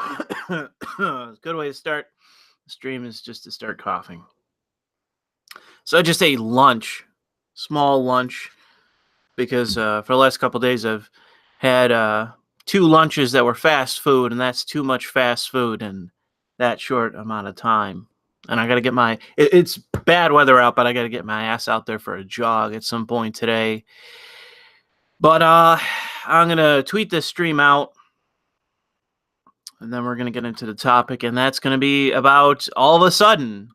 A good way to start the stream is just to start coughing. So I just ate lunch, small lunch, because for the last couple of days I've had 2 lunches that were fast food, and that's too much fast food in that short amount of time. And I got to get my, it's bad weather out, but I got to get my ass out there for a jog at some point today. But I'm going to tweet this stream out, and then we're going to get into the topic, and that's going to be about all of a sudden,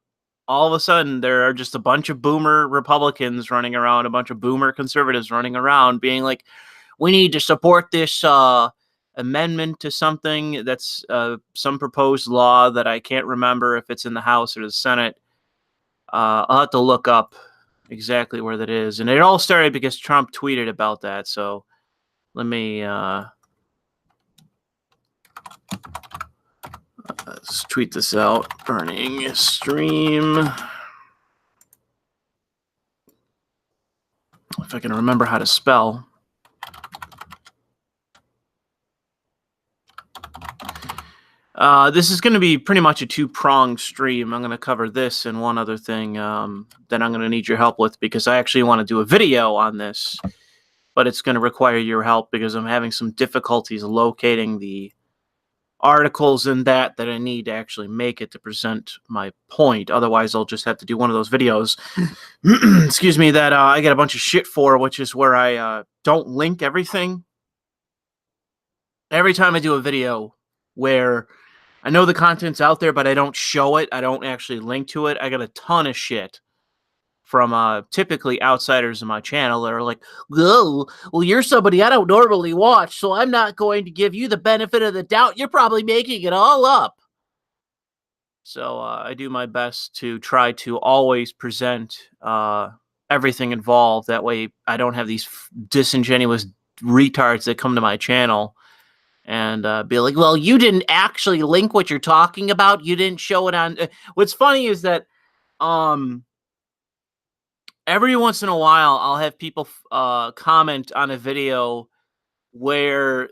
there are just a bunch of boomer Republicans running around, a bunch of boomer conservatives running around being like, we need to support this amendment to something that's some proposed law that I can't remember if it's in the House or the Senate. I'll have to look up exactly where that is. And it all started because Trump tweeted about that. So let me let's tweet this out. Burning stream. If I can remember how to spell. This is going to be pretty much a 2-pronged stream. I'm going to cover this and one other thing that I'm going to need your help with, because I actually want to do a video on this, but it's going to require your help because I'm having some difficulties locating the articles in that I need to actually make it to present my point. Otherwise, I'll just have to do one of those videos, excuse me, that I get a bunch of shit for, which is where I don't link everything. Every time I do a video where I know the content's out there, but I don't show it, I don't actually link to it, I get a ton of shit from typically outsiders in my channel that are like, well, you're somebody I don't normally watch, so I'm not going to give you the benefit of the doubt. You're probably making it all up. So I do my best to try to always present everything involved. That way I don't have these disingenuous retards that come to my channel and be like, well, you didn't actually link what you're talking about. You didn't show it on. What's funny is that every once in a while, I'll have people comment on a video where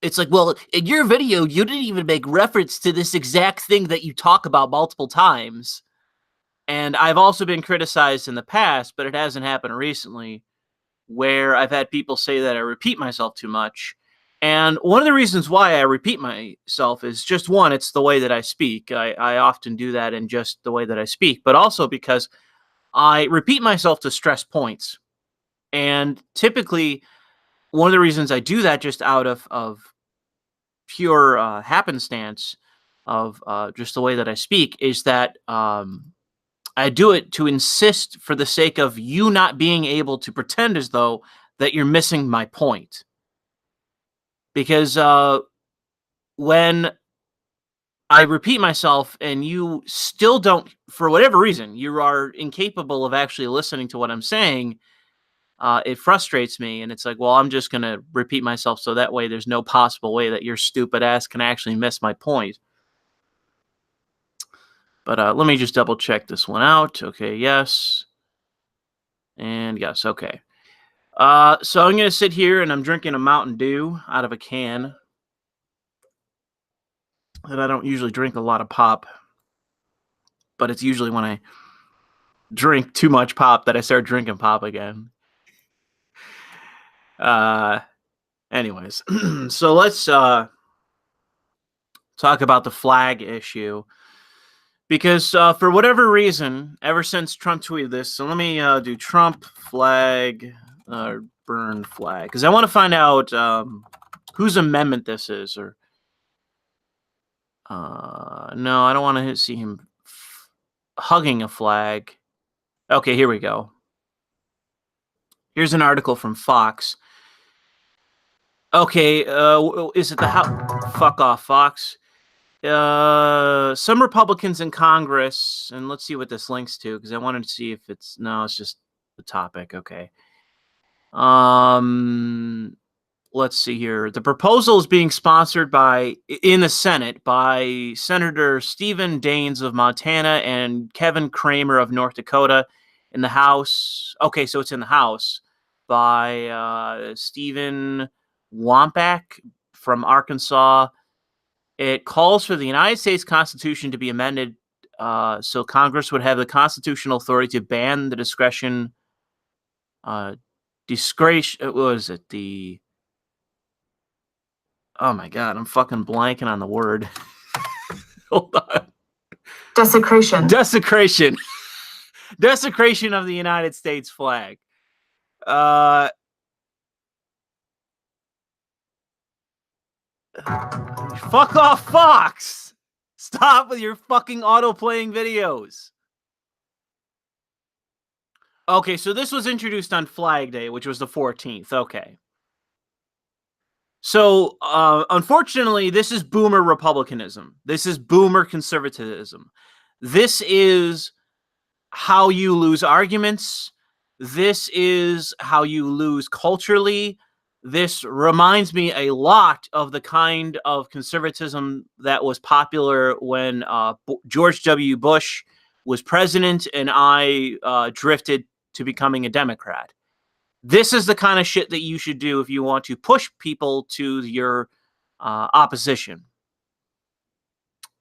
it's like, well, in your video, you didn't even make reference to this exact thing that you talk about multiple times. And I've also been criticized in the past, but it hasn't happened recently, where I've had people say that I repeat myself too much. And one of the reasons why I repeat myself is just one, it's the way that I speak. I often do that in just the way that I speak, but also because I repeat myself to stress points. And typically, one of the reasons I do that just out of pure happenstance of just the way that I speak is that I do it to insist for the sake of you not being able to pretend as though that you're missing my point. Because when I repeat myself and you still don't, for whatever reason, you are incapable of actually listening to what I'm saying, it frustrates me. And it's like, well, I'm just going to repeat myself so that way there's no possible way that your stupid ass can actually miss my point. But let me just double check this one out. Okay, yes. And yes, okay. So I'm going to sit here and I'm drinking a Mountain Dew out of a can. And I don't usually drink a lot of pop, but it's usually when I drink too much pop that I start drinking pop again. Anyways, so let's talk about the flag issue. Because for whatever reason, ever since Trump tweeted this, so let me do Trump flag, burn flag, because I want to find out whose amendment this is. Or no, I don't want to see him hugging a flag. Okay, here we go. Here's an article from Fox. Okay, is it the House? Fuck off, Fox. Some Republicans in Congress, and let's see what this links to, because I wanted to see if it's, no, it's just the topic. Okay. Let's see here. The proposal is being sponsored in the Senate by Senator Stephen Daines of Montana and Kevin Cramer of North Dakota. In the House, okay, so it's in the House by Stephen Wambach from Arkansas, It calls for the United States Constitution to be amended so Congress would have the constitutional authority to ban the discretion, what was it? Oh my God, I'm fucking blanking on the word. Hold on. Desecration. Desecration. Desecration of the United States flag. Fuck off, Fox! Stop with your fucking auto-playing videos. Okay, so this was introduced on Flag Day, which was the 14th. Okay. So, unfortunately, this is boomer republicanism. This is boomer conservatism. This is how you lose arguments. This is how you lose culturally. This reminds me a lot of the kind of conservatism that was popular when George W. Bush was president and I drifted to becoming a Democrat. This is the kind of shit that you should do if you want to push people to your opposition.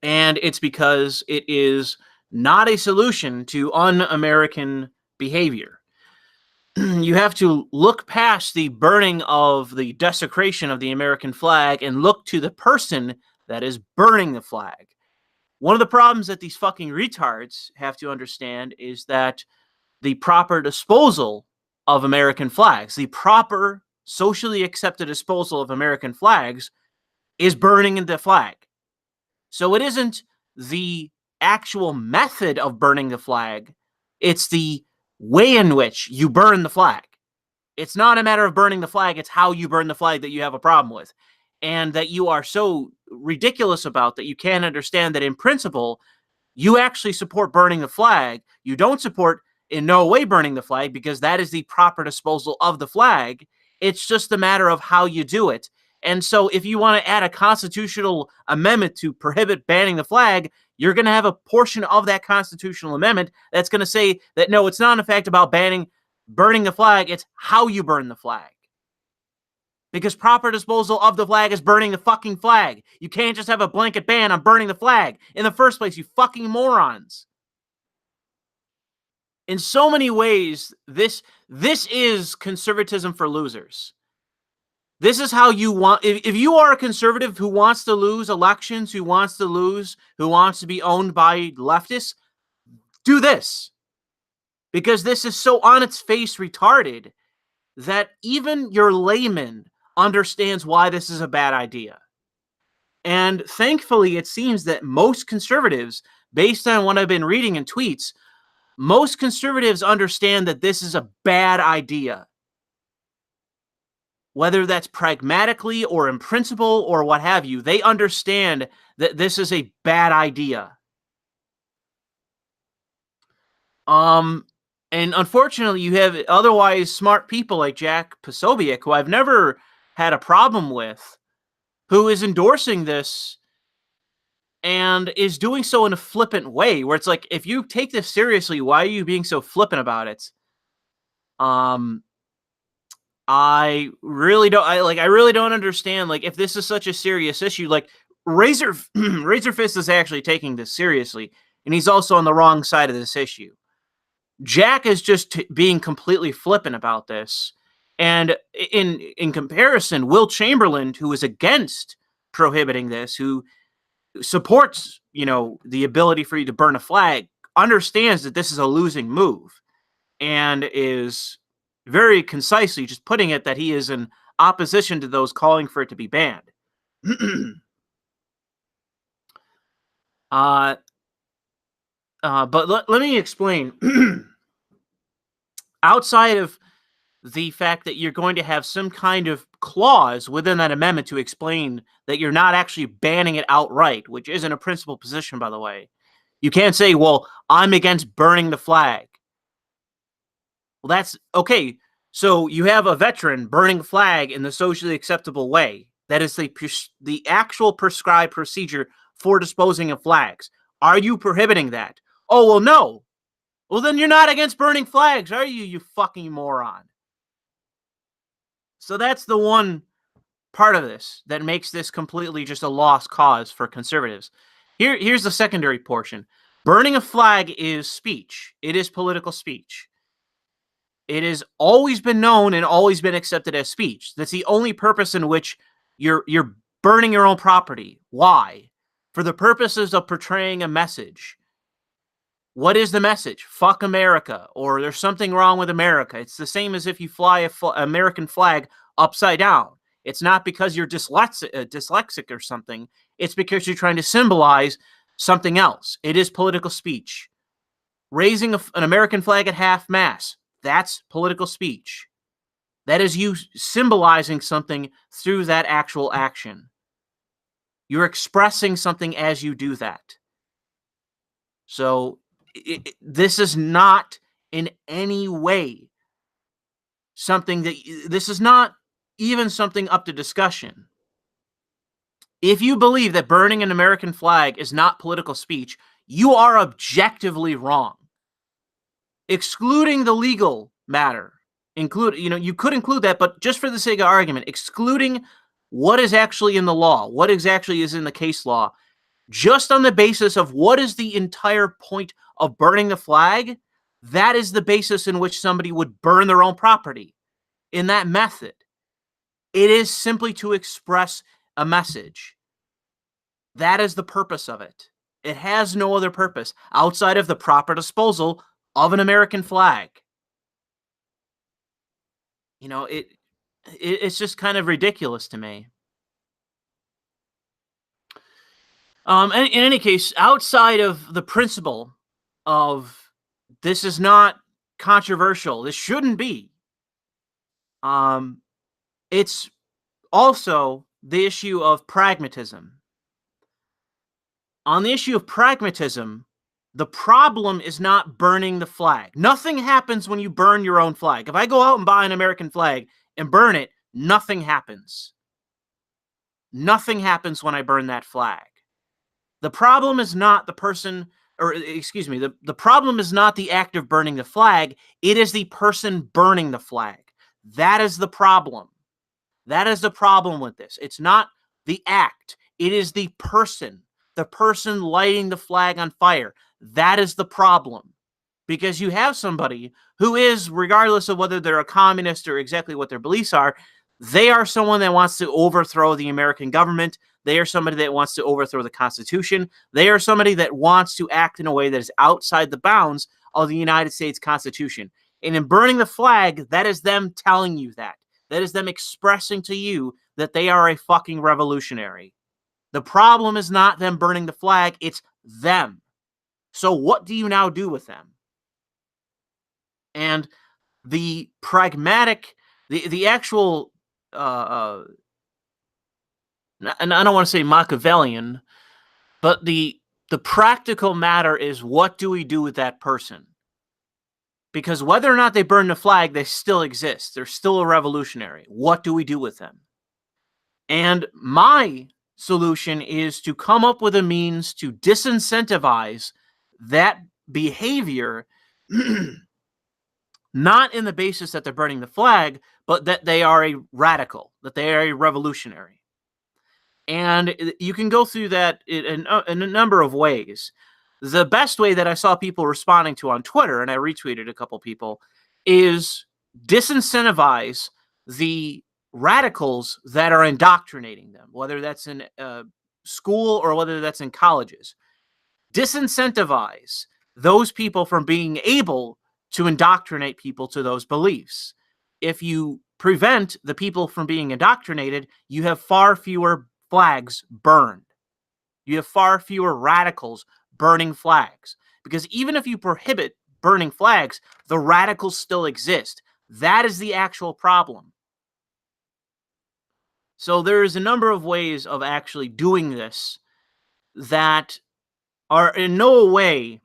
And it's because it is not a solution to un-American behavior. You have to look past the burning of the desecration of the American flag and look to the person that is burning the flag. One of the problems that these fucking retards have to understand is that the proper disposal of American flags, the proper socially accepted disposal of American flags is burning the flag. So it isn't the actual method of burning the flag, it's the way in which you burn the flag. It's not a matter of burning the flag, it's how you burn the flag that you have a problem with. And that you are so ridiculous about that you can't understand that in principle, you actually support burning the flag. You don't support in no way burning the flag because that is the proper disposal of the flag. It's just a matter of how you do it. And so if you want to add a constitutional amendment to prohibit banning the flag, you're going to have a portion of that constitutional amendment that's going to say that, no, it's not in fact about burning the flag. It's how you burn the flag. Because proper disposal of the flag is burning the fucking flag. You can't just have a blanket ban on burning the flag in the first place, you fucking morons. In so many ways, this is conservatism for losers. This is how you want, if you are a conservative who wants to lose elections, who wants to be owned by leftists, do this. Because this is so on its face retarded that even your layman understands why this is a bad idea. And thankfully, it seems that most conservatives, based on what I've been reading in tweets, most conservatives understand that this is a bad idea. Whether that's pragmatically or in principle or what have you, they understand that this is a bad idea. And unfortunately, you have otherwise smart people like Jack Posobiec, who I've never had a problem with, who is endorsing this and is doing so in a flippant way, where it's like, if you take this seriously, why are you being so flippant about it? I really don't understand. Like, if this is such a serious issue, like Razor Fist is actually taking this seriously, and he's also on the wrong side of this issue. Jack is just being completely flippant about this. And in comparison, Will Chamberlain, who is against prohibiting this, who supports, the ability for you to burn a flag, understands that this is a losing move and is very concisely just putting it that he is in opposition to those calling for it to be banned. But let me explain. Outside of the fact that you're going to have some kind of clause within that amendment to explain that you're not actually banning it outright, which isn't a principled position, by the way. You can't say, well, I'm against burning the flag. Well, that's okay. So you have a veteran burning flag in the socially acceptable way. That is the actual prescribed procedure for disposing of flags. Are you prohibiting that? Oh, well, no. Well, then you're not against burning flags, are you, you fucking moron? So that's the one part of this that makes this completely just a lost cause for conservatives. Here's the secondary portion. Burning a flag is speech. It is political speech. It has always been known and always been accepted as speech. That's the only purpose in which you're burning your own property. Why? For the purposes of portraying a message. What is the message? Fuck America, or there's something wrong with America. It's the same as if you fly an American flag upside down. It's not because you're dyslexic or something. It's because you're trying to symbolize something else. It is political speech. Raising an American flag at half-mast, that's political speech. That is you symbolizing something through that actual action. You're expressing something as you do that. So this is not in any way something that, this is not even something up to discussion. If you believe that burning an American flag is not political speech, you are objectively wrong. Excluding the legal matter, you could include that, but just for the sake of argument, excluding what is actually in the law, what exactly is in the case law, just on the basis of what is the entire point of burning the flag, that is the basis in which somebody would burn their own property in that method. It is simply to express a message. That is the purpose of it. It has no other purpose outside of the proper disposal of an American flag. It's just kind of ridiculous to me. In any case, outside of the principle of this is not controversial, this shouldn't be, it's also the issue of pragmatism. On the issue of pragmatism, the problem is not burning the flag. Nothing happens when you burn your own flag. If I go out and buy an American flag and burn it, nothing happens. Nothing happens when I burn that flag. The problem is not the person, or excuse me, the problem is not the act of burning the flag. It is the person burning the flag. That is the problem. That is the problem with this. It's not the act. It is the person lighting the flag on fire. That is the problem. Because you have somebody who is, regardless of whether they're a communist or exactly what their beliefs are, they are someone that wants to overthrow the American government. They are somebody that wants to overthrow the Constitution. They are somebody that wants to act in a way that is outside the bounds of the United States Constitution. And in burning the flag, that is them telling you that. That is them expressing to you that they are a fucking revolutionary. The problem is not them burning the flag, it's them. So what do you now do with them? And the pragmatic, the actual, and I don't want to say Machiavellian, but the practical matter is, what do we do with that person? Because whether or not they burn the flag, they still exist. They're still a revolutionary. What do we do with them? And my solution is to come up with a means to disincentivize that behavior, not in the basis that they're burning the flag, but that they are a radical, that they are a revolutionary. And you can go through that in a number of ways. The best way that I saw people responding to on Twitter, and I retweeted a couple people, is disincentivize the radicals that are indoctrinating them, whether that's in school or whether that's in colleges. Disincentivize those people from being able to indoctrinate people to those beliefs. If you prevent the people from being indoctrinated, you have far fewer flags burned. You have far fewer radicals burning flags. Because even if you prohibit burning flags, the radicals still exist. That is the actual problem. So there's a number of ways of actually doing this that are in no way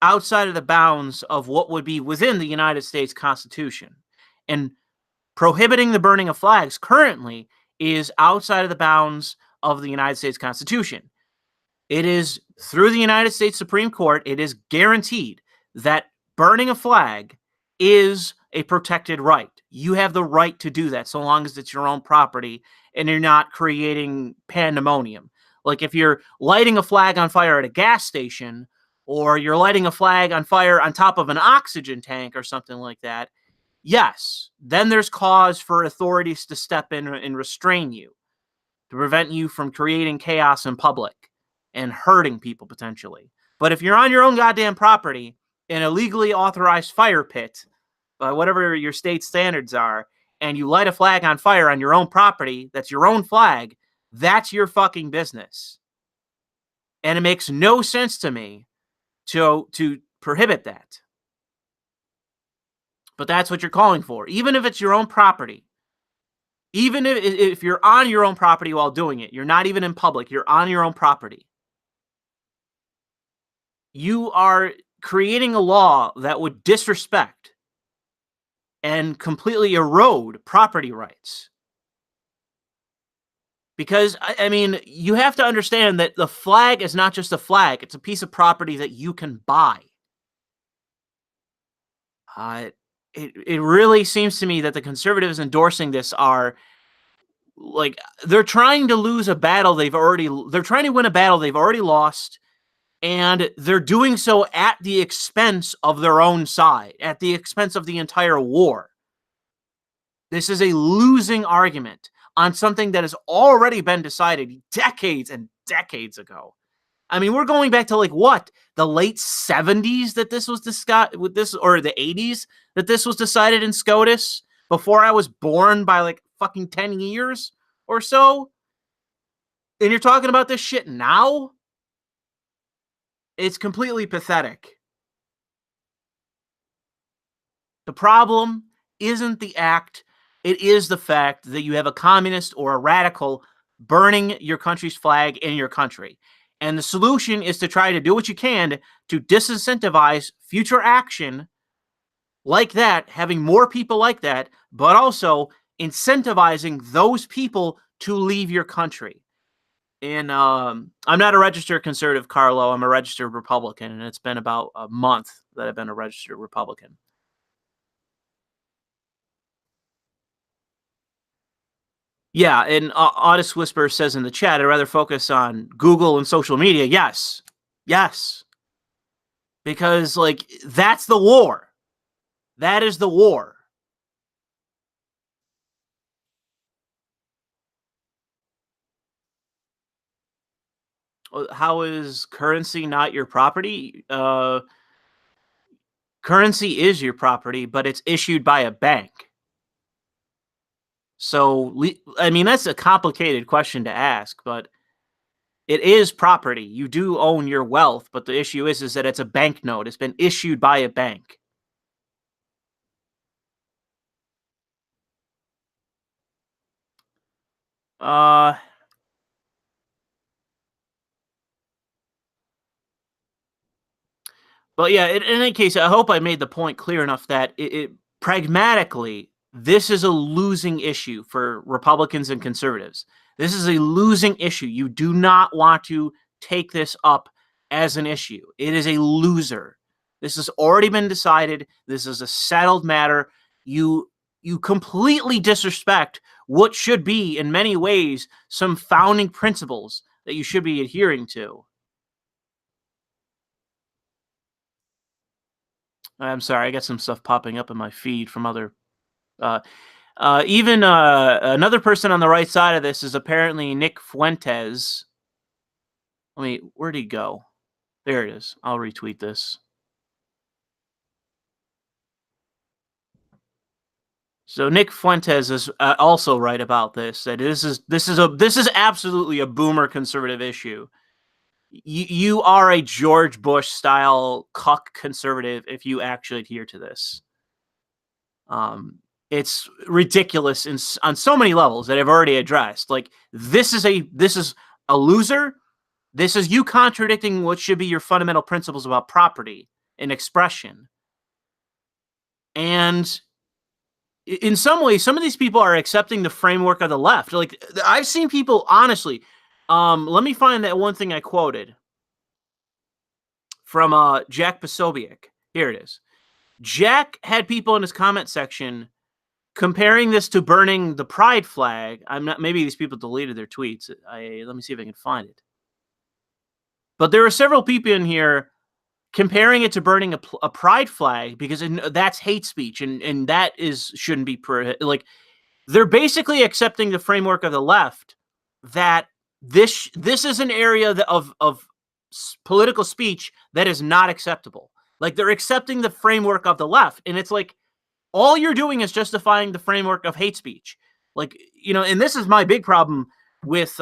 outside of the bounds of what would be within the United States Constitution. And prohibiting the burning of flags currently is outside of the bounds of the United States Constitution. It is through the United States Supreme Court, it is guaranteed that burning a flag is a protected right. You have the right to do that so long as it's your own property and you're not creating pandemonium. Like if you're lighting a flag on fire at a gas station, or you're lighting a flag on fire on top of an oxygen tank or something like that, yes, then there's cause for authorities to step in and restrain you, to prevent you from creating chaos in public and hurting people potentially. But if you're on your own goddamn property in a legally authorized fire pit, by whatever your state standards are, and you light a flag on fire on your own property, that's your own flag, that's your fucking business. And it makes no sense to me to prohibit that. But that's what you're calling for. Even if it's your own property, even if you're on your own property while doing it, you're not even in public, you're on your own property, you are creating a law that would disrespect and completely erode property rights. Because, I mean, you have to understand that the flag is not just a flag. It's a piece of property that you can buy. It really seems to me that the conservatives endorsing this are, like, they're trying to lose a battle they're trying to win a battle they've already lost, and they're doing so at the expense of their own side, at the expense of the entire war. This is a losing argument on something that has already been decided decades and decades ago. I mean, we're going back to like what? The late 70s that this was discussed with this, or the 80s that this was decided in SCOTUS, before I was born by like fucking 10 years or so. And you're talking about this shit now? It's completely pathetic. The problem isn't the act. It is the fact that you have a communist or a radical burning your country's flag in your country. And the solution is to try to do what you can to disincentivize future action like that, having more people like that, but also incentivizing those people to leave your country. And I'm not a registered conservative, Carlo. I'm a registered Republican, and it's been about a month that I've been a registered Republican. Yeah, and Audis Whisper says in the chat, I'd rather focus on Google and social media. Yes. Yes. Because, like, that's the war. That is the war. How is currency not your property? Currency is your property, but it's issued by a bank. So, I mean, that's a complicated question to ask, but it is property. You do own your wealth, but the issue is that it's a banknote. It's been issued by a bank. But yeah, in any case, I hope I made the point clear enough that pragmatically, this is a losing issue for Republicans and conservatives. This is a losing issue. You do not want to take this up as an issue. It is a loser. This has already been decided. This is a settled matter. You completely disrespect what should be, in many ways, some founding principles that you should be adhering to. I'm sorry, I got some stuff popping up in my feed from other. Even another person on the right side of this is apparently Nick Fuentes. Where'd he go? There it is. I'll retweet this. So Nick Fuentes is also right about this. That this is absolutely a boomer conservative issue. You are a George Bush style cuck conservative if you actually adhere to this. It's ridiculous on so many levels that I've already addressed. Like, this is a loser. This is you contradicting what should be your fundamental principles about property and expression. And in some ways, some of these people are accepting the framework of the left. Like, I've seen people, honestly, let me find that one thing I quoted from Jack Posobiec. Here it is. Jack had people in his comment section comparing this to burning the pride flag. I'm not. Maybe these people deleted their tweets. Let me see if I can find it. But there are several people in here comparing it to burning a pride flag because that's hate speech, and that shouldn't be like. They're basically accepting the framework of the left that this is an area of political speech that is not acceptable. Like, they're accepting the framework of the left, and it's like all you're doing is justifying the framework of hate speech. Like, and this is my big problem with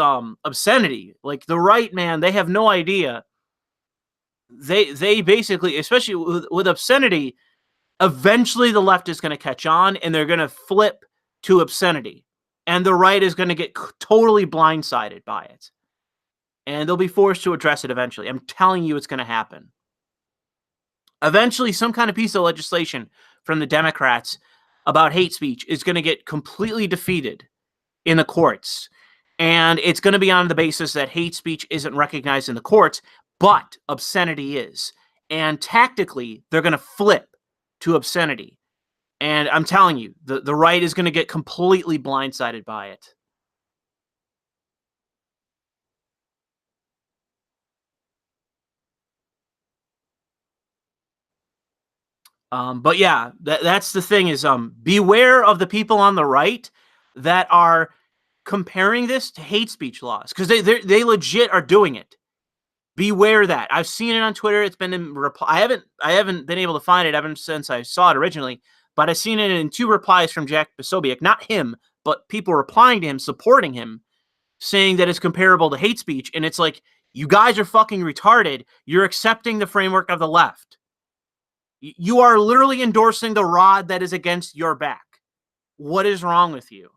obscenity. Like, the right, man, they have no idea. They basically, especially with obscenity, eventually the left is going to catch on and they're going to flip to obscenity, and the right is going to get totally blindsided by it, and they'll be forced to address it eventually. I'm telling you, it's going to happen. Eventually, some kind of piece of legislation from the Democrats about hate speech is going to get completely defeated in the courts, and it's going to be on the basis that hate speech isn't recognized in the courts, but obscenity is. And tactically, they're going to flip to obscenity. And I'm telling you, the right is going to get completely blindsided by it. But yeah, that's the thing is, beware of the people on the right that are comparing this to hate speech laws, because they legit are doing it. Beware that. I've seen it on Twitter. It's been in reply. I haven't been able to find it ever since I saw it originally, but I've seen it in 2 replies from Jack Posobiec, not him, but people replying to him, supporting him, saying that it's comparable to hate speech. And it's like, you guys are fucking retarded. You're accepting the framework of the left. You are literally endorsing the rod that is against your back. What is wrong with you?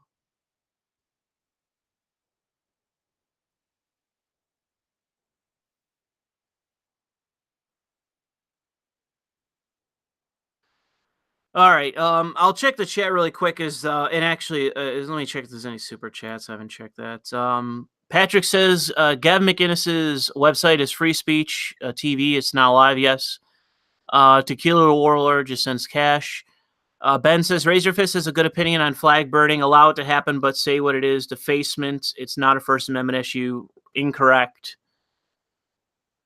All right. I'll check the chat really quick. And actually, let me check if there's any super chats. I haven't checked that. Patrick says Gavin McInnes's website is free speech TV. It's now live. Yes. Tequila Warlord just sends cash. Ben says Razorfist has a good opinion on flag burning. Allow it to happen, but say what it is. Defacement. It's not a First Amendment issue. Incorrect.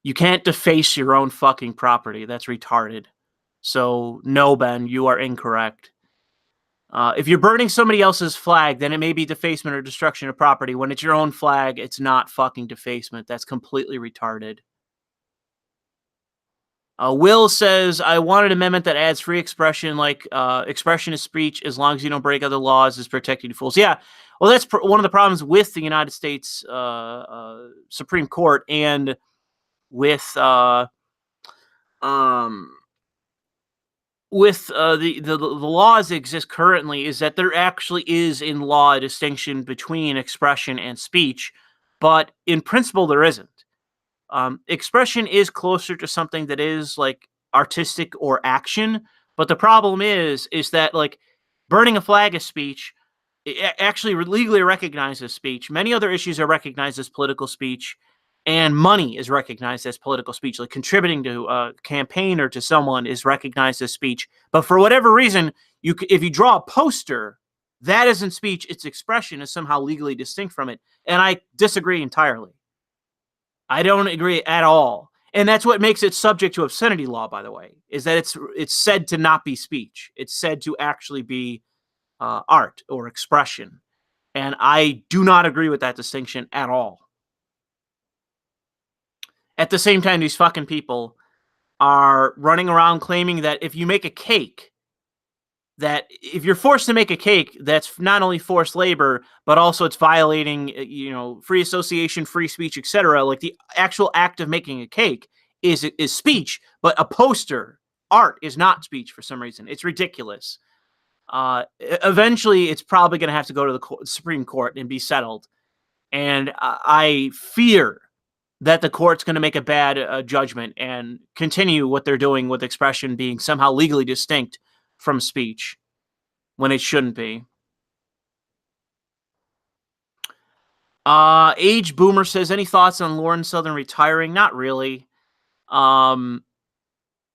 You can't deface your own fucking property. That's retarded. So, no, Ben, you are incorrect. If you're burning somebody else's flag, then it may be defacement or destruction of property. When it's your own flag, it's not fucking defacement. That's completely retarded. Will says, I want an amendment that adds free expression, like expression is speech, as long as you don't break other laws, is protecting fools. Yeah, well, that's one of the problems with the United States Supreme Court and with the laws that exist currently, is that there actually is in law a distinction between expression and speech, but in principle there isn't. Expression is closer to something that is like artistic or action, but the problem is that like burning a flag is speech. It actually legally recognizes speech. Many other issues are recognized as political speech, and money is recognized as political speech. Like contributing to a campaign or to someone is recognized as speech. But for whatever reason, if you draw a poster, that isn't speech. It's expression, is somehow legally distinct from it. And I disagree entirely. I don't agree at all. And that's what makes it subject to obscenity law, by the way, is that it's said to not be speech. It's said to actually be art or expression. And I do not agree with that distinction at all. At the same time, these fucking people are running around claiming that if you make a cake, that if you're forced to make a cake, that's not only forced labor, but also it's violating, free association, free speech, etc. Like the actual act of making a cake is speech, but a poster, art, is not speech for some reason. It's ridiculous. Eventually, it's probably going to have to go to the Supreme Court and be settled. And I fear that the court's going to make a bad judgment and continue what they're doing with expression being somehow legally distinct from speech when it shouldn't be. Age Boomer says, any thoughts on Lauren Southern retiring? Not really. I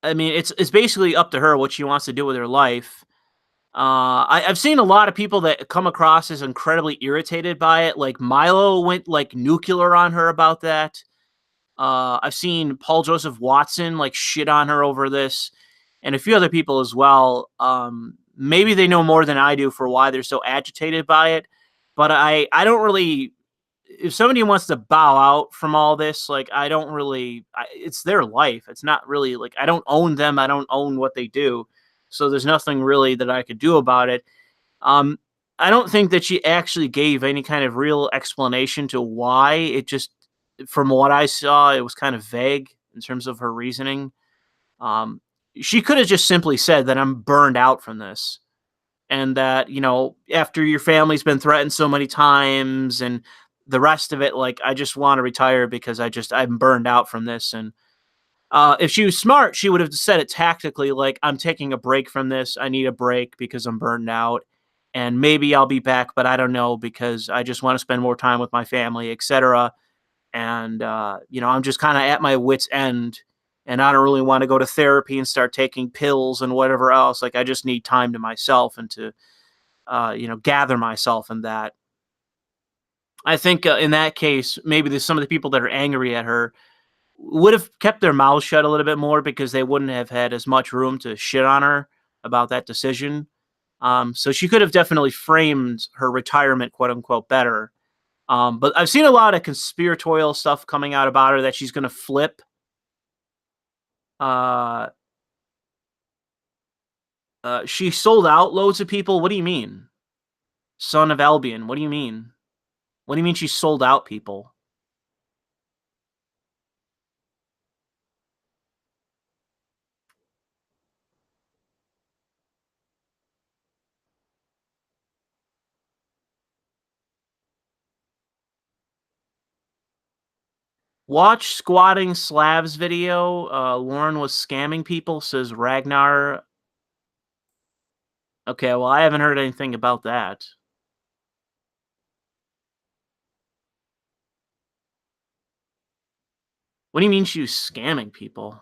mean, it's basically up to her what she wants to do with her life. I've seen a lot of people that come across as incredibly irritated by it. Like Milo went like nuclear on her about that. I've seen Paul Joseph Watson like shit on her over this, and a few other people as well. Maybe they know more than I do for why they're so agitated by it, but I don't really. If somebody wants to bow out from all this, like I don't really. It's their life. It's not really like I don't own them. I don't own what they do, so there's nothing really that I could do about it. Um, I don't think that she actually gave any kind of real explanation to why. It just, from what I saw, it was kind of vague in terms of her reasoning. Um, she could have just simply said that I'm burned out from this, and that after your family's been threatened so many times and the rest of it, like I just want to retire because I'm burned out from this. And if she was smart, she would have said it tactically, like, I'm taking a break from this. I need a break because I'm burned out. And maybe I'll be back, but I don't know because I just want to spend more time with my family, etc. And, I'm just kind of at my wit's end. And I don't really want to go to therapy and start taking pills and whatever else. Like, I just need time to myself and to, gather myself in that. I think in that case, maybe there's some of the people that are angry at her would have kept their mouths shut a little bit more because they wouldn't have had as much room to shit on her about that decision. So she could have definitely framed her retirement, quote unquote, better. But I've seen a lot of conspiratorial stuff coming out about her that she's going to flip. Uh, she sold out loads of people. What do you mean? Son of Albion. What do you mean? What do you mean she sold out people? Watch Squatting Slabs video. Lauren was scamming people, says Ragnar. Okay, well, I haven't heard anything about that. What do you mean she was scamming people?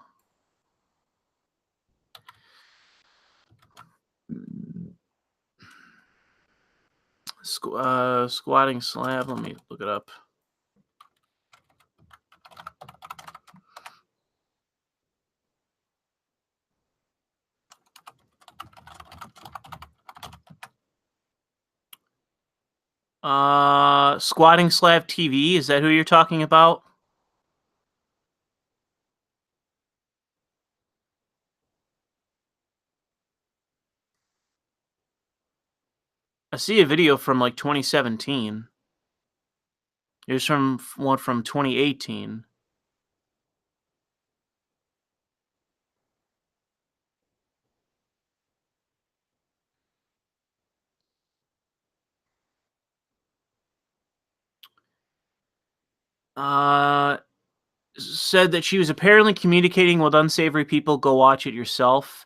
Squatting slab. Let me look it up. Squatting Slab TV. Is that who you're talking about? I see a video from like 2017. There's one from 2018. Said that she was apparently communicating with unsavory people. Go watch it yourself.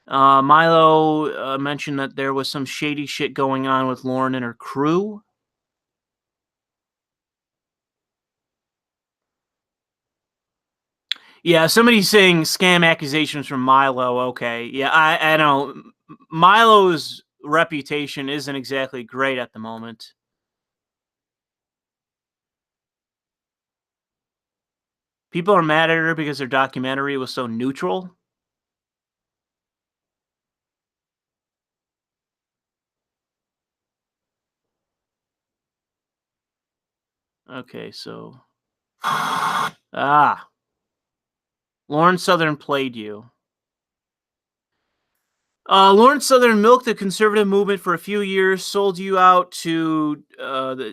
Milo mentioned that there was some shady shit going on with Lauren and her crew. Yeah, somebody's saying scam accusations from Milo. Okay, yeah, I know Milo's reputation isn't exactly great at the moment. People are mad at her because their documentary was so neutral. Okay, so Lauren Southern played you. Lawrence Southern milked the conservative movement for a few years, sold you out to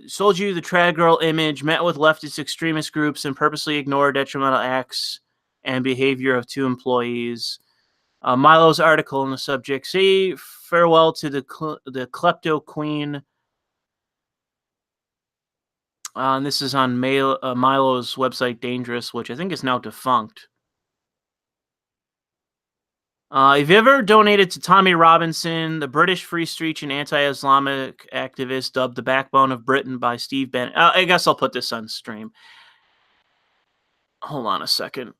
sold you the trad girl image, met with leftist extremist groups, and purposely ignored detrimental acts and behavior of two employees. Milo's article on the subject: "Say farewell to the klepto queen." And this is on Milo's website, Dangerous, which I think is now defunct. Have you ever donated to Tommy Robinson, the British free speech and anti-Islamic activist dubbed the backbone of Britain by Steve Bannon? I guess I'll put this on stream. Hold on a second.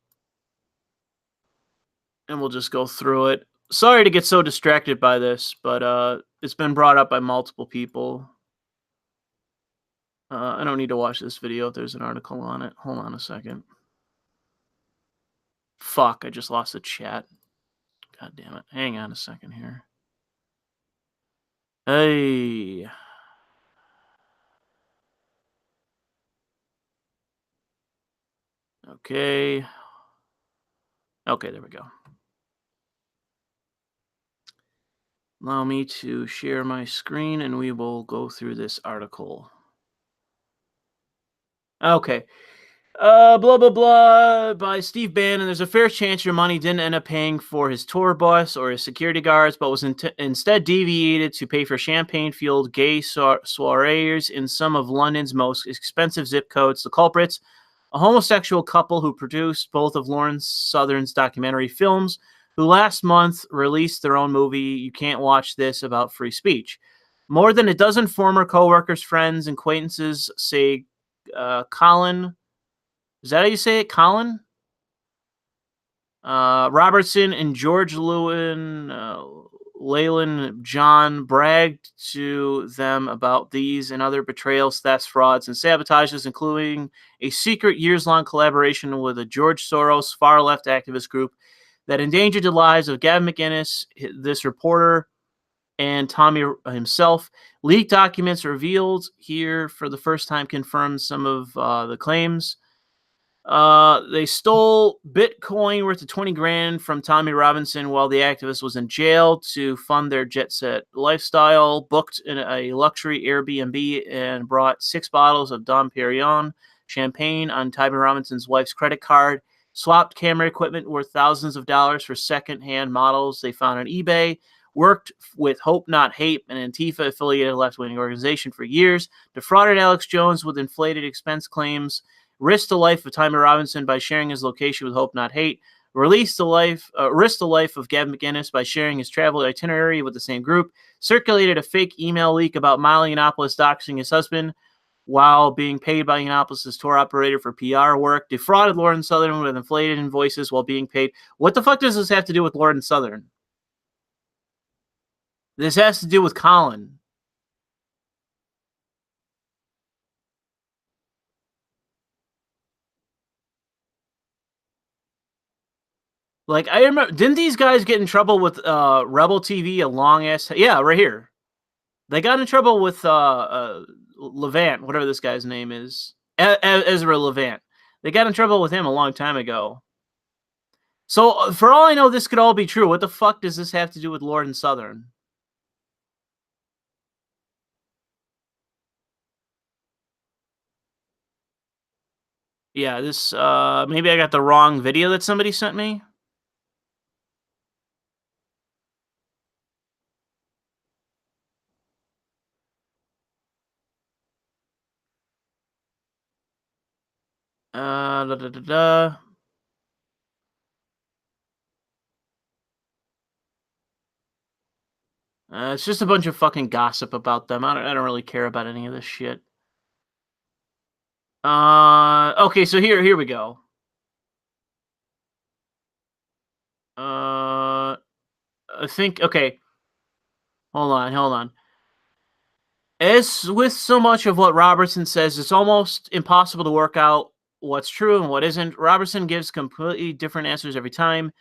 And we'll just go through it. Sorry to get so distracted by this, but it's been brought up by multiple people. I don't need to watch this video if there's an article on it. Hold on a second. Fuck, I just lost the chat. God damn it. Hang on a second here. Hey. Okay. Okay, there we go. Allow me to share my screen and we will go through this article. Okay. Blah, blah, blah, by Steve Bannon. There's a fair chance your money didn't end up paying for his tour bus or his security guards, but was instead deviated to pay for champagne-fueled gay soirees in some of London's most expensive zip codes. The culprits, a homosexual couple who produced both of Lauren Southern's documentary films, who last month released their own movie, You Can't Watch This, about free speech. More than a dozen former co-workers, friends, and acquaintances say Colin... Is that how you say it? Colin? Robertson and George Lewin, Leyland John bragged to them about these and other betrayals, thefts, frauds, and sabotages, including a secret years-long collaboration with a George Soros far-left activist group that endangered the lives of Gavin McInnes, this reporter, and Tommy himself. Leaked documents revealed here for the first time confirmed some of the claims. They stole Bitcoin worth of 20 grand from Tommy Robinson while the activist was in jail to fund their jet set lifestyle, booked in a luxury Airbnb, and brought 6 bottles of Dom Perignon champagne on Tommy Robinson's wife's credit card, swapped camera equipment worth thousands of dollars for second-hand models they found on eBay, worked with Hope Not Hate, an Antifa-affiliated left-wing organization for years, defrauded Alex Jones with inflated expense claims, risked the life of Tommy Robinson by sharing his location with Hope Not Hate, risked the life of Gavin McInnes by sharing his travel itinerary with the same group, circulated a fake email leak about Miley Yiannopoulos doxing his husband while being paid by Yiannopoulos' tour operator for PR work, defrauded Lauren Southern with inflated invoices while being paid. What the fuck does this have to do with Lauren Southern? This has to do with Colin. Like, I remember, didn't these guys get in trouble with Rebel TV a long ass? Yeah, right here. They got in trouble with Levant, whatever this guy's name is, Ezra Levant. They got in trouble with him a long time ago. So, for all I know, this could all be true. What the fuck does this have to do with Lord and Southern? Yeah, this, maybe I got the wrong video that somebody sent me. It's just a bunch of fucking gossip about them. I don't really care about any of this shit. Okay, so here we go. I think, okay. Hold on. As with so much of what Robertson says, it's almost impossible to work out what's true and what isn't. Robertson gives completely different answers every time.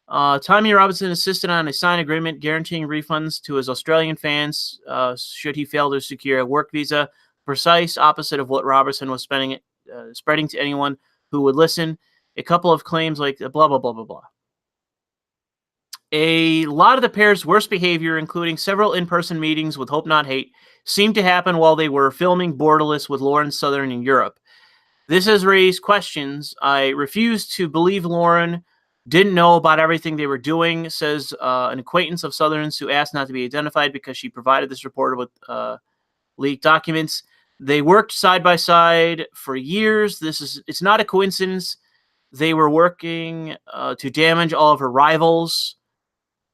Tommy Robinson insisted on a signed agreement guaranteeing refunds to his Australian fans should he fail to secure a work visa, precise opposite of what Robertson was spreading to anyone who would listen. A couple of claims like blah, blah, blah, blah, blah. A lot of the pair's worst behavior, including several in-person meetings with Hope Not Hate, seemed to happen while they were filming Borderless with Lauren Southern in Europe. This has raised questions. I refuse to believe Lauren didn't know about everything they were doing, says an acquaintance of Southern's who asked not to be identified because she provided this reporter with leaked documents. They worked side by side for years. It's not a coincidence. They were working to damage all of her rivals.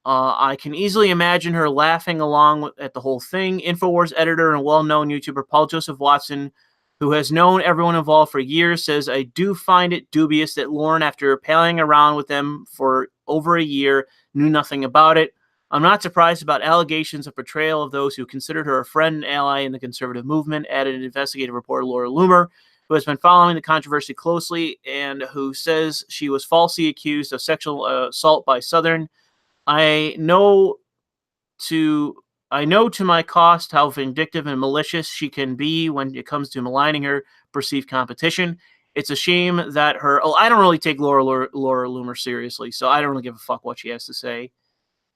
I can easily imagine her laughing along at the whole thing. InfoWars editor and well-known YouTuber Paul Joseph Watson, who has known everyone involved for years, says, I do find it dubious that Lauren, after palling around with them for over a year, knew nothing about it. I'm not surprised about allegations of betrayal of those who considered her a friend and ally in the conservative movement, added an investigative reporter, Laura Loomer, who has been following the controversy closely and who says she was falsely accused of sexual assault by Southern. I know to my cost how vindictive and malicious she can be when it comes to maligning her perceived competition. It's a shame that I don't really take Laura Loomer seriously, so I don't really give a fuck what she has to say.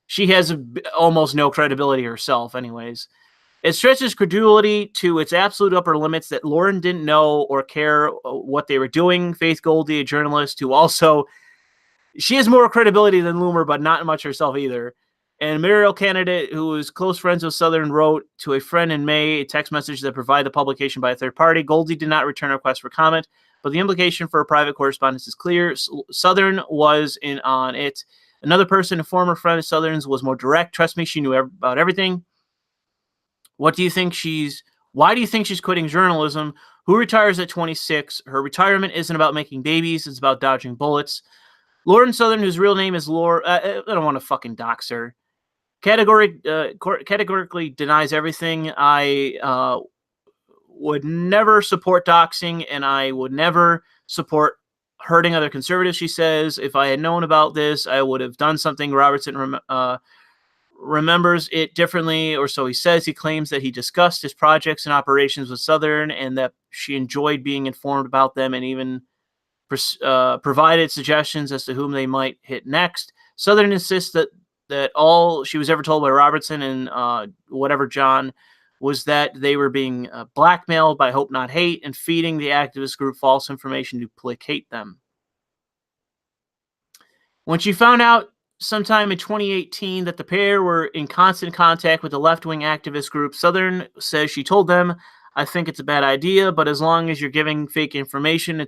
She has almost no credibility herself, anyways. It stretches credulity to its absolute upper limits that Lauren didn't know or care what they were doing. Faith Goldie, a journalist who also, she has more credibility than Loomer, but not much herself either. And Muriel candidate, who was close friends with Southern, wrote to a friend in May a text message that provided the publication by a third party. Goldie did not return a request for comment, but the implication for a private correspondence is clear. Southern was in on it. Another person, a former friend of Southern's, was more direct. Trust me, she knew about everything. Why do you think she's quitting journalism? Who retires at 26? Her retirement isn't about making babies. It's about dodging bullets. Lauren Southern, whose real name is Laura, I don't want to fucking dox her. Categorically denies everything. I would never support doxing, and I would never support hurting other conservatives, she says. If I had known about this, I would have done something. Robertson remembers it differently, or so he says. He claims that he discussed his projects and operations with Southern and that she enjoyed being informed about them and even provided suggestions as to whom they might hit next. Southern insists that all she was ever told by Robertson and whatever John was that they were being blackmailed by Hope Not Hate and feeding the activist group false information to placate them. When she found out sometime in 2018 that the pair were in constant contact with the left-wing activist group, Southern says she told them, I think it's a bad idea, but as long as you're giving fake information,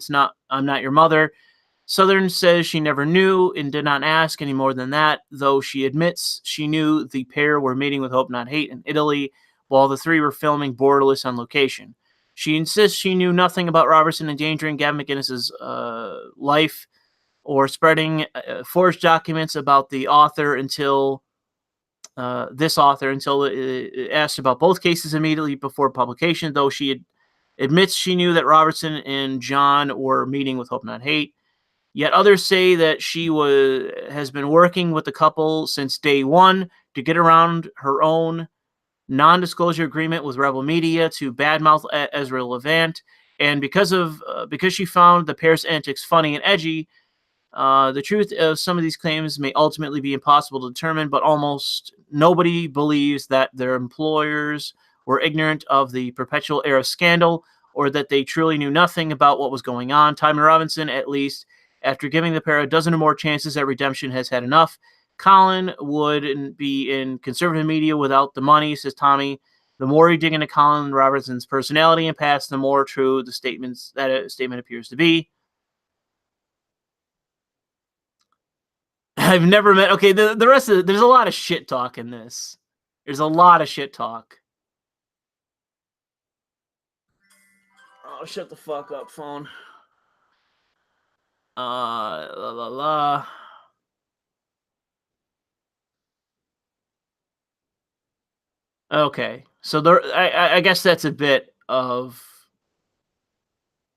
I'm not your mother. Southern says she never knew and did not ask any more than that, though she admits she knew the pair were meeting with Hope Not Hate in Italy while the three were filming Borderless on location. She insists she knew nothing about Robertson endangering Gavin McInnes's life or spreading forged documents about the author until asked about both cases immediately before publication, though she admits she knew that Robertson and John were meeting with Hope Not Hate. Yet others say that she has been working with the couple since day one to get around her own non-disclosure agreement with Rebel Media to badmouth Ezra Levant, and because she found the pair's antics funny and edgy. The truth of some of these claims may ultimately be impossible to determine, but almost nobody believes that their employers were ignorant of the perpetual era scandal or that they truly knew nothing about what was going on. Timon Robinson, at least, after giving the pair a dozen or more chances at redemption, has had enough. Colin wouldn't be in conservative media without the money, says Tommy. The more you dig into Colin Robertson's personality and past, the more true the statement appears to be. I've never met. Okay, the rest of there's a lot of shit talk in this. There's a lot of shit talk. Oh, shut the fuck up, phone. La la la. Okay, so I guess that's a bit of.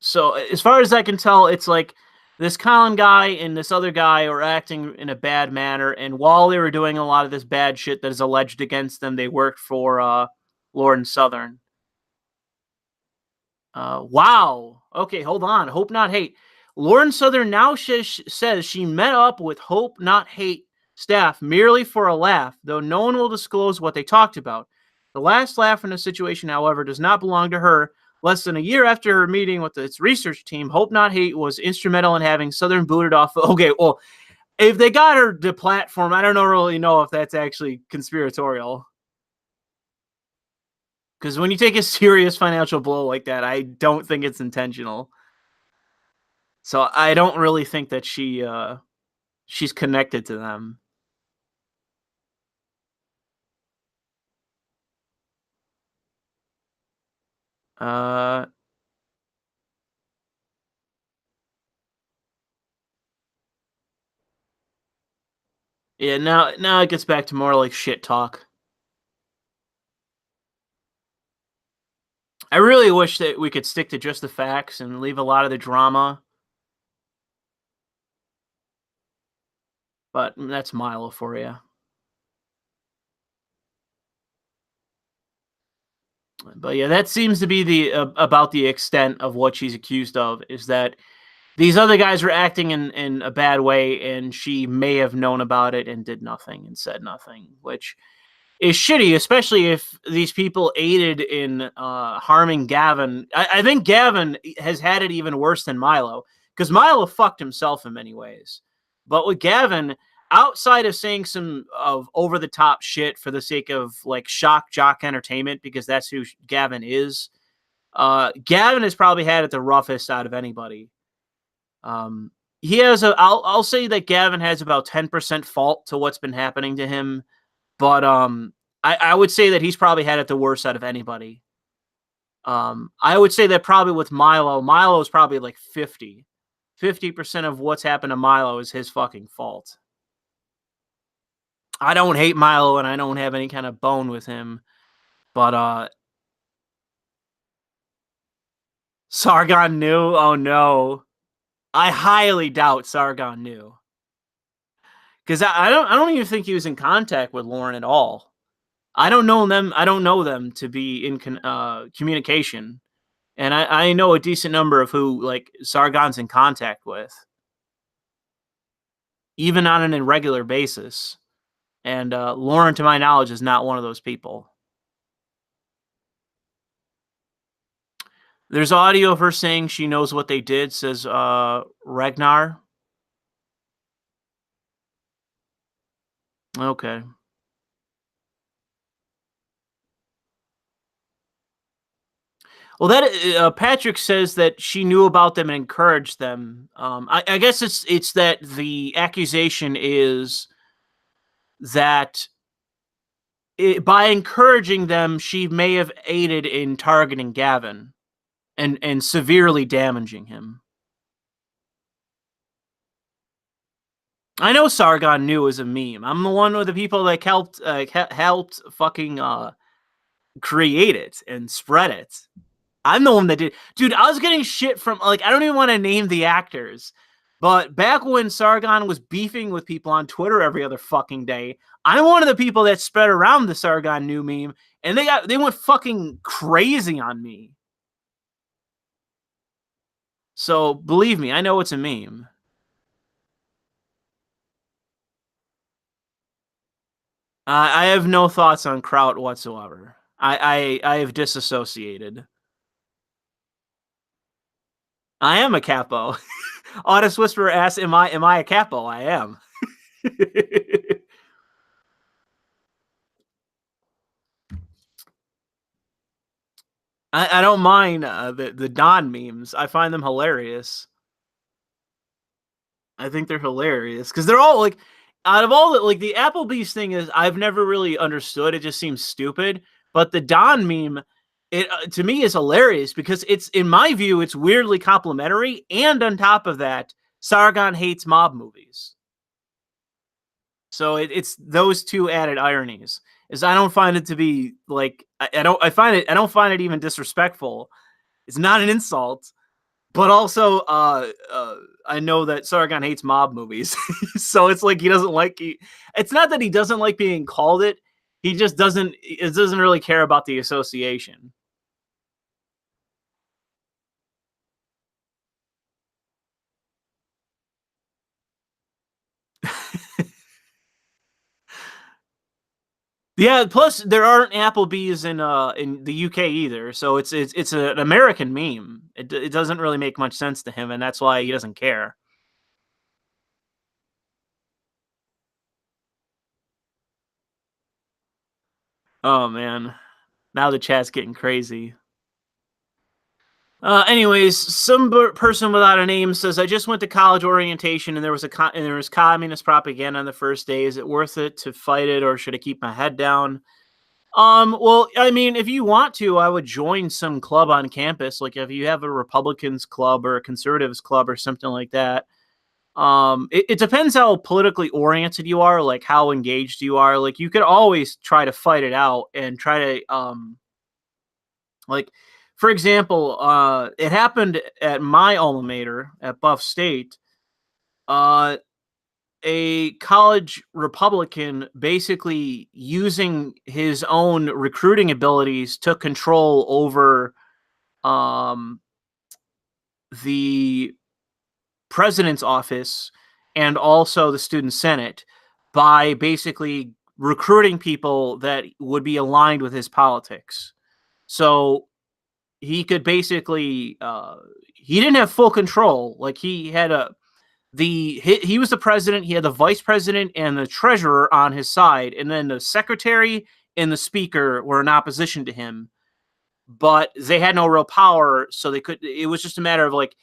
So as far as I can tell, it's like this Colin guy and this other guy are acting in a bad manner, and while they were doing a lot of this bad shit that is alleged against them, they worked for Lauren Southern. Wow. Okay, hold on. Hope Not Hate. Lauren Southern now says she met up with Hope Not Hate staff merely for a laugh, though no one will disclose what they talked about. The last laugh in the situation, however, does not belong to her. Less than a year after her meeting with its research team, Hope Not Hate was instrumental in having Southern booted off. Okay, well, if they got her to platform, I don't really know if that's actually conspiratorial. Because when you take a serious financial blow like that, I don't think it's intentional. So I don't really think that she's connected to them. Uh, Yeah, now it gets back to more like shit talk. I really wish that we could stick to just the facts and leave a lot of the drama. But that's Milo for you. But yeah, that seems to be the about the extent of what she's accused of, is that these other guys were acting in a bad way, and she may have known about it and did nothing and said nothing, which is shitty, especially if these people aided in harming Gavin. I think Gavin has had it even worse than Milo, because Milo fucked himself in many ways. But with Gavin, outside of saying some of over the top shit for the sake of like shock jock entertainment, because that's who Gavin is, Gavin has probably had it the roughest out of anybody. He has I'll say that Gavin has about 10% fault to what's been happening to him, but I would say that he's probably had it the worst out of anybody. I would say that probably with Milo is probably like 50% of what's happened to Milo is his fucking fault. I don't hate Milo and I don't have any kind of bone with him, but Sargon knew. Oh no, I highly doubt Sargon knew, because I don't even think he was in contact with Lauren at all. I don't know them. I don't know them to be in communication, and I know a decent number of who like Sargon's in contact with, even on an irregular basis. And Lauren, to my knowledge, is not one of those people. There's audio of her saying she knows what they did, says Ragnar. Okay. Well, that Patrick says that she knew about them and encouraged them. I guess it's that the accusation is that by encouraging them, she may have aided in targeting Gavin and severely damaging him. I know Sargon knew as a meme. I'm the one of the people that helped fucking create it and spread it. I'm the one that did. Dude, I was getting shit from, like, I don't even want to name the actors, but back when Sargon was beefing with people on Twitter every other fucking day, I'm one of the people that spread around the Sargon new meme, and they went fucking crazy on me. So believe me, I know it's a meme. I have no thoughts on Kraut whatsoever. I have disassociated. I am a capo. Honest Whisperer asks, "Am I a capo?" I am. I don't mind the Don memes. I find them hilarious. I think they're hilarious because they're all like, out of all the, like, the Applebee's thing is I've never really understood. It just seems stupid. But the Don meme, it to me is hilarious because it's, in my view, it's weirdly complimentary, and on top of that, Sargon hates mob movies. So it's those two added ironies. Is I don't find it to be like, I don't find it even disrespectful. It's not an insult, but also I know that Sargon hates mob movies, so it's like he doesn't like. It's not that he doesn't like being called it. He just doesn't. It doesn't really care about the association. Yeah. Plus, there aren't Applebee's in the UK either, so it's an American meme. It doesn't really make much sense to him, and that's why he doesn't care. Oh man, now the chat's getting crazy. Anyways, some person without a name says, "I just went to college orientation and there was communist propaganda on the first day. Is it worth it to fight it, or should I keep my head down?" Well, I mean, if you want to, I would join some club on campus. Like if you have a Republicans club or a conservatives club or something like that. It depends how politically oriented you are, like how engaged you are. Like you could always try to fight it out and try to like for example, it happened at my alma mater at Buff State. Uh a college Republican basically using his own recruiting abilities took control over um the president's office and also the student senate by basically recruiting people that would be aligned with his politics. So he could basically he didn't have full control. Like he had he was the president, he had the vice president and the treasurer on his side, and then the secretary and the speaker were in opposition to him, but they had no real power, so they could it was just a matter of like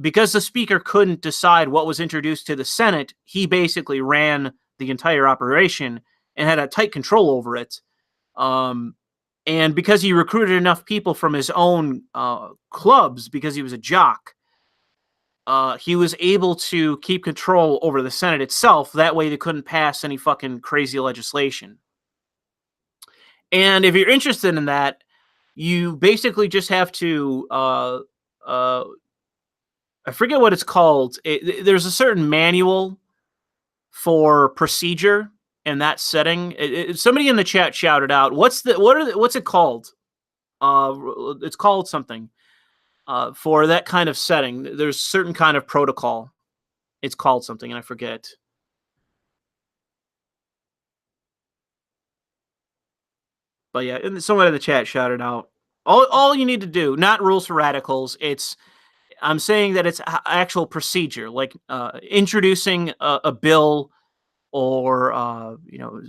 because the speaker couldn't decide what was introduced to the Senate, he basically ran the entire operation and had a tight control over it. And because he recruited enough people from his own clubs, because he was a jock, he was able to keep control over the Senate itself. That way, they couldn't pass any fucking crazy legislation. And if you're interested in that, you basically just have to I forget what it's called. There's a certain manual for procedure in that setting. Somebody in the chat shouted out, "What's it called?" It's called something for that kind of setting. There's certain kind of protocol. It's called something, and I forget. But yeah, and someone in the chat shouted out. All you need to do, not rules for radicals. I'm saying that it's actual procedure, like introducing a bill, or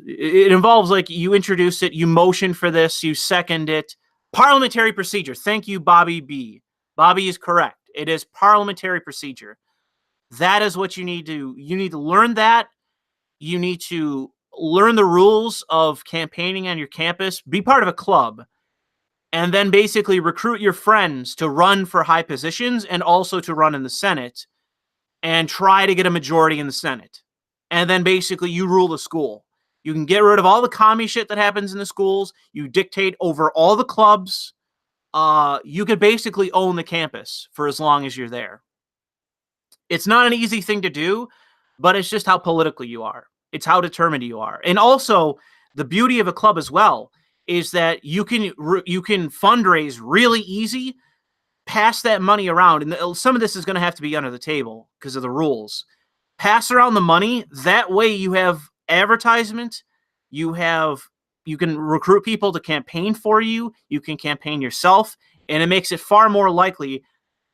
it involves like you introduce it, you motion for this, you second it. Parliamentary procedure. Thank you, Bobby B. Bobby is correct. It is parliamentary procedure. That is what you need to learn that. You need to learn the rules of campaigning on your campus, be part of a club, and then basically recruit your friends to run for high positions and also to run in the Senate and try to get a majority in the Senate. And then basically you rule the school. You can get rid of all the commie shit that happens in the schools. You dictate over all the clubs. You could basically own the campus for as long as you're there. It's not an easy thing to do, but it's just how political you are. It's how determined you are. And also, the beauty of a club as well is that you can fundraise really easy, pass that money around, and some of this is going to have to be under the table because of the rules. Pass around the money. That way you have advertisement. You can recruit people to campaign for you. You can campaign yourself. And it makes it far more likely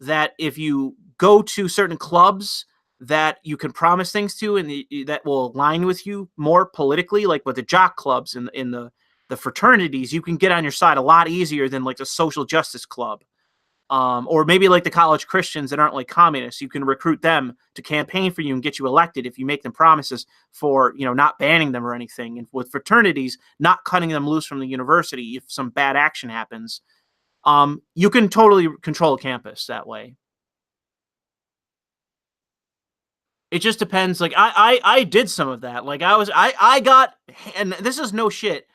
that if you go to certain clubs that you can promise things to and that will align with you more politically, like with the jock clubs and in the fraternities, you can get on your side a lot easier than like the social justice club. Or maybe like the college Christians that aren't like communists. You can recruit them to campaign for you and get you elected if you make them promises for, not banning them or anything. And with fraternities, not cutting them loose from the university if some bad action happens. You can totally control a campus that way. It just depends. Like I did some of that. Like I got, and this is no shit,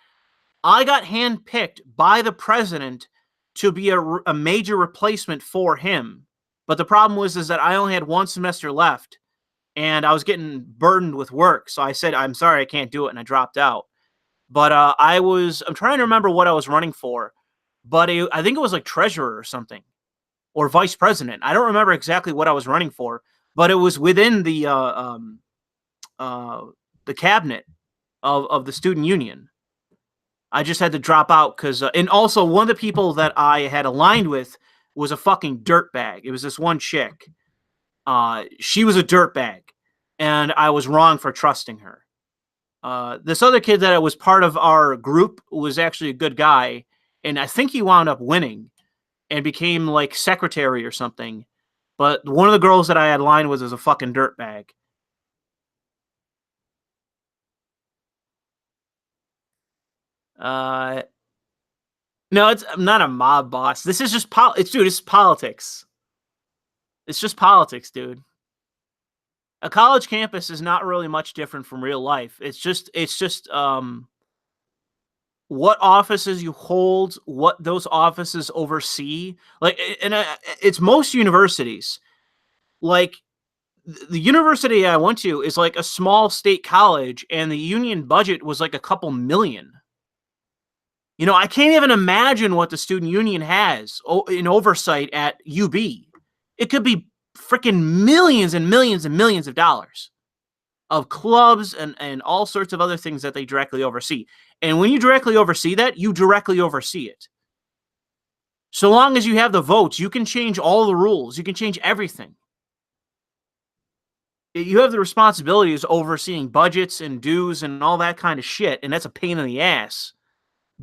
I got handpicked by the president to be a major replacement for him. But the problem was is that I only had one semester left and I was getting burdened with work. So I said, I'm sorry, I can't do it. And I dropped out. But I'm trying to remember what I was running for, but I think it was like treasurer or something, or vice president. I don't remember exactly what I was running for, but it was within the cabinet of the student union. I just had to drop out because, and also one of the people that I had aligned with was a fucking dirtbag. It was this one chick. She was a dirtbag, and I was wrong for trusting her. This other kid that was part of our group was actually a good guy, and I think he wound up winning and became like secretary or something. But one of the girls that I had aligned with was a fucking dirtbag. No, I'm not a mob boss. This is just it's politics. It's just politics, dude. A college campus is not really much different from real life. It's just what offices you hold, what those offices oversee. Like, and it's most universities. Like, the university I went to is like a small state college, and the union budget was like a couple million. You know, I can't even imagine what the student union has in oversight at UB. It could be freaking millions and millions and millions of dollars of clubs and all sorts of other things that they directly oversee. And when you directly oversee that, you directly oversee it. So long as you have the votes, you can change all the rules. You can change everything. You have the responsibilities overseeing budgets and dues and all that kind of shit, and that's a pain in the ass.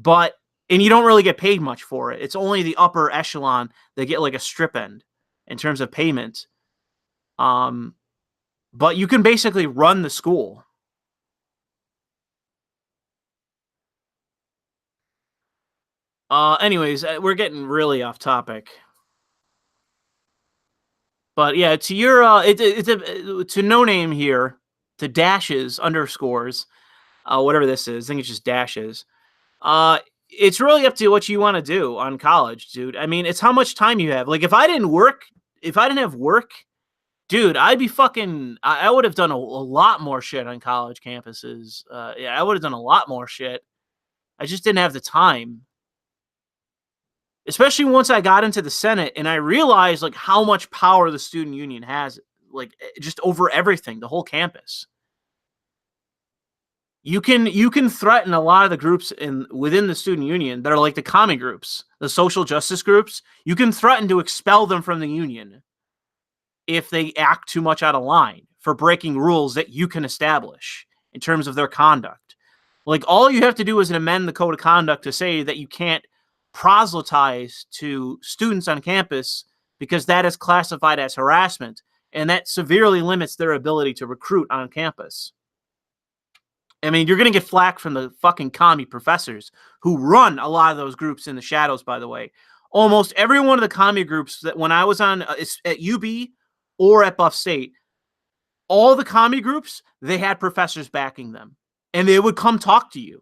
And you don't really get paid much for it. It's only the upper echelon that get like a strip end in terms of payment. But you can basically run the school. Anyways, we're getting really off topic. But yeah, to your to no name here, to dashes underscores, whatever this is. I think it's just dashes. It's really up to what you want to do on college, dude. I mean, it's how much time you have. Like, if I didn't have work, dude, I'd be fucking. I would have done a lot more shit on college campuses. Yeah, I would have done a lot more shit. I just didn't have the time. Especially once I got into the Senate and I realized like how much power the student union has, like just over everything, the whole campus. You can threaten a lot of the groups within the student union that are like the commie groups, the social justice groups. You can threaten to expel them from the union if they act too much out of line for breaking rules that you can establish in terms of their conduct. Like, all you have to do is amend the code of conduct to say that you can't proselytize to students on campus because that is classified as harassment, and that severely limits their ability to recruit on campus. I mean, you're going to get flack from the fucking commie professors who run a lot of those groups in the shadows, by the way. Almost every one of the commie groups that when I was on at UB or at Buff State, all the commie groups, they had professors backing them, and they would come talk to you.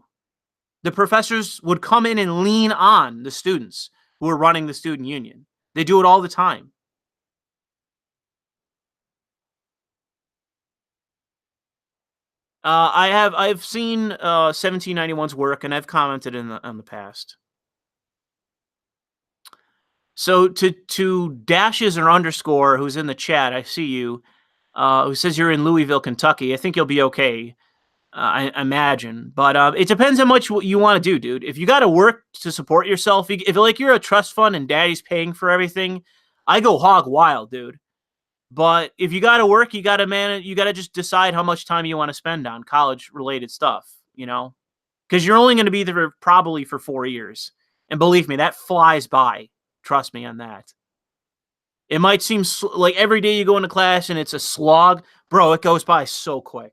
The professors would come in and lean on the students who are running the student union. They do it all the time. I've seen 1791's work, and I've commented on the past. So to dashes or underscore, who's in the chat, I see you, who says you're in Louisville, Kentucky. I think you'll be okay. I imagine, but it depends how much you want to do, dude. If you got to work to support yourself, if like you're a trust fund and daddy's paying for everything, I go hog wild, dude. But if you got to work, you got to manage. You got to just decide how much time you want to spend on college-related stuff, you know, because you're only going to be there probably for 4 years, and believe me, that flies by. Trust me on that. It might seem like every day you go into class and it's a slog, bro. It goes by so quick.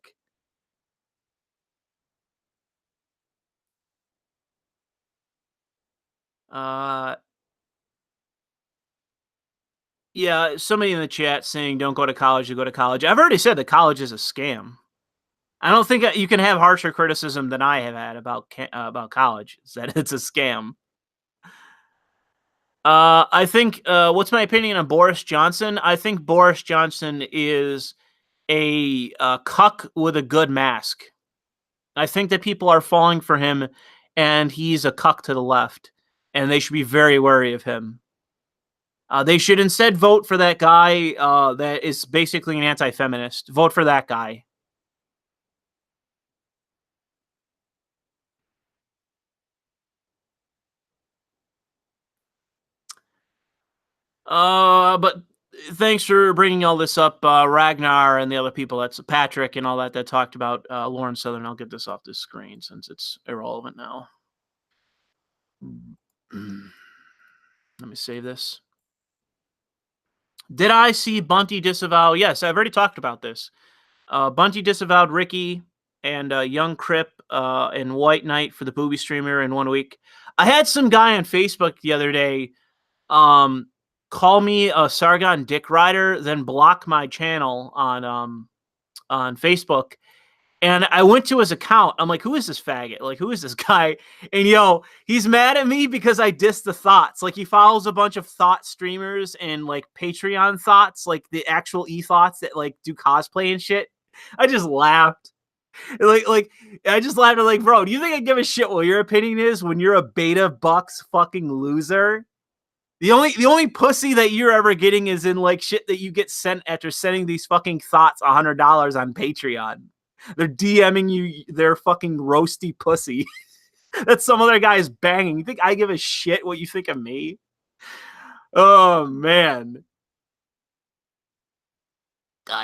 Yeah, somebody in the chat saying don't go to college, you go to college. I've already said that college is a scam. I don't think you can have harsher criticism than I have had about college. Is that it's a scam. I think what's my opinion on Boris Johnson? I think Boris Johnson is a cuck with a good mask. I think that people are falling for him, and he's a cuck to the left, and they should be very wary of him. They should instead vote for that guy that is basically an anti-feminist. Vote for that guy. But thanks for bringing all this up, Ragnar and the other people. That's Patrick and all that talked about Lauren Southern. I'll get this off this screen since it's irrelevant now. Let me save this. Did I see Bunty disavow? Yes, I've already talked about this. Bunty disavowed Ricky and Young Crip and White Knight for the booby streamer in 1 week. I had some guy on Facebook the other day call me a Sargon dick rider, then block my channel on on Facebook. And I went to his account. I'm like, who is this faggot? Like, who is this guy? And yo, he's mad at me because I dissed the thoughts. Like, he follows a bunch of thought streamers and like Patreon thoughts, like the actual e-thoughts that like do cosplay and shit. I just laughed. Like I just laughed. I'm like, bro, do you think I give a shit what your opinion is when you're a beta bucks fucking loser? The only pussy that you're ever getting is in like shit that you get sent after sending these fucking thoughts $100 on Patreon. They're DMing you their fucking roasty pussy that some other guy is banging. You think I give a shit what you think of me? Oh, man.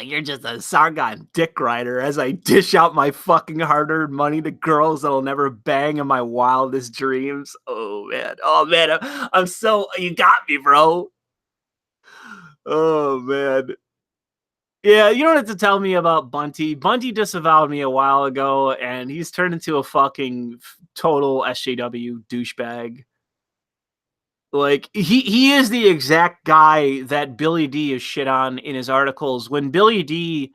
You're just a Sargon dick rider as I dish out my fucking hard-earned money to girls that'll never bang in my wildest dreams. Oh, man. Oh, man. I'm so... You got me, bro. Oh, man. Yeah, you don't have to tell me about Bunty. Bunty disavowed me a while ago, and he's turned into a fucking total SJW douchebag. Like, he is the exact guy that Billy D is shit on in his articles. When Billy D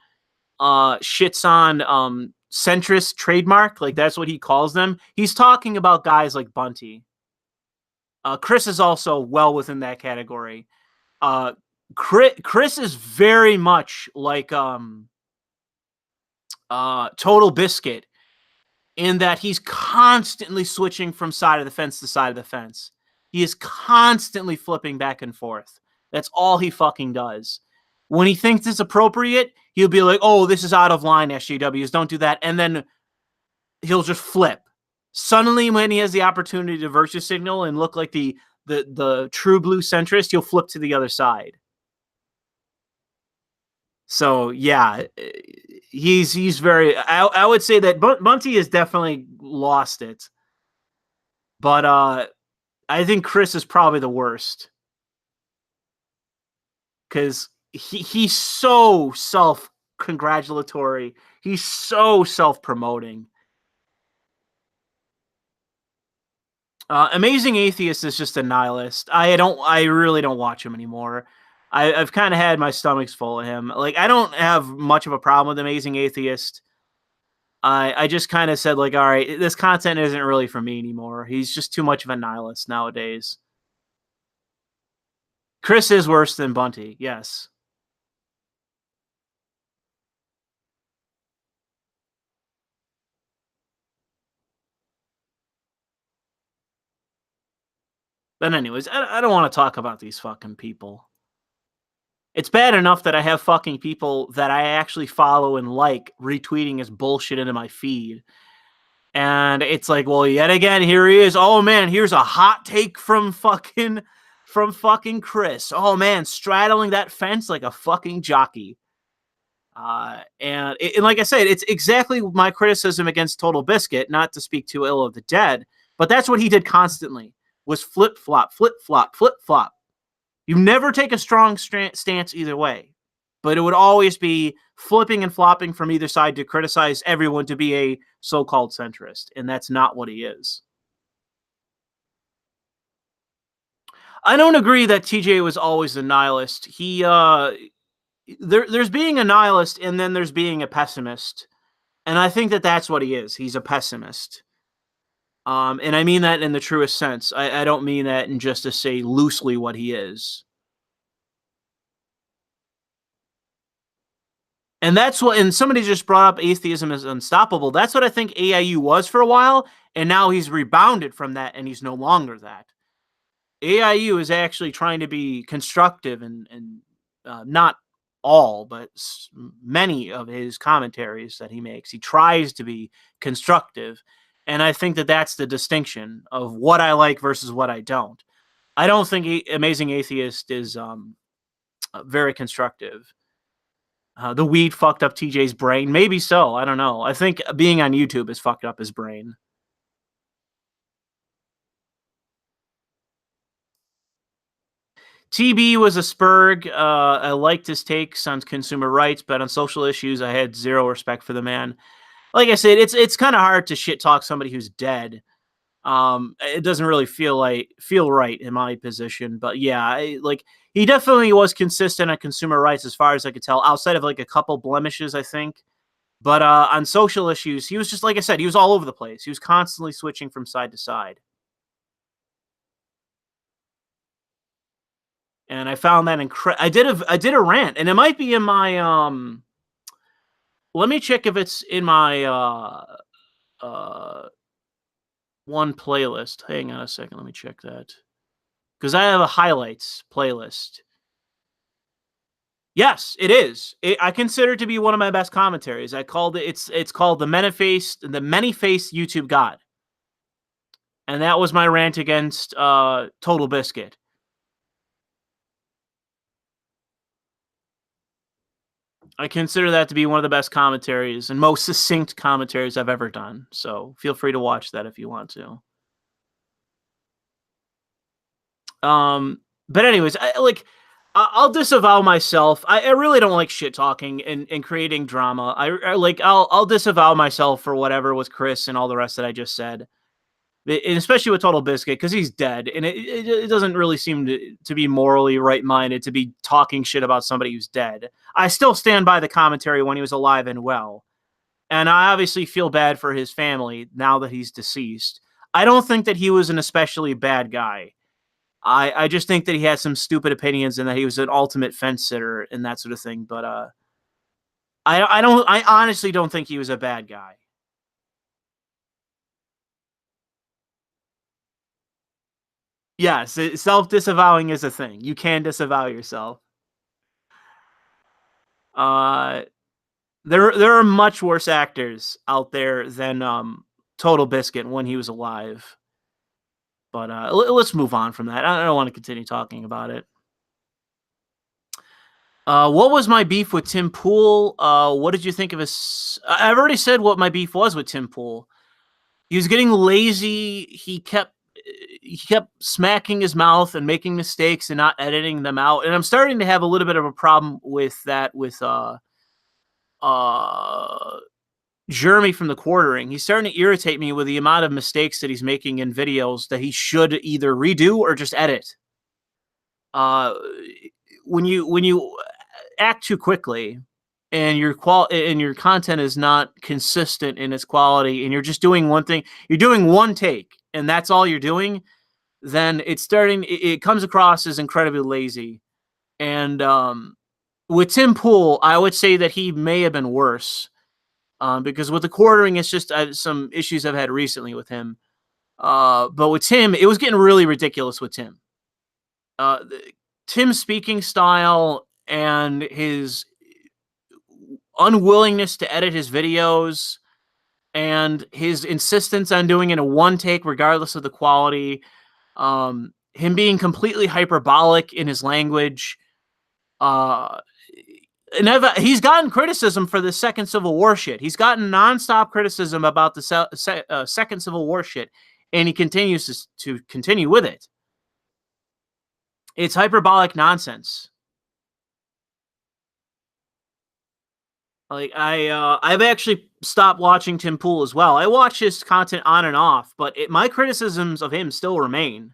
shits on centrist trademark, like that's what he calls them, he's talking about guys like Bunty. Chris is also well within that category. Chris is very much like Total Biscuit in that he's constantly switching from side of the fence to side of the fence. He is constantly flipping back and forth. That's all he fucking does. When he thinks it's appropriate, he'll be like, oh, this is out of line, SJWs, don't do that. And then he'll just flip. Suddenly, when he has the opportunity to virtue signal and look like the true blue centrist, he'll flip to the other side. So yeah, he's very. I would say that Bunty has definitely lost it, but I think Chris is probably the worst because he's so self-congratulatory. He's so self-promoting. Amazing Atheist is just a nihilist. I really don't watch him anymore. I've kind of had my stomach's full of him. Like, I don't have much of a problem with Amazing Atheist. I just kind of said, like, all right, this content isn't really for me anymore. He's just too much of a nihilist nowadays. Chris is worse than Bunty, yes. But anyways, I don't want to talk about these fucking people. It's bad enough that I have fucking people that I actually follow and like retweeting his bullshit into my feed. And it's like, well, yet again, here he is. Oh, man, here's a hot take from fucking Chris. Oh, man, straddling that fence like a fucking jockey. And like I said, it's exactly my criticism against Total Biscuit, not to speak too ill of the dead, but that's what he did constantly, was flip-flop, flip-flop, flip-flop. You never take a strong stance either way, but it would always be flipping and flopping from either side to criticize everyone to be a so-called centrist, and that's not what he is. I don't agree that TJ was always a nihilist. There's being a nihilist, and then there's being a pessimist, and I think that that's what he is. He's a pessimist. And I mean that in the truest sense. I don't mean that in just to say loosely what he is. And that's what, and somebody just brought up atheism is unstoppable. That's what I think AIU was for a while, and now he's rebounded from that, and he's no longer that. AIU is actually trying to be constructive, and not all, but many of his commentaries that he makes, he tries to be constructive. And I think that that's the distinction of what I like versus what I don't. I don't think Amazing Atheist is very constructive. The weed fucked up TJ's brain. Maybe so. I don't know. I think being on YouTube has fucked up his brain. TB was a spurg. I liked his takes on consumer rights, but on social issues, I had zero respect for the man. Like I said, it's kind of hard to shit talk somebody who's dead. It doesn't really feel right in my position, but yeah, he definitely was consistent on consumer rights as far as I could tell, outside of like a couple blemishes, I think. But on social issues, he was just, like I said, he was all over the place. He was constantly switching from side to side. And I found that I did a rant, and it might be in my let me check if it's in my one playlist. Hang on a second, let me check that. Because I have a highlights playlist. Yes, it is. I consider it to be one of my best commentaries. I called it. It's called the many-faced YouTube God, and that was my rant against Total Biscuit. I consider that to be one of the best commentaries and most succinct commentaries I've ever done. So feel free to watch that if you want to. But anyways, I'll disavow myself. I really don't like shit talking and creating drama. I'll disavow myself for whatever with Chris and all the rest that I just said, and especially with Total Biscuit, because he's dead, and it doesn't really seem to be morally right-minded to be talking shit about somebody who's dead. I still stand by the commentary when he was alive and well, and I obviously feel bad for his family now that he's deceased. I don't think that he was an especially bad guy. I just think that he had some stupid opinions and that he was an ultimate fence sitter and that sort of thing. But I honestly don't think he was a bad guy. Yes, self-disavowing is a thing. You can disavow yourself. There are much worse actors out there than Total Biscuit when he was alive. But let's move on from that. I don't want to continue talking about it. What was my beef with Tim Pool? What did you think of his... I've already said what my beef was with Tim Pool. He was getting lazy. He kept smacking his mouth and making mistakes and not editing them out. And I'm starting to have a little bit of a problem with that with Jeremy from the Quartering. He's starting to irritate me with the amount of mistakes that he's making in videos that he should either redo or just edit. When you act too quickly and your content is not consistent in its quality, and you're just doing one thing, you're doing one take, and that's all you're doing, then it comes across as incredibly lazy. And with Tim Pool, I would say that he may have been worse. Because with the Quartering, it's just some issues I've had recently with him. But with Tim, it was getting really ridiculous with Tim. Tim's speaking style and his unwillingness to edit his videos and his insistence on doing it in one take regardless of the quality, him being completely hyperbolic in his language, and he's gotten criticism for the second Civil War shit. He's gotten nonstop criticism about the second Civil War shit, and he continues to continue with it. It's hyperbolic nonsense. Like I've actually stopped watching Tim Pool as well. I watch his content on and off, but my criticisms of him still remain.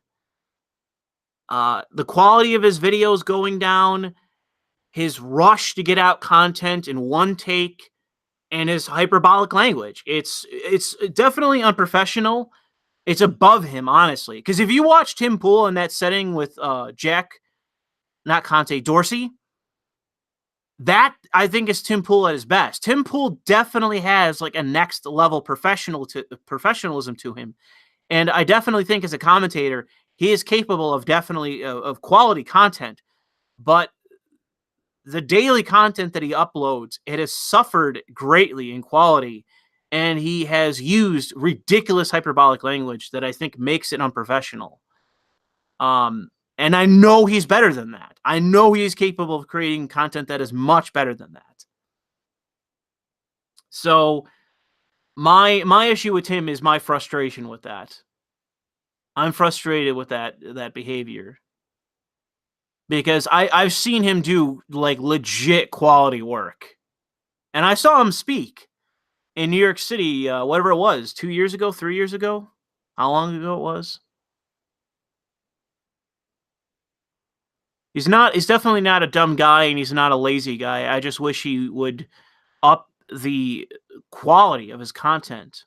The quality of his videos going down, his rush to get out content in one take, and his hyperbolic language. It's definitely unprofessional. It's above him, honestly. Because if you watch Tim Pool in that setting with Dorsey, that I think is Tim Pool at his best. Tim Pool definitely has like a next level professionalism to him, and I definitely think as a commentator he is capable of definitely of quality content. But the daily content that he uploads, it has suffered greatly in quality, and he has used ridiculous hyperbolic language that I think makes it unprofessional. And I know he's better than that. I know he is capable of creating content that is much better than that. So my issue with him is my frustration with that. I'm frustrated with that behavior. Because I've seen him do like legit quality work. And I saw him speak in New York City, whatever it was, 2 years ago, 3 years ago, how long ago it was. He's definitely not a dumb guy, and he's not a lazy guy. I just wish he would up the quality of his content.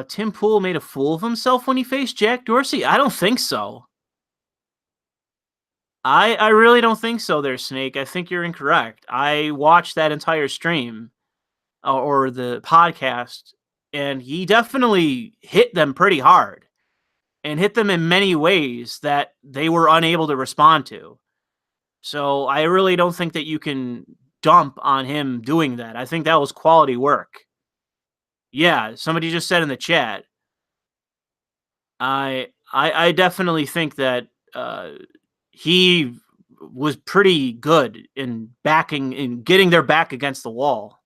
Tim Pool made a fool of himself when he faced Jack Dorsey? I don't think so. I really don't think so there, Snake. I think you're incorrect. I watched that entire stream or the podcast, and he definitely hit them pretty hard and hit them in many ways that they were unable to respond to. So I really don't think that you can dump on him doing that. I think that was quality work. Yeah, somebody just said in the chat. I definitely think that he was pretty good in getting their back against the wall.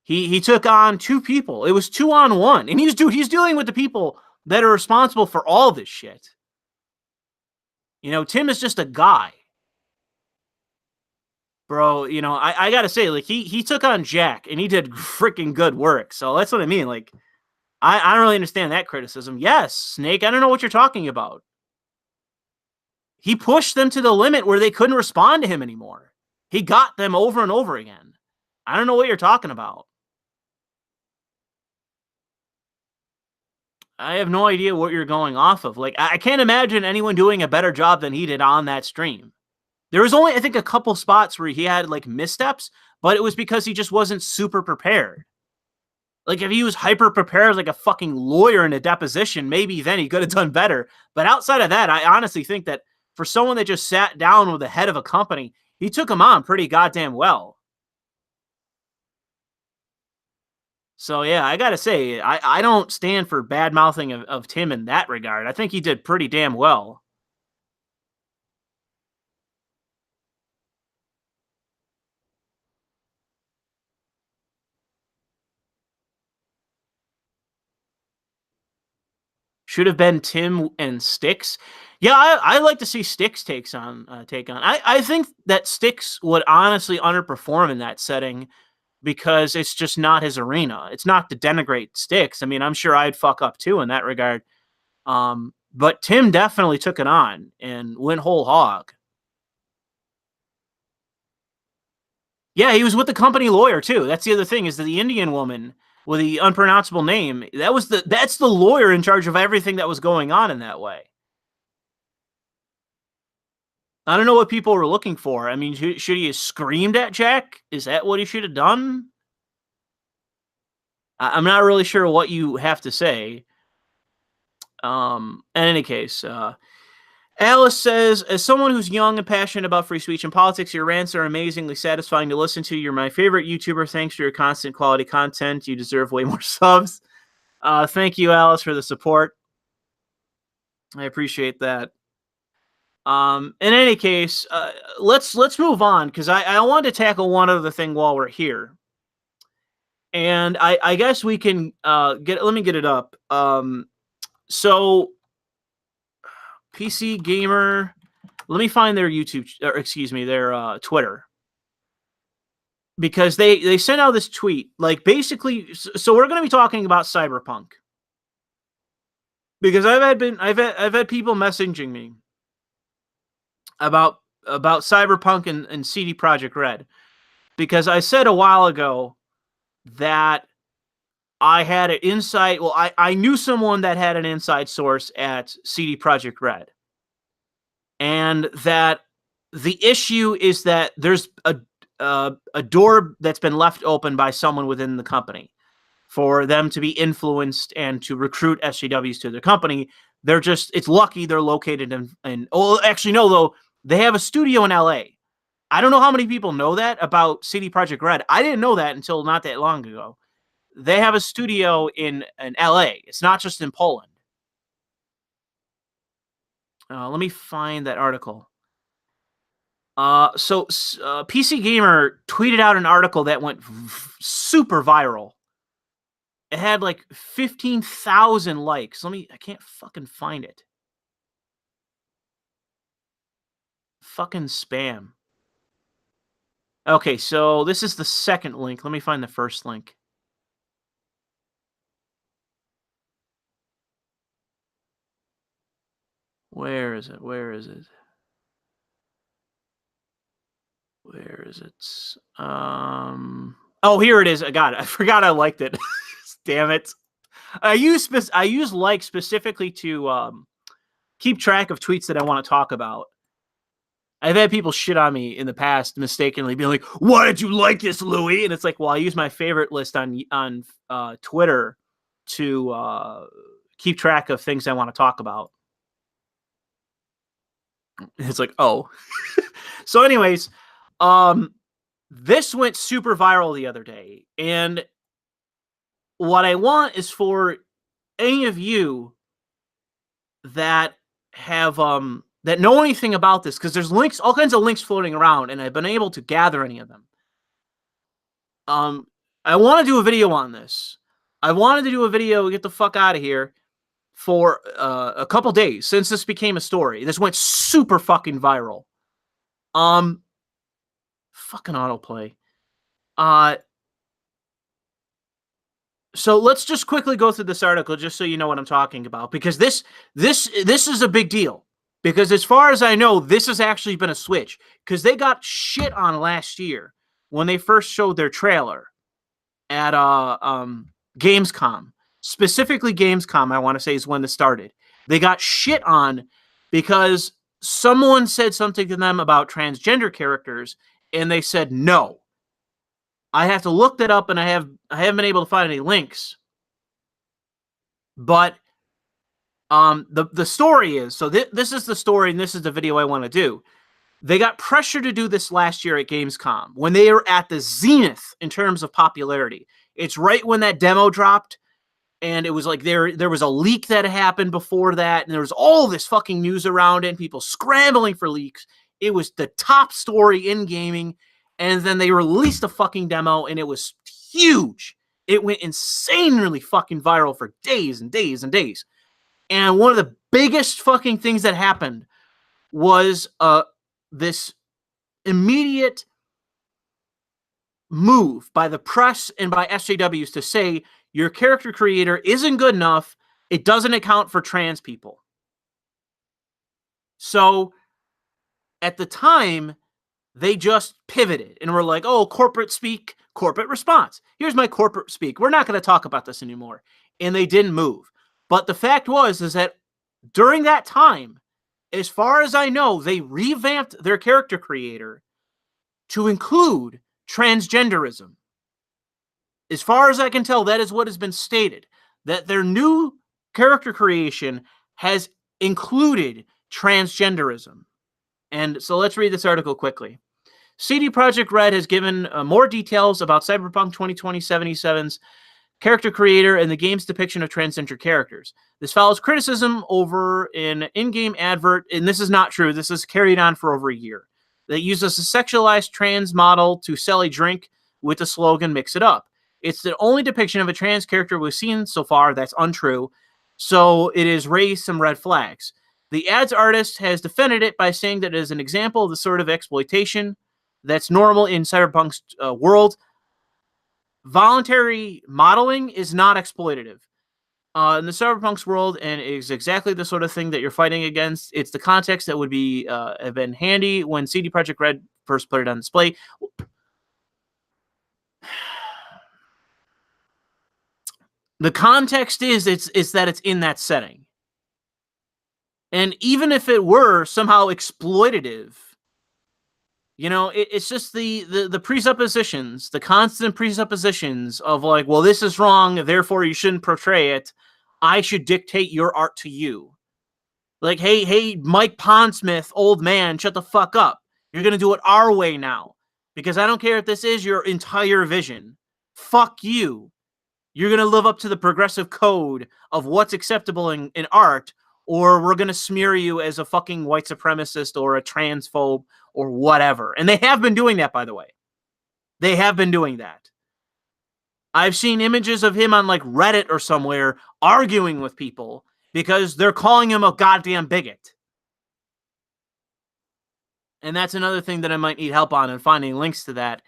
He took on two people. It was 2-on-1, and he's dealing with the people that are responsible for all this shit. Tim is just a guy. Bro, I gotta say, like, he took on Jack, and he did freaking good work. So that's what I mean. Like, I don't really understand that criticism. Yes, Snake, I don't know what you're talking about. He pushed them to the limit where they couldn't respond to him anymore. He got them over and over again. I don't know what you're talking about. I have no idea what you're going off of. Like, I can't imagine anyone doing a better job than he did on that stream. There was only, I think, a couple spots where he had, like, missteps, but it was because he just wasn't super prepared. Like, if he was hyper prepared like a fucking lawyer in a deposition, maybe then he could have done better. But outside of that, I honestly think that for someone that just sat down with the head of a company, he took him on pretty goddamn well. So, yeah, I got to say, I don't stand for bad-mouthing of Tim in that regard. I think he did pretty damn well. Should have been Tim and Styx. Yeah, I like to see Styx take on. I think that Styx would honestly underperform in that setting because it's just not his arena. It's not to denigrate Styx. I mean, I'm sure I'd fuck up too in that regard. But Tim definitely took it on and went whole hog. Yeah, he was with the company lawyer too. That's the other thing, is that the Indian woman with the unpronounceable name, that's the lawyer in charge of everything that was going on in that way. I don't know what people were looking for. I mean, should he have screamed at Jack? Is that what he should have done? I'm not really sure what you have to say. In any case, Alice says, as someone who's young and passionate about free speech and politics, your rants are amazingly satisfying to listen to. You're my favorite YouTuber. Thanks for your constant quality content. You deserve way more subs. Thank you, Alice, for the support. I appreciate that. In any case, let's move on, because I wanted to tackle one other thing while we're here. And I guess we can let me get it up. So PC Gamer, let me find their YouTube, or excuse me, their Twitter, because they sent out this tweet, like, basically. So we're going to be talking about Cyberpunk, because I've had people messaging me about Cyberpunk and CD Projekt Red, because I said a while ago that I had an insight. Well, I knew someone that had an inside source at CD Projekt Red, and that the issue is that there's a door that's been left open by someone within the company for them to be influenced and to recruit SJWs to their company. It's lucky they're located in oh, actually, no, though, they have a studio in LA. I don't know how many people know that about CD Projekt Red. I didn't know that until not that long ago. They have a studio in LA. It's not just in Poland. Let me find that article. So PC Gamer tweeted out an article that went super viral. It had like 15,000 likes. I can't fucking find it. Fucking spam. Okay, so this is the second link. Let me find the first link. Where is it? Where is it? Where is it? Oh, here it is. I got it. I forgot I liked it. Damn it. I use like specifically to keep track of tweets that I want to talk about. I've had people shit on me in the past mistakenly being like, why did you like this, Louis? And it's like, well, I use my favorite list on Twitter to keep track of things I want to talk about. It's like, oh. So anyways, this went super viral the other day. And what I want is for any of you that have that know anything about this, because there's links, all kinds of links floating around, and I've been able to gather any of them. I want to do a video on this. I wanted to do a video, get the fuck out of here, for a couple days since this became a story. This went super fucking viral. Fucking autoplay. So let's just quickly go through this article just so you know what I'm talking about, because this is a big deal. Because as far as I know, this has actually been a switch, because they got shit on last year when they first showed their trailer at Gamescom. Specifically Gamescom, I want to say, is when this started. They got shit on because someone said something to them about transgender characters, and they said no. I have to look that up, and I haven't been able to find any links. But the story is, so this is the story, and this is the video I want to do. They got pressure to do this last year at Gamescom when they were at the zenith in terms of popularity. It's right when that demo dropped, and it was like there was a leak that happened before that, and there was all this fucking news around it, and people scrambling for leaks. It was the top story in gaming, and then they released a fucking demo, and it was huge. It went insanely fucking viral for days and days and days. And one of the biggest fucking things that happened was this immediate move by the press and by SJWs to say your character creator isn't good enough. It doesn't account for trans people. So at the time, they just pivoted and were like, oh, corporate speak, corporate response. Here's my corporate speak. We're not going to talk about this anymore. And they didn't move. But the fact is that during that time, as far as I know, they revamped their character creator to include transgenderism. As far as I can tell, that is what has been stated, that their new character creation has included transgenderism. And so let's read this article quickly. CD Projekt Red has given more details about Cyberpunk 2077's character creator and the game's depiction of transgender characters. This follows criticism over an in-game advert, and this is not true. This is carried on for over a year. That uses a sexualized trans model to sell a drink with the slogan, mix it up. It's the only depiction of a trans character we've seen so far that's untrue, so it has raised some red flags. The ad's artist has defended it by saying that it is an example of the sort of exploitation that's normal in Cyberpunk's world. Voluntary modeling is not exploitative. In the Cyberpunk's world, and it is exactly the sort of thing that you're fighting against. It's the context that would be have been handy when CD Projekt Red first put it on display. The context is it's that it's in that setting. And even if it were somehow exploitative, you know, it's just the presuppositions, the constant presuppositions of like, well, this is wrong, therefore you shouldn't portray it. I should dictate your art to you. Like, hey, Mike Pondsmith, old man, shut the fuck up. You're going to do it our way now. Because I don't care if this is your entire vision. Fuck you. You're going to live up to the progressive code of what's acceptable in art, or we're going to smear you as a fucking white supremacist or a transphobe or whatever. And they have been doing that, by the way. They have been doing that. I've seen images of him on like Reddit or somewhere arguing with people because they're calling him a goddamn bigot. And that's another thing that I might need help on and finding links to that.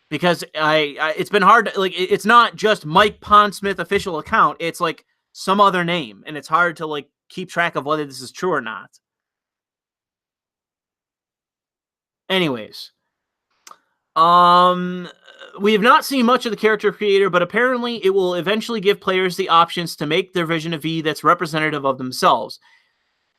Because it's been hard to, like, it's not just Mike Pondsmith official account. It's like some other name. And it's hard to like keep track of whether this is true or not. Anyways, we have not seen much of the character creator, but apparently it will eventually give players the options to make their vision of V that's representative of themselves.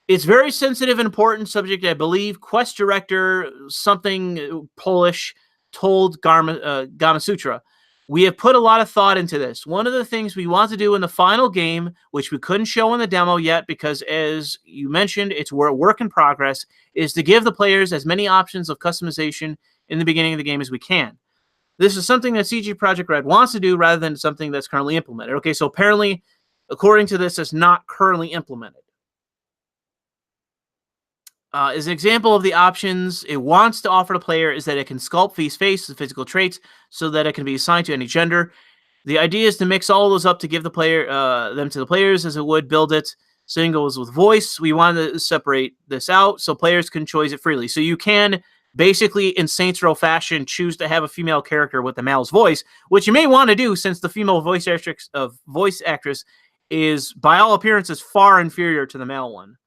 It's very sensitive and important subject, I believe. Quest director, something Polish, told Gamasutra, we have put a lot of thought into this. One of the things we want to do in the final game, which we couldn't show in the demo yet because, as you mentioned, it's a work in progress, is to give the players as many options of customization in the beginning of the game as we can. This is something that CG Projekt Red wants to do rather than something that's currently implemented. Okay, so apparently, according to this, it's not currently implemented. As an example of the options it wants to offer the player is that it can sculpt V's face with physical traits so that it can be assigned to any gender. The idea is to mix all those up to give the player them to the players as it would build it. Same goes with voice. We want to separate this out so players can choose it freely. So you can basically, in Saints Row fashion, choose to have a female character with a male's voice, which you may want to do since the female voice actress is, by all appearances, far inferior to the male one.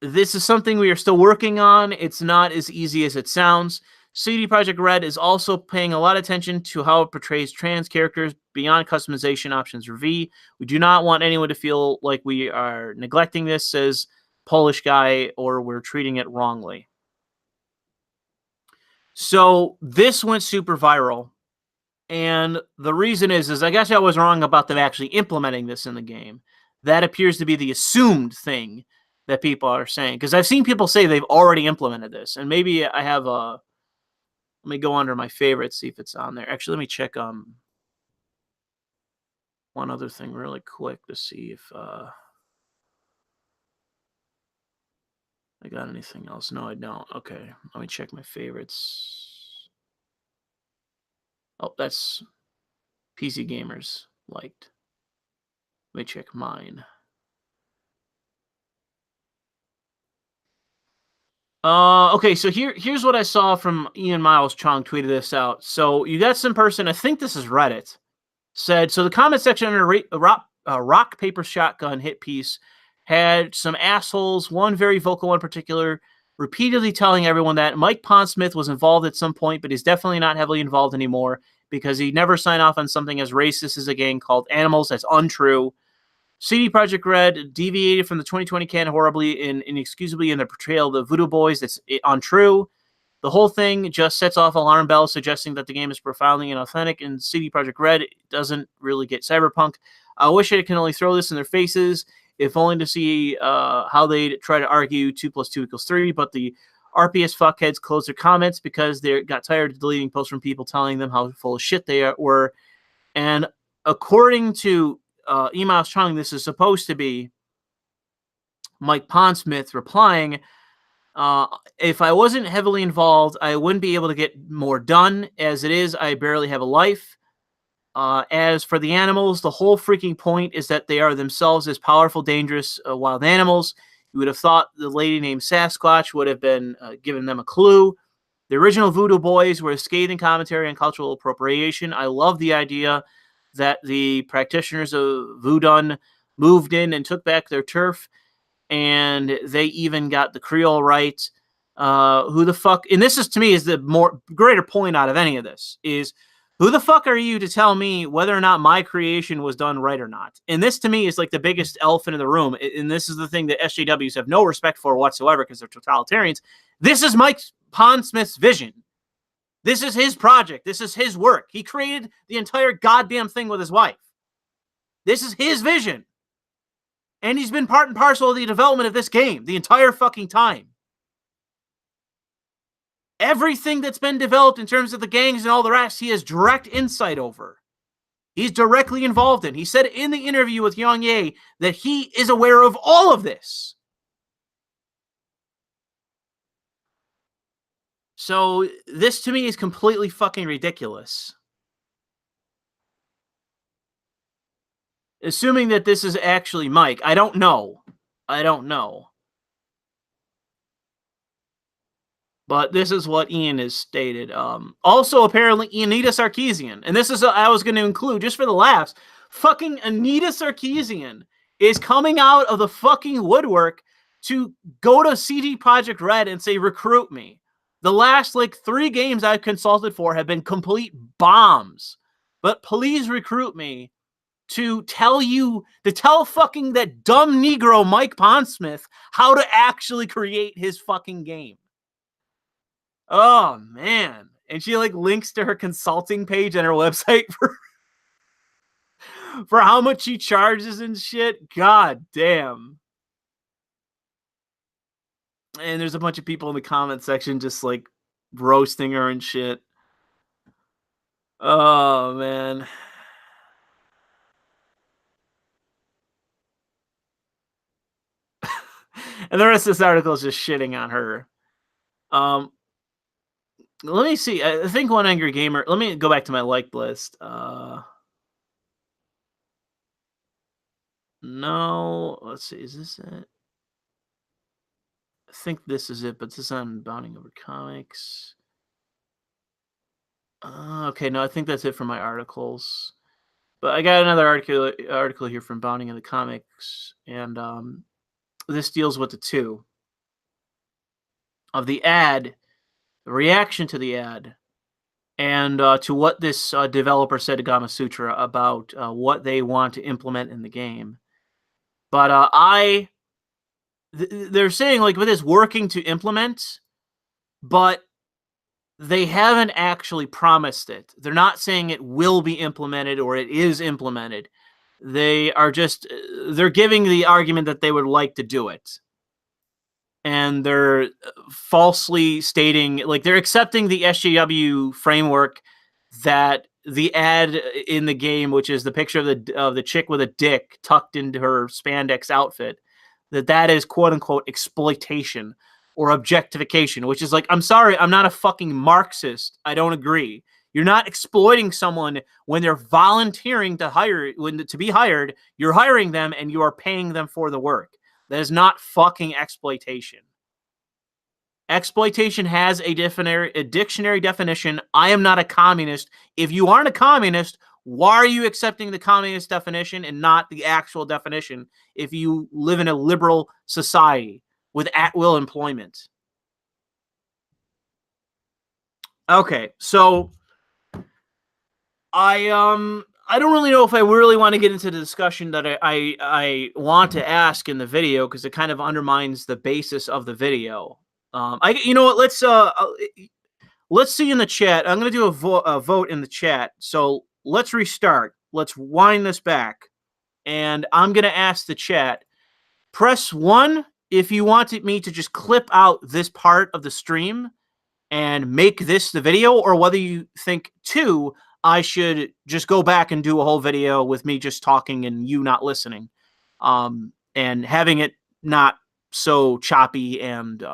This is something we are still working on. It's not as easy as it sounds. CD Projekt Red is also paying a lot of attention to how it portrays trans characters beyond customization options for V. We do not want anyone to feel like we are neglecting this, says Polish guy, or we're treating it wrongly. So this went super viral. And the reason is I guess I was wrong about them actually implementing this in the game. That appears to be the assumed thing that people are saying. Because I've seen people say they've already implemented this. And maybe I have a... Let me go under my favorites, see if it's on there. Actually, let me check one other thing really quick to see if I got anything else. No, I don't. Okay, let me check my favorites. Oh, that's PC Gamers liked. Let me check mine. Okay, so here's what I saw from Ian Miles Chong tweeted this out. So you got some person, I think this is Reddit, said, so the comment section under a rock, paper, shotgun hit piece had some assholes, one very vocal, one in particular, repeatedly telling everyone that Mike Pondsmith was involved at some point, but he's definitely not heavily involved anymore because he never signed off on something as racist as a gang called Animals. That's untrue. CD Projekt Red deviated from the 2020 canon horribly and inexcusably in their portrayal of the Voodoo Boys. That's untrue. The whole thing just sets off alarm bells suggesting that the game is profoundly inauthentic, and CD Projekt Red doesn't really get cyberpunk. I wish I can only throw this in their faces, if only to see how they try to argue 2 + 2 = 3, but the RPS fuckheads closed their comments because they got tired of deleting posts from people telling them how full of shit they were. And according to Email Chung, this is supposed to be Mike Pondsmith replying, if I wasn't heavily involved, I wouldn't be able to get more done. As it is, I barely have a life. As for the animals, the whole freaking point is that they are themselves as powerful, dangerous wild animals. You would have thought the lady named Sasquatch would have been given them a clue. The original Voodoo Boys were a scathing commentary on cultural appropriation. I love the idea that the practitioners of Voodoo moved in and took back their turf, and they even got the Creole right. Who the fuck? And this is, to me, is the more greater point out of any of this is, who the fuck are you to tell me whether or not my creation was done right or not? And this, to me, is like the biggest elephant in the room. And this is the thing that SJWs have no respect for whatsoever because they're totalitarians. This is Mike Pondsmith's vision. This is his project. This is his work. He created the entire goddamn thing with his wife. This is his vision. And he's been part and parcel of the development of this game the entire fucking time. Everything that's been developed in terms of the gangs and all the rest, he has direct insight over. He's directly involved in. He said in the interview with Yang Ye that he is aware of all of this. So this to me is completely fucking ridiculous. Assuming that this is actually Mike. I don't know. But this is what Ian has stated. Also, apparently, Anita Sarkeesian. And this is I was going to include, just for the laughs, fucking Anita Sarkeesian is coming out of the fucking woodwork to go to CD Projekt Red and say, recruit me. The last like 3 games I've consulted for have been complete bombs. But please recruit me to tell fucking that dumb Negro Mike Pondsmith how to actually create his fucking game. Oh man. And she like links to her consulting page on her website for how much she charges and shit. God damn. And there's a bunch of people in the comment section just like roasting her and shit. Oh man. And the rest of this article is just shitting on her. Let me see. I think One Angry Gamer. Let me go back to my liked list. No. Let's see. Is this it? I think this is it, but this is on Bounding Over Comics. Okay, no, I think that's it for my articles. But I got another article here from Bounding in the Comics, and this deals with the 2 of the ad, the reaction to the ad, and to what this developer said to Gamasutra about what they want to implement in the game. But they're saying like with this working to implement, but they haven't actually promised it. They're not saying it will be implemented or it is implemented. They are just, they're giving the argument that they would like to do it. And they're falsely stating, like they're accepting the SJW framework that the ad in the game, which is the picture of the chick with a dick tucked into her spandex outfit, that is quote unquote exploitation or objectification, which is like, I'm sorry, I'm not a fucking Marxist. I don't agree. You're not exploiting someone when they're volunteering to be hired. You're hiring them and you are paying them for the work. That is not fucking exploitation. Exploitation has a dictionary definition. I am not a communist. If you aren't a communist, why are you accepting the communist definition and not the actual definition if you live in a liberal society with at-will employment? Okay, so I don't really know if I really want to get into the discussion that I want to ask in the video, because it kind of undermines the basis of the video. You know what? Let's see in the chat. I'm gonna do a vote in the chat. So let's restart. Let's wind this back, and I'm gonna ask the chat. Press 1 if you wanted me to just clip out this part of the stream and make this the video, or whether you think 2, I should just go back and do a whole video with me just talking and you not listening, and having it not so choppy and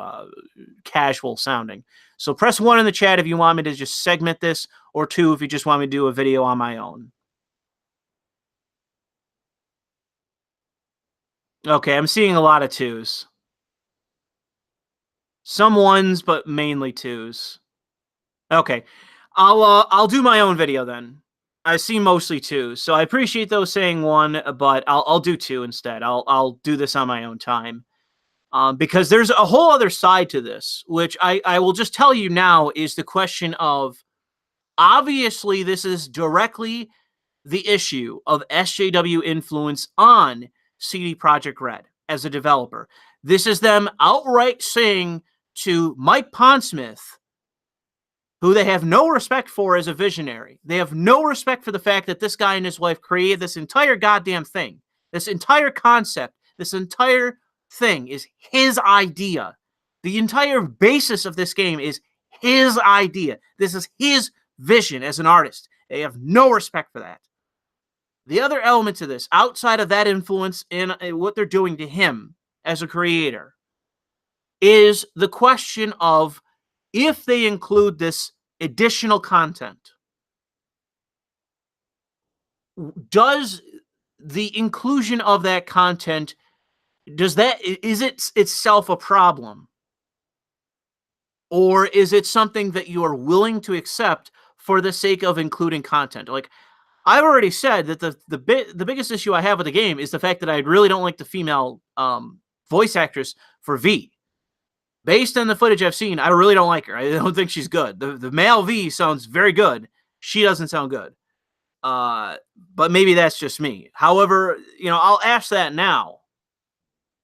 casual sounding. So press 1 in the chat if you want me to just segment this, or 2 if you just want me to do a video on my own. Okay, I'm seeing a lot of 2s. Some 1s, but mainly 2s. Okay, I'll do my own video then. I see mostly 2s, so I appreciate those saying 1, but I'll do 2 instead. I'll do this on my own time, because there's a whole other side to this, which I will just tell you now is the question of, obviously this is directly the issue of SJW influence on CD Projekt Red as a developer. This is them outright saying to Mike Pondsmith, who they have no respect for as a visionary. They have no respect for the fact that this guy and his wife created this entire goddamn thing. This entire concept, this entire thing is his idea. The entire basis of this game is his idea. This is his vision as an artist. They have no respect for that. The other element to this, outside of that influence in what they're doing to him as a creator, is the question of if they include this additional content. Does the inclusion of that content, is it itself a problem? Or is it something that you are willing to accept for the sake of including content? Like, I've already said that the biggest issue I have with the game is the fact that I really don't like the female voice actress for V. Based on the footage I've seen, I really don't like her. I don't think she's good. The male V sounds very good. She doesn't sound good. But maybe that's just me. However, I'll ask that now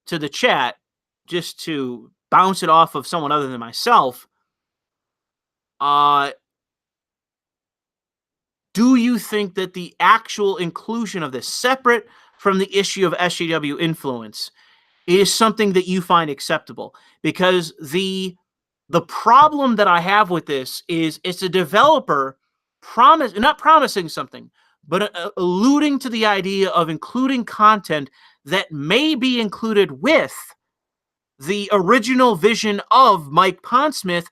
to the chat just to bounce it off of someone other than myself. Do you think that the actual inclusion of this, separate from the issue of SJW influence, is something that you find acceptable? Because the problem that I have with this is it's a developer not promising something, but alluding to the idea of including content that may be included with the original vision of Mike Pondsmith,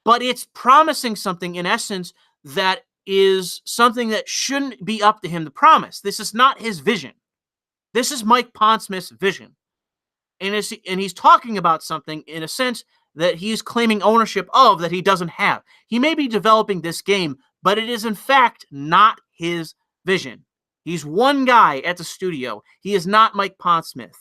but it's promising something in essence that is something that shouldn't be up to him to promise. This is not his vision. This is Mike Pondsmith's vision. And he's talking about something in a sense that he's claiming ownership of that he doesn't have. He may be developing this game, but it is in fact not his vision. He's one guy at the studio. He is not Mike Pondsmith.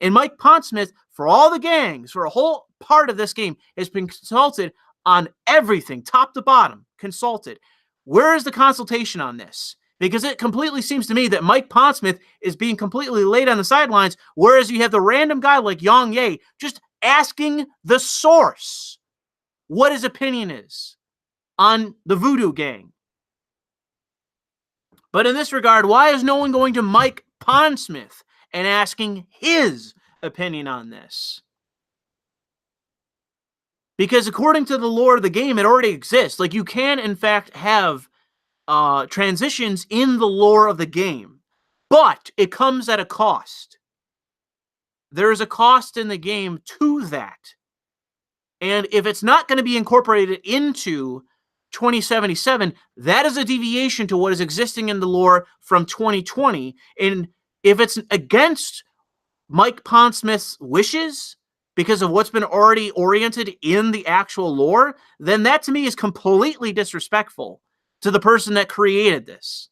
And Mike Pondsmith, for all the gangs, for a whole part of this game, has been consulted on everything, top to bottom, consulted. Where is the consultation on this? Because it completely seems to me that Mike Pondsmith is being completely laid on the sidelines, whereas you have the random guy like Yang Ye just asking the source what his opinion is on the Voodoo Gang. But in this regard, why is no one going to Mike Pondsmith and asking his opinion on this? Because according to the lore of the game, it already exists. Like, you can, in fact, have transitions in the lore of the game, but it comes at a cost. There is a cost in the game to that. And if it's not going to be incorporated into 2077, that is a deviation to what is existing in the lore from 2020. And if it's against Mike Pondsmith's wishes because of what's been already oriented in the actual lore, then that to me is completely disrespectful to the person that created this.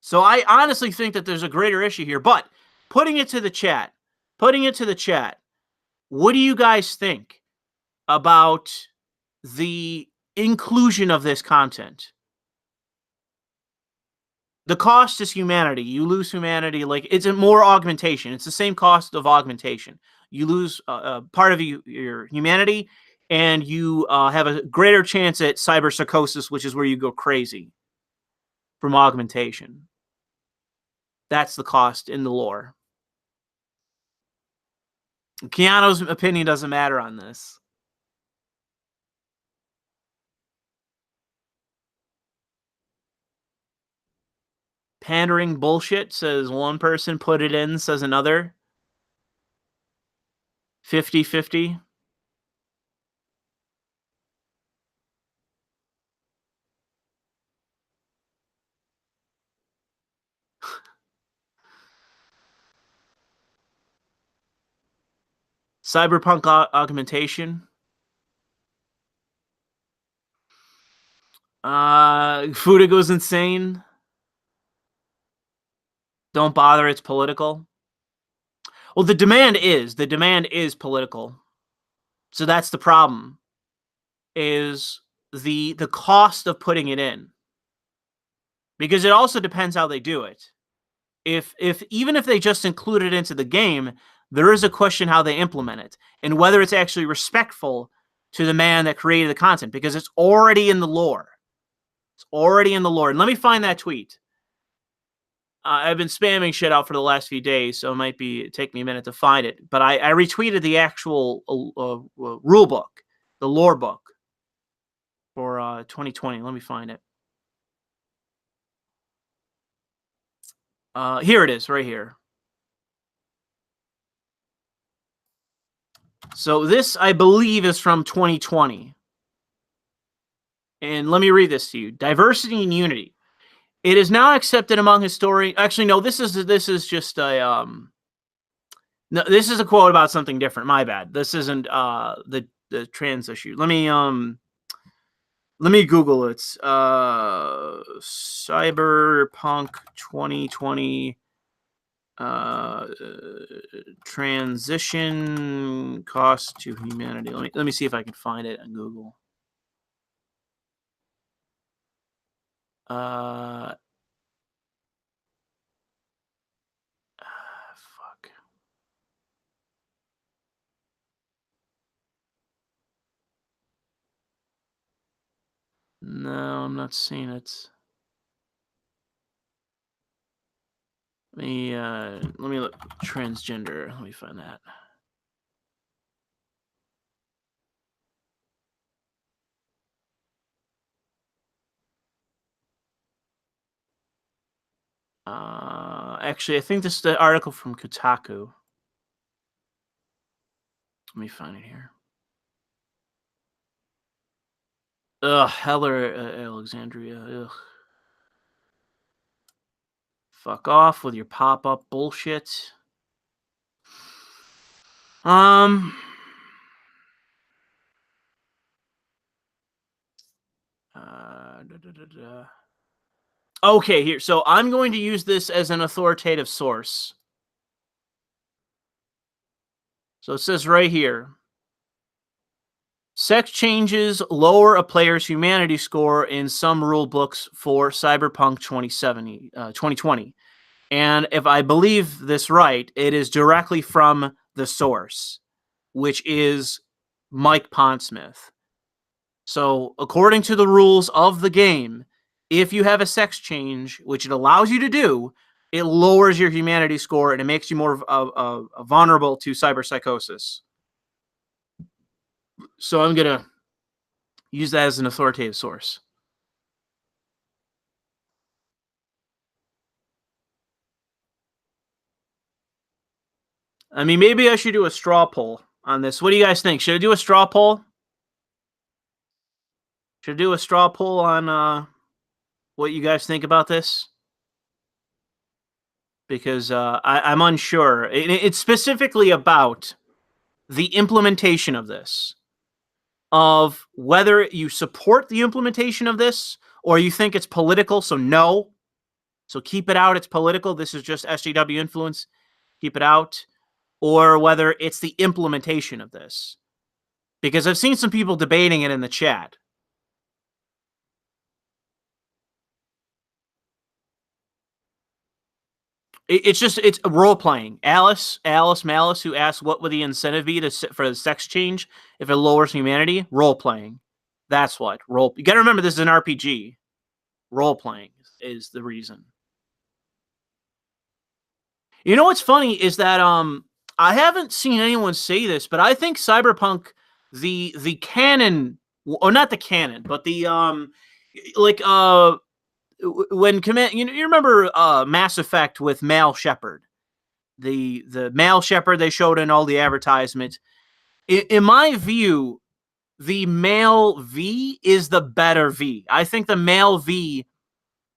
So I honestly think that there's a greater issue here, but putting it to the chat, what do you guys think about the inclusion of this content? The cost is humanity. You lose humanity. Like, it's more augmentation. It's the same cost of augmentation. You lose part of your humanity, and you have a greater chance at cyberpsychosis, which is where you go crazy from augmentation. That's the cost in the lore. Keanu's opinion doesn't matter on this. Pandering bullshit, says one person. Put it in, says another. 50-50. Cyberpunk augmentation. Fuda goes insane. Don't bother, it's political. Well, the demand is political. So that's the problem, is the cost of putting it in. Because it also depends how they do it. Even if they just include it into the game, there is a question how they implement it and whether it's actually respectful to the man that created the content, because it's already in the lore. It's already in the lore. And let me find that tweet. I've been spamming shit out for the last few days, so it might take me a minute to find it. But I retweeted the actual rule book, the lore book for 2020. Let me find it. Here it is, right here. So this, I believe, is from 2020. And let me read this to you. Diversity and unity. It is now accepted among historians. Actually, no, this is just a no, this is a quote about something different. My bad. This isn't the trans issue. Let me Google it. Cyberpunk 2020 Transition cost to humanity. Let me see if I can find it on Google. Fuck. No, I'm not seeing it. Let me look. Transgender. Let me find that. Actually, I think this is the article from Kotaku. Let me find it here. Ugh, Heller, Alexandria. Ugh. Fuck off with your pop-up bullshit. Okay, here. So I'm going to use this as an authoritative source. So it says right here, sex changes lower a player's humanity score in some rule books for Cyberpunk 2020. And if I believe this right, it is directly from the source, which is Mike Pondsmith. So according to the rules of the game, if you have a sex change, which it allows you to do, it lowers your humanity score and it makes you more vulnerable to cyberpsychosis. So I'm going to use that as an authoritative source. I mean, maybe I should do a straw poll on this. What do you guys think? Should I do a straw poll? Should I do a straw poll on what you guys think about this? Because I'm unsure. It's specifically about the implementation of this, of whether you support the implementation of this or you think it's political. So no. So keep it out. It's political. This is just SJW influence. Keep it out. Or whether it's the implementation of this. Because I've seen some people debating it in the chat. It's role playing. Alice Malice, who asked what would the incentive be for the sex change if it lowers humanity? Role playing. That's what role. You got to remember this is an RPG. Role playing is the reason. You know what's funny is that I haven't seen anyone say this, but I think Cyberpunk the canon, or not the canon, but the when command, you remember Mass Effect with Mal Shepard, the Mal Shepard they showed in all the advertisements. In my view, the male V is the better V. I think the male V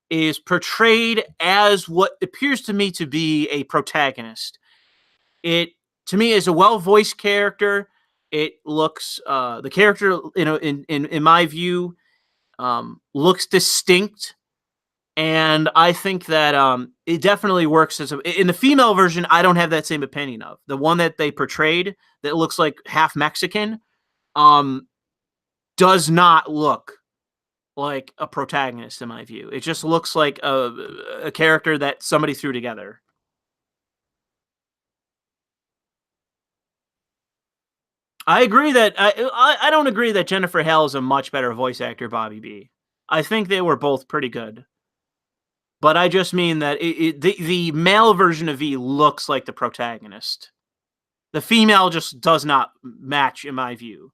is portrayed as what appears to me to be a protagonist. It, to me, is a well-voiced character. It looks the character, in my view, looks distinct. And I think that it definitely works in the female version. I don't have that same opinion of the one that they portrayed that looks like half Mexican. Does not look like a protagonist in my view. It just looks like a character that somebody threw together. I agree that I don't agree that Jennifer Hale is a much better voice actor, Bobby B. I think they were both pretty good. But I just mean that the male version of V looks like the protagonist. The female just does not match in my view.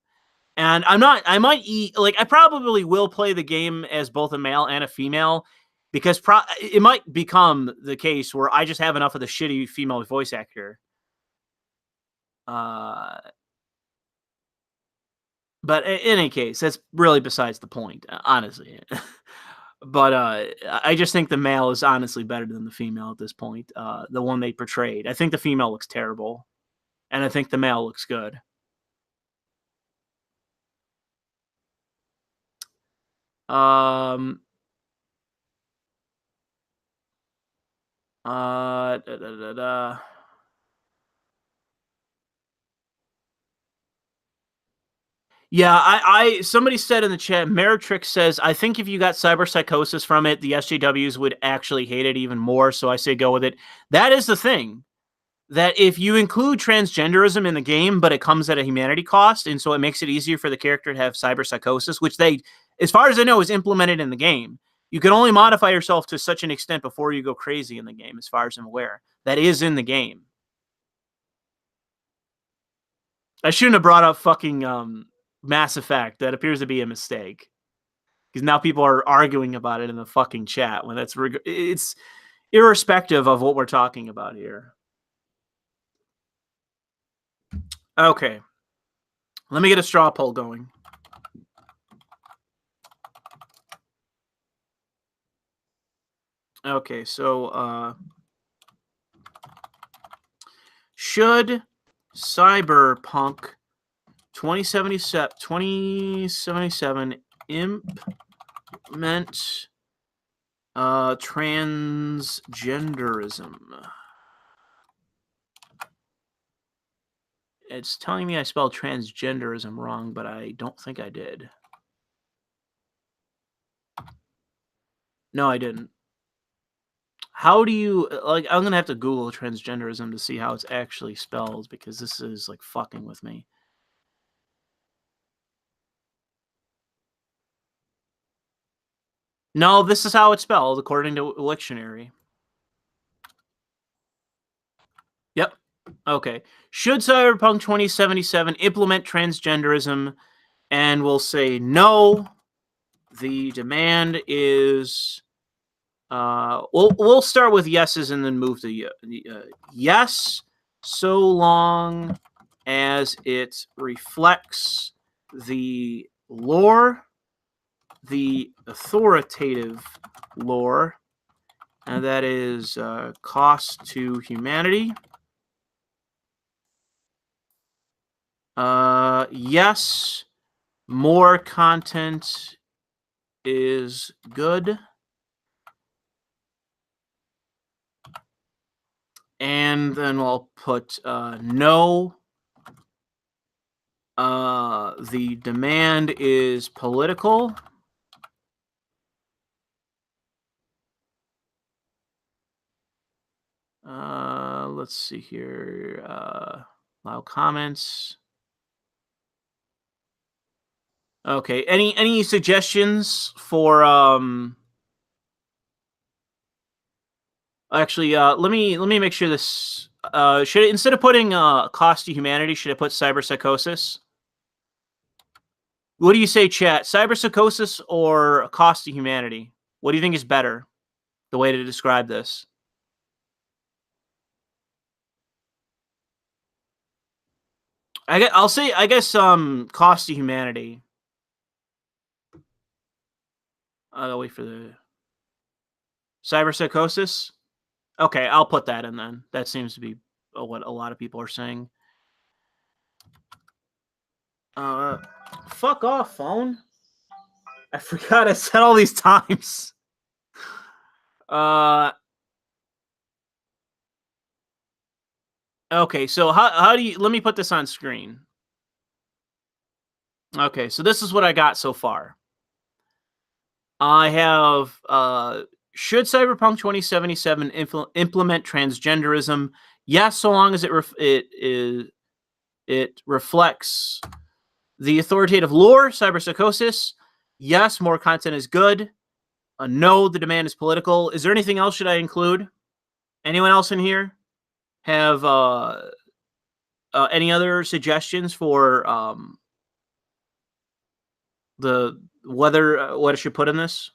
And I probably will play the game as both a male and a female because it might become the case where I just have enough of the shitty female voice actor. But in any case, that's really besides the point, honestly. But I just think the male is honestly better than the female at this point. The one they portrayed. I think the female looks terrible. And I think the male looks good. Da, da, da, da. Yeah, somebody said in the chat, Meritrix says, I think if you got cyberpsychosis from it, the SJWs would actually hate it even more. So I say go with it. That is the thing. That if you include transgenderism in the game, but it comes at a humanity cost, and so it makes it easier for the character to have cyberpsychosis, which they, as far as I know, is implemented in the game. You can only modify yourself to such an extent before you go crazy in the game, as far as I'm aware. That is in the game. I shouldn't have brought up fucking Mass Effect. That appears to be a mistake. Because now people are arguing about it in the fucking chat when it's irrespective of what we're talking about here. Okay. Let me get a straw poll going. Okay, so should Cyberpunk 2077 implement transgenderism? It's telling me I spelled transgenderism wrong, but I don't think I did. No, I didn't. How do you, like, I'm gonna have to Google transgenderism to see how it's actually spelled, because this is like fucking with me. No, this is how it's spelled according to Wiktionary. Yep. Okay. Should Cyberpunk 2077 implement transgenderism? And we'll say no. The demand is we'll start with yeses and then move to yes, so long as it reflects the lore, the authoritative lore, and that is cost to humanity. Yes, more content is good. And then we'll put no. The demand is political. Let's see here. Allow comments. Okay. Any suggestions for actually let me make sure this should it, instead of putting cost to humanity, should I put cyberpsychosis? What do you say, chat? Cyberpsychosis or cost to humanity? What do you think is better? The way to describe this. I'll say, I guess, cost to humanity. I'll wait for the cyberpsychosis. Okay, I'll put that in then. That seems to be what a lot of people are saying. Fuck off, phone. I forgot I said all these times. Okay, so how do you, let me put this on screen. Okay, so this is what I got so far. I have should Cyberpunk 2077 implement transgenderism? Yes, so long as it reflects the authoritative lore, cyberpsychosis. Yes, more content is good. No, the demand is political. Is there anything else should I include? Anyone else in here have any other suggestions for the whether what I should put in this?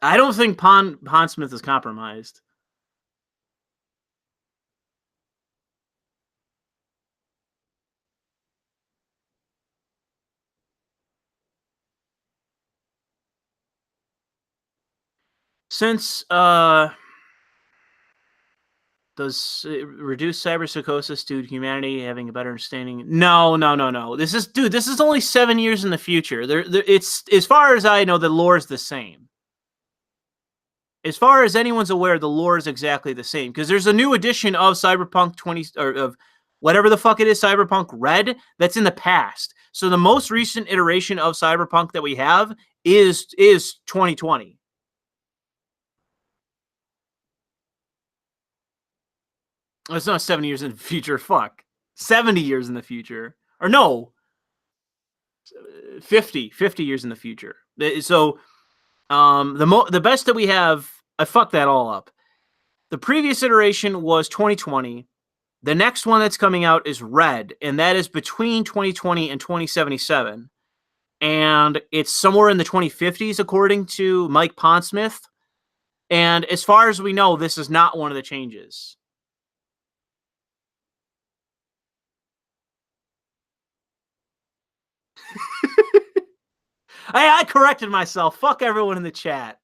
I don't think Pondsmith is compromised. Since Does it reduce cyberpsychosis due to humanity having a better understanding? No. This is only 7 years in the future. It's, as far as I know, the lore is the same. As far as anyone's aware, the lore is exactly the same, because there's a new edition of Cyberpunk 20, or of whatever the fuck it is, Cyberpunk Red, that's in the past. So the most recent iteration of Cyberpunk that we have is 2020. It's not 7 years in the future. Fuck. 70 years in the future. Or no. 50 years in the future. So the best that we have, I fucked that all up. The previous iteration was 2020. The next one that's coming out is Red, and that is between 2020 and 2077. And it's somewhere in the 2050s, according to Mike Pondsmith. And as far as we know, this is not one of the changes. I corrected myself. Fuck everyone in the chat.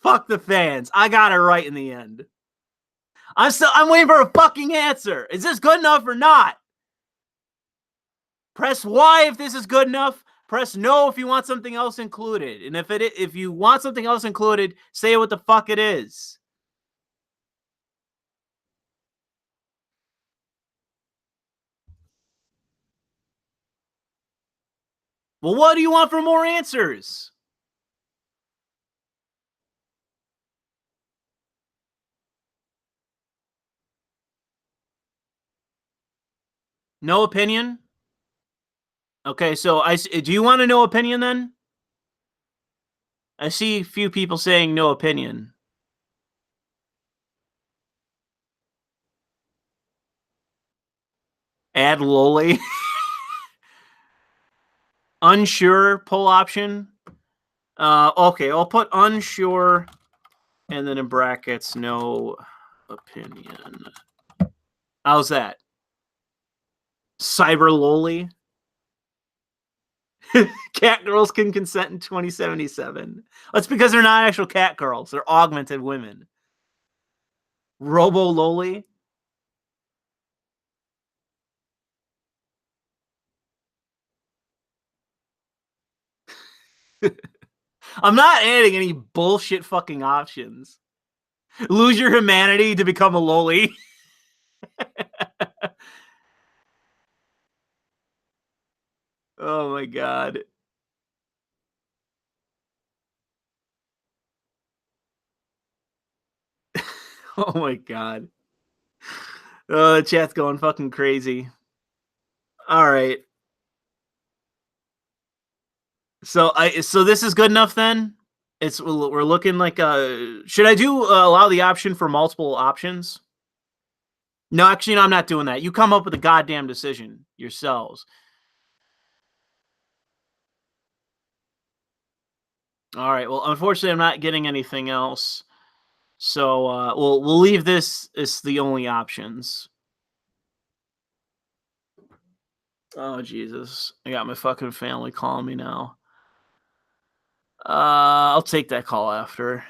Fuck the fans. I got it right in the end. I'm waiting for a fucking answer. Is this good enough or not? Press Y if this is good enough. Press no if you want something else included. And if you want something else included, say what the fuck it is. Well, what do you want for more answers? No opinion? Okay, so do you want to know opinion then? I see a few people saying no opinion. Add lowly. Unsure pull option. Okay, I'll put unsure and then in brackets, no opinion. How's that? Cyber lowly. Cat girls can consent in 2077. That's because they're not actual cat girls. They're augmented women. Robo lowly. I'm not adding any bullshit fucking options. Lose your humanity to become a lowly. Oh my god. Oh my god. Oh, the chat's going fucking crazy. All right. So this is good enough then? We're looking like should I do allow the option for multiple options? No, actually, no, I'm not doing that. You come up with a goddamn decision yourselves. All right. Well, unfortunately, I'm not getting anything else. So we'll leave this as the only options. Oh Jesus! I got my fucking family calling me now. I'll take that call after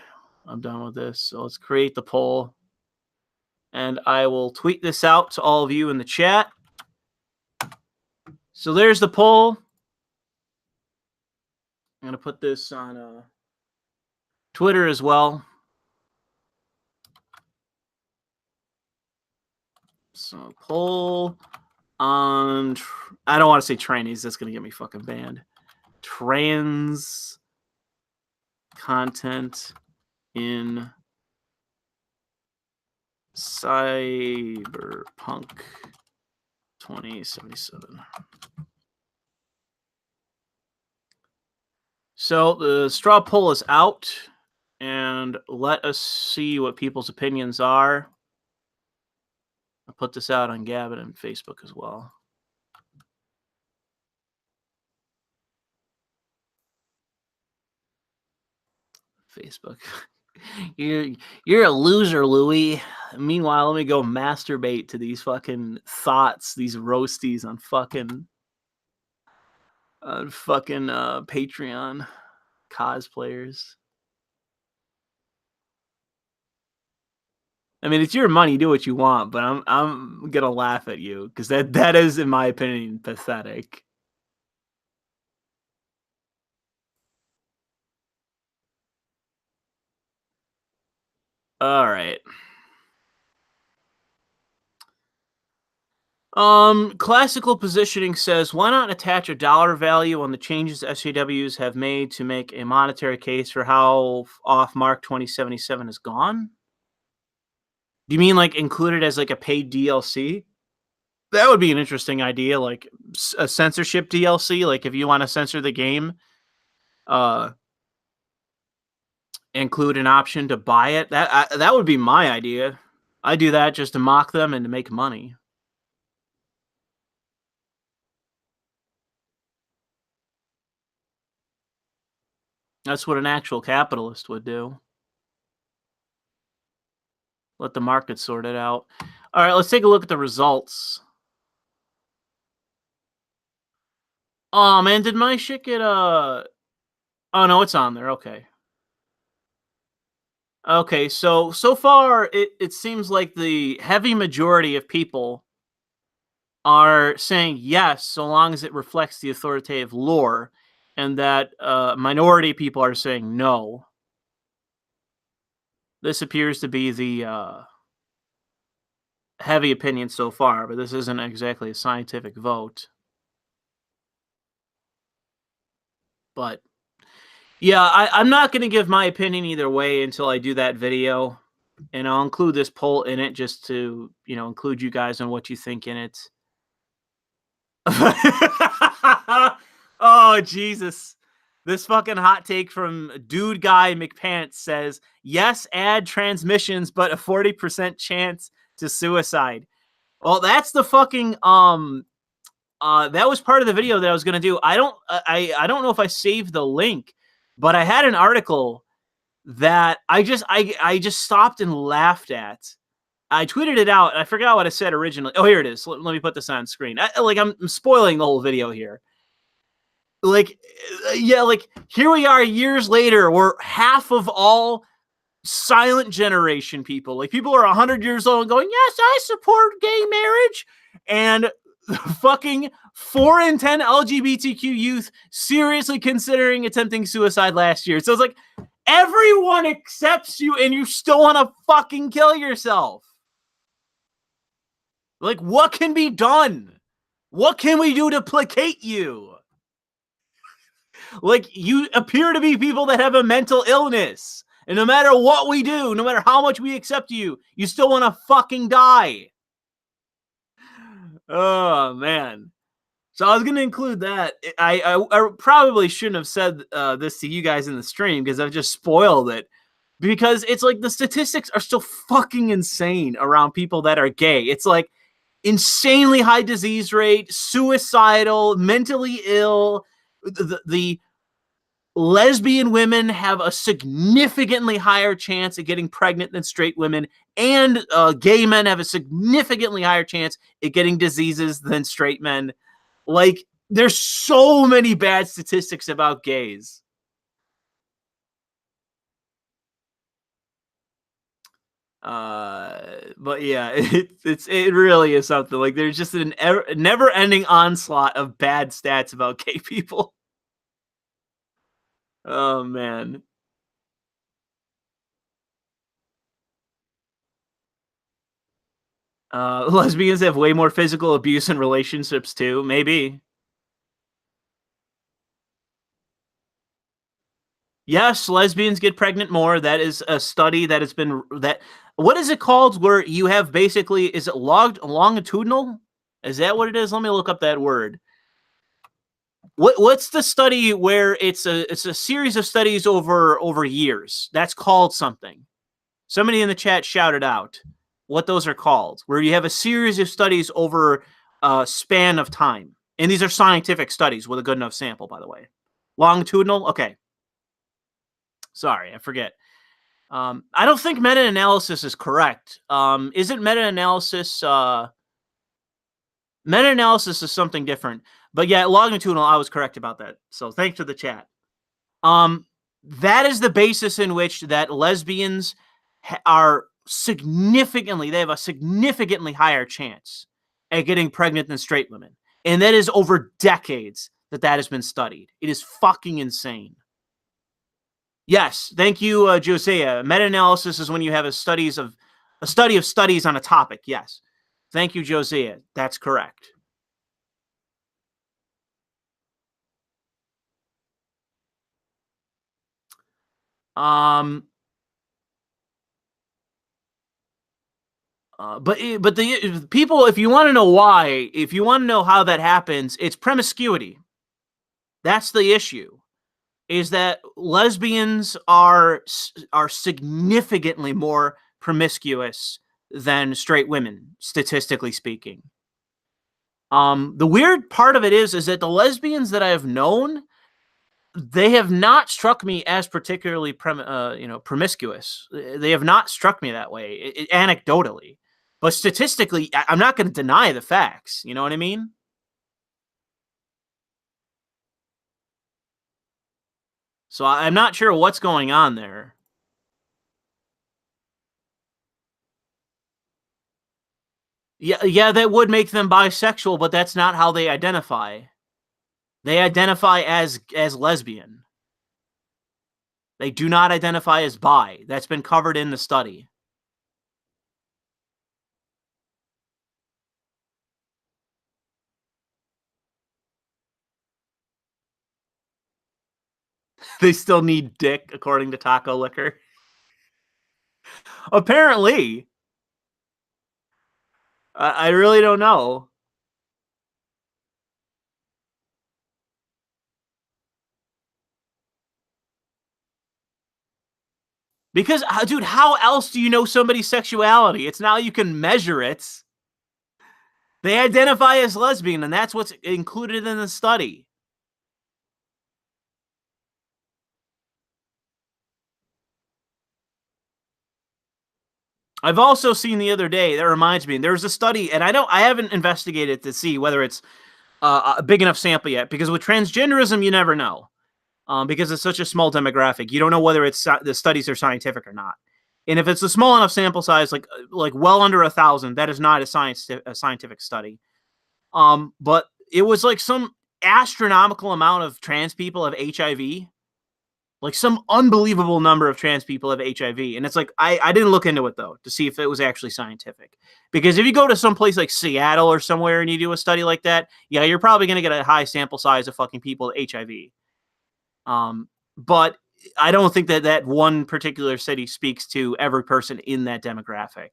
I'm done with this. So let's create the poll, and I will tweet this out to all of you in the chat. So there's the poll. I'm gonna put this on Twitter as well. So poll on, I don't want to say trannies. That's going to get me fucking banned. Trans content in Cyberpunk 2077. So the straw poll is out, and let us see what people's opinions are. I'll put this out on Gavin and Facebook as well. Facebook. You're a loser, Louis. Meanwhile, let me go masturbate to these fucking thoughts, these roasties on fucking Patreon cosplayers. I mean, it's your money, do what you want, but I'm gonna laugh at you because that is, in my opinion, pathetic. All right. Classical positioning says, why not attach a dollar value on the changes SJWs have made to make a monetary case for how off Mark 2077 is gone? Do you mean like include it as like a paid DLC? That would be an interesting idea, like a censorship DLC. Like if you want to censor the game, uh, include an option to buy it. That would be my idea. I do that just to mock them and to make money. That's what an actual capitalist would do. Let the market sort it out. All right, let's take a look at the results. Oh man, did my shit get Oh no, it's on there. Okay. Okay, so far it seems like the heavy majority of people are saying yes, so long as it reflects the authoritative lore, and that minority people are saying no. This appears to be the heavy opinion so far, but this isn't exactly a scientific vote. But yeah, I'm not going to give my opinion either way until I do that video, and I'll include this poll in it just to, include you guys on what you think in it. Oh, Jesus. This fucking hot take from Dude Guy McPants says, yes, add transmissions, but a 40% chance to suicide. Well, that's the fucking, that was part of the video that I was going to do. I don't know if I saved the link, but I had an article that I just stopped and laughed at. I tweeted it out, and I forgot what I said originally. Oh, here it is. Let me put this on screen. I'm spoiling the whole video here. Here we are years later, where half of all silent generation people, like people are 100 years old and going, yes, I support gay marriage, and fucking 4 in 10 LGBTQ youth seriously considering attempting suicide last year. So it's like, everyone accepts you and you still want to fucking kill yourself. Like, what can be done? What can we do to placate you? Like, you appear to be people that have a mental illness. And no matter what we do, no matter how much we accept you, you still want to fucking die. Oh, man. So I was going to include that. I probably shouldn't have said this to you guys in the stream because I've just spoiled it. Because it's like the statistics are still fucking insane around people that are gay. It's like insanely high disease rate, suicidal, mentally ill. The lesbian women have a significantly higher chance of getting pregnant than straight women, and gay men have a significantly higher chance at getting diseases than straight men. Like, there's so many bad statistics about gays. But yeah, it really is something. Like, there's just a never-ending onslaught of bad stats about gay people. Oh man. Lesbians have way more physical abuse in relationships too. Maybe. Yes, lesbians get pregnant more. That is a study that has been what is it called? Where you have basically, is it longitudinal? Is that what it is? Let me look up that word. What's the study where it's a series of studies over years? That's called something. Somebody in the chat shouted out what those are called, where you have a series of studies over a span of time. And these are scientific studies with a good enough sample, by the way. Longitudinal? Okay. Sorry, I forget. I don't think meta-analysis is correct. Isn't meta-analysis... meta-analysis is something different. But yeah, longitudinal, I was correct about that. So thanks for the chat. That is the basis in which that lesbians are they have a significantly higher chance at getting pregnant than straight women. And that is over decades that has been studied. It is fucking insane. Yes, thank you, Josiah. Meta-analysis is when you have a study of studies on a topic. Yes, thank you, Josiah. That's correct. But the people, if you want to know why, if you want to know how that happens, it's promiscuity. That's the issue. Is that lesbians are significantly more promiscuous than straight women, statistically speaking. The weird part of it is that the lesbians that I have known, they have not struck me as particularly promiscuous. They have not struck me that way, anecdotally. But statistically, I'm not going to deny the facts. You know what I mean? So I'm not sure what's going on there. Yeah, that would make them bisexual, but that's not how they identify. They identify as lesbian. They do not identify as bi. That's been covered in the study. They still need dick, according to Taco Liquor. Apparently. I really don't know. Because, dude, how else do you know somebody's sexuality? It's not how you can measure it. They identify as lesbian, and that's what's included in the study. I've also seen the other day, that reminds me, there's a study, and I haven't investigated to see whether it's a big enough sample yet, because with transgenderism, you never know. Because it's such a small demographic. You don't know whether the studies are scientific or not. And if it's a small enough sample size, like well under 1,000, that is not a scientific study. But it was like some astronomical amount of trans people have HIV, like some unbelievable number of trans people have HIV. And it's like, I didn't look into it though, to see if it was actually scientific. Because if you go to some place like Seattle or somewhere and you do a study like that, yeah, you're probably going to get a high sample size of fucking people with HIV. But I don't think that one particular city speaks to every person in that demographic.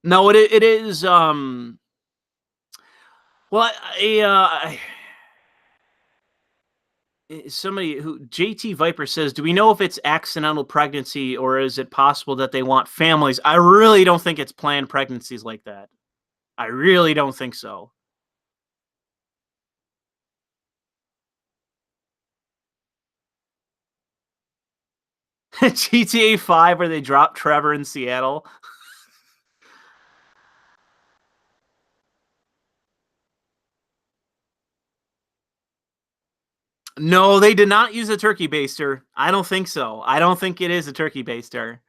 No, it is. Well, somebody who JT Viper says, do we know if it's accidental pregnancy or is it possible that they want families? I really don't think it's planned pregnancies like that. I really don't think so. GTA 5 where they dropped Trevor in Seattle. No, they did not use a turkey baster. I don't think so. I don't think it is a turkey baster.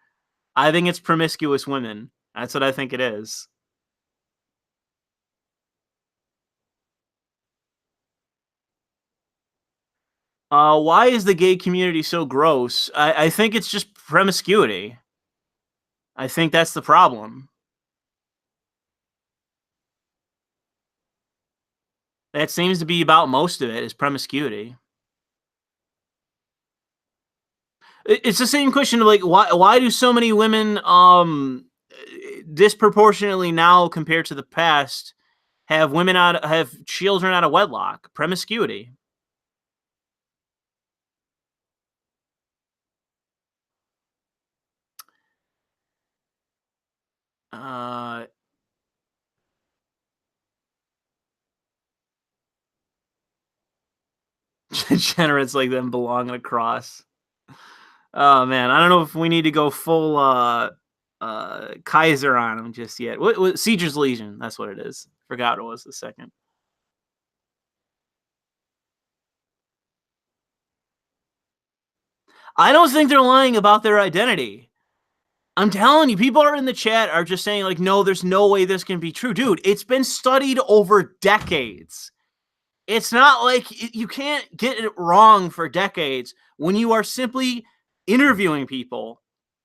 I think it's promiscuous women. That's what I think it is. Why is the gay community so gross? I think it's just promiscuity. I think that's the problem. That seems to be about most of it, is promiscuity. It's the same question of like, why do so many women disproportionately now compared to the past have children out of wedlock? Promiscuity. Uh, Degenerates like them belong in a cross. Oh man, I don't know if we need to go full Kaiser on him just yet. What Sieger's Legion? That's what it is. Forgot what it was the second. I don't think they're lying about their identity. I'm telling you, people are in the chat are just saying like, no, there's no way this can be true. Dude, it's been studied over decades. It's not like you can't get it wrong for decades when you are simply interviewing people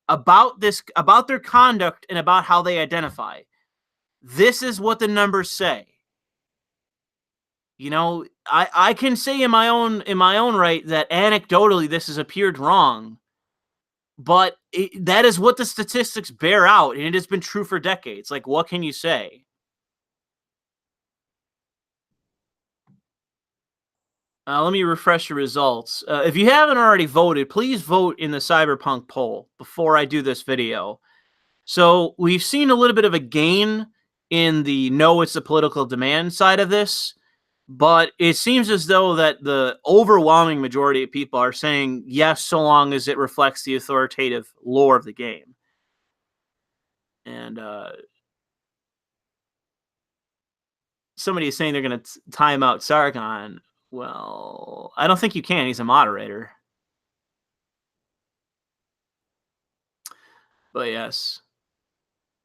about this, about their conduct and about how they identify. This is what the numbers say. You know, I can say in my own right that anecdotally this has appeared wrong, but that is what the statistics bear out, and it has been true for decades. Like, what can you say? Let me refresh your results. If you haven't already voted, please vote in the Cyberpunk poll before I do this video. So we've seen a little bit of a gain in the no, it's a political demand side of this, but it seems as though that the overwhelming majority of people are saying yes, so long as it reflects the authoritative lore of the game. And somebody is saying they're going to time out Sargon. Well, I don't think you can. He's a moderator. But yes.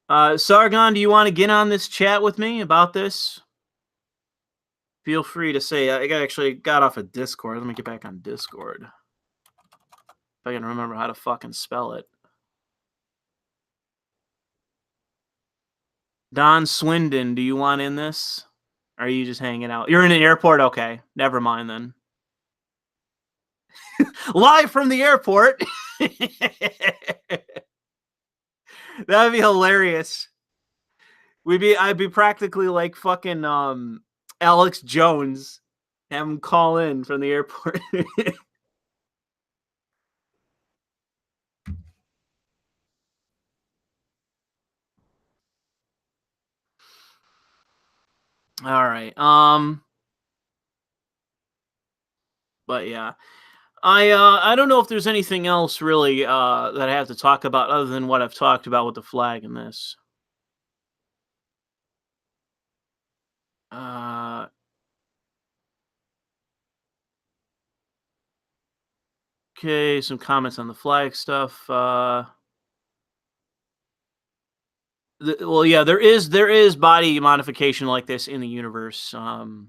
Sargon, do you want to get on this chat with me about this? Feel free to say. I actually got off of Discord. Let me get back on Discord. If I can remember how to fucking spell it. Don Swindon, do you want in this? Or are you just hanging out? You're in an airport? Okay. Never mind then. Live from the airport. That would be hilarious. I'd be practically like fucking Alex Jones. Have him call in from the airport. All right. But yeah. I don't know if there's anything else really that I have to talk about other than what I've talked about with the flag and this. Okay, some comments on the flag stuff. Well, yeah, there is body modification like this in the universe. And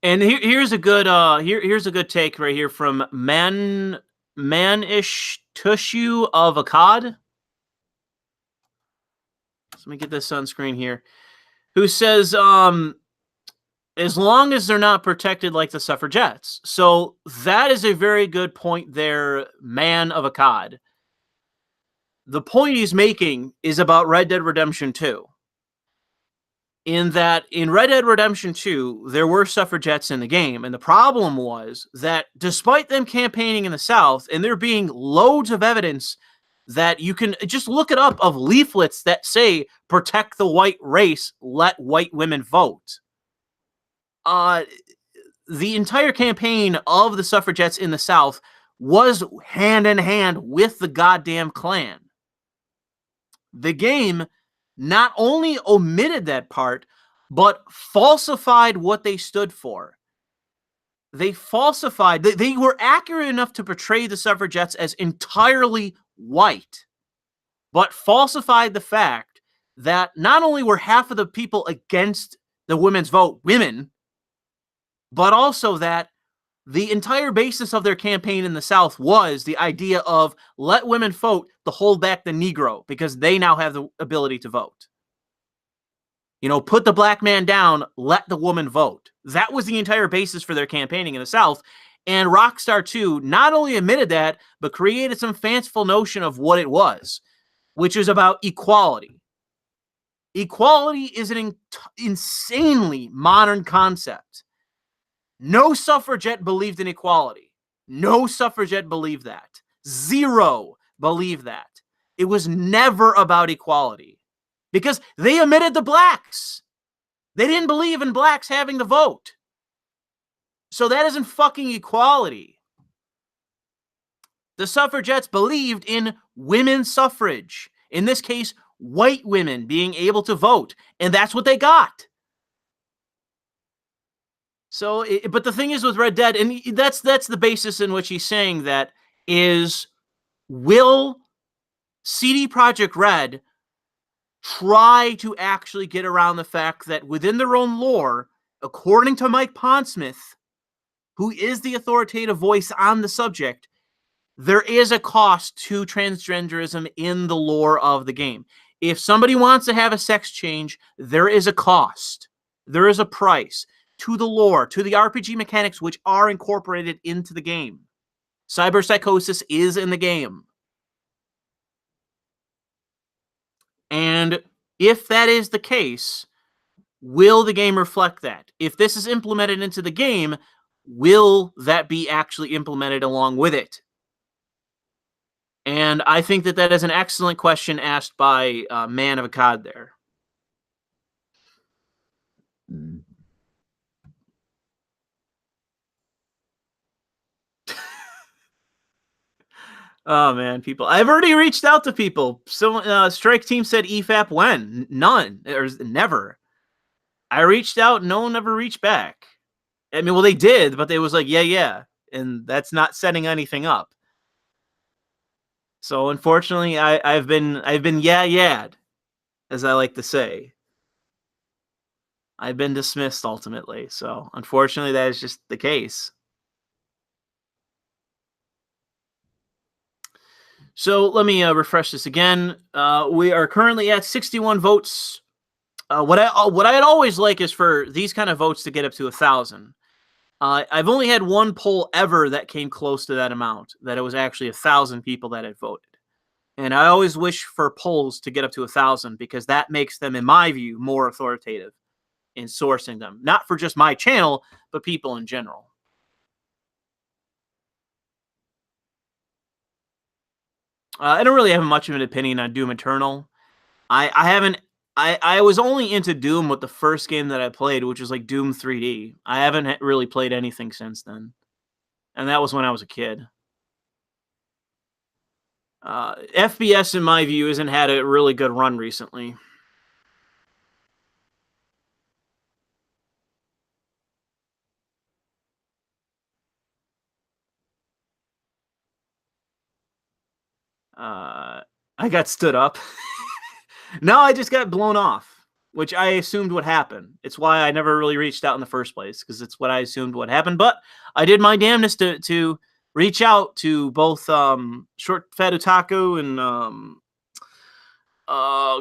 here's a good here's a good take right here from Manish Tushu of Akkad. Let me get this on screen here. Who says as long as they're not protected like the suffragettes. So that is a very good point there, man of Akkad. The point he's making is about Red Dead Redemption 2. In that, in Red Dead Redemption 2, there were suffragettes in the game, and the problem was that despite them campaigning in the South, and there being loads of evidence that you can just look it up of leaflets that say, protect the white race, let white women vote. The entire campaign of the suffragettes in the South was hand in hand with the goddamn Klan. The game not only omitted that part, but falsified what they stood for. They falsified, they were accurate enough to portray the suffragettes as entirely white, but falsified the fact that not only were half of the people against the women's vote women, but also that the entire basis of their campaign in the South was the idea of let women vote to hold back the Negro because they now have the ability to vote. You know, put the black man down, let the woman vote. That was the entire basis for their campaigning in the South. And Rockstar 2 not only admitted that, but created some fanciful notion of what it was, which is about equality. Equality is an insanely modern concept. No suffragette believed in equality. No suffragette believed that. Zero believed that. It was never about equality because they omitted the blacks. They didn't believe in blacks having the vote. So that isn't fucking equality. The suffragettes believed in women's suffrage. In this case, white women being able to vote. And that's what they got. So, but the thing is with Red Dead, and that's the basis in which he's saying that is, will CD Projekt Red try to actually get around the fact that within their own lore, according to Mike Pondsmith, who is the authoritative voice on the subject, there is a cost to transgenderism in the lore of the game. If somebody wants to have a sex change, there is a cost. There is a price to the lore, to the RPG mechanics, which are incorporated into the game. Cyberpsychosis is in the game. And if that is the case, will the game reflect that? If this is implemented into the game, will that be actually implemented along with it? And I think that that is an excellent question asked by Man of a Cod there. Oh man, people! I've already reached out to people. So Strike Team said EFAP when? None or never. I reached out, no one ever reached back. I mean, well, they did, but they was like, yeah, and that's not setting anything up. So unfortunately, I've been yeah, as I like to say. I've been dismissed ultimately. So unfortunately, that is just the case. So let me refresh this again. We are currently at 61 votes. What I'd always like is for these kind of votes to get up to 1,000. I've only had one poll ever that came close to that amount, that it was actually 1,000 people that had voted. And I always wish for polls to get up to 1,000 because that makes them, in my view, more authoritative in sourcing them. Not for just my channel, but people in general. I don't really have much of an opinion on Doom Eternal. I was only into Doom with the first game that I played, which was like Doom 3D. I haven't really played anything since then. And that was when I was a kid. FPS, in my view, hasn't had a really good run recently. I got stood up. No, I just got blown off, which I assumed would happen. It's why I never really reached out in the first place, because it's what I assumed would happen. But I did my damnedest to reach out to both Short Fat Otaku and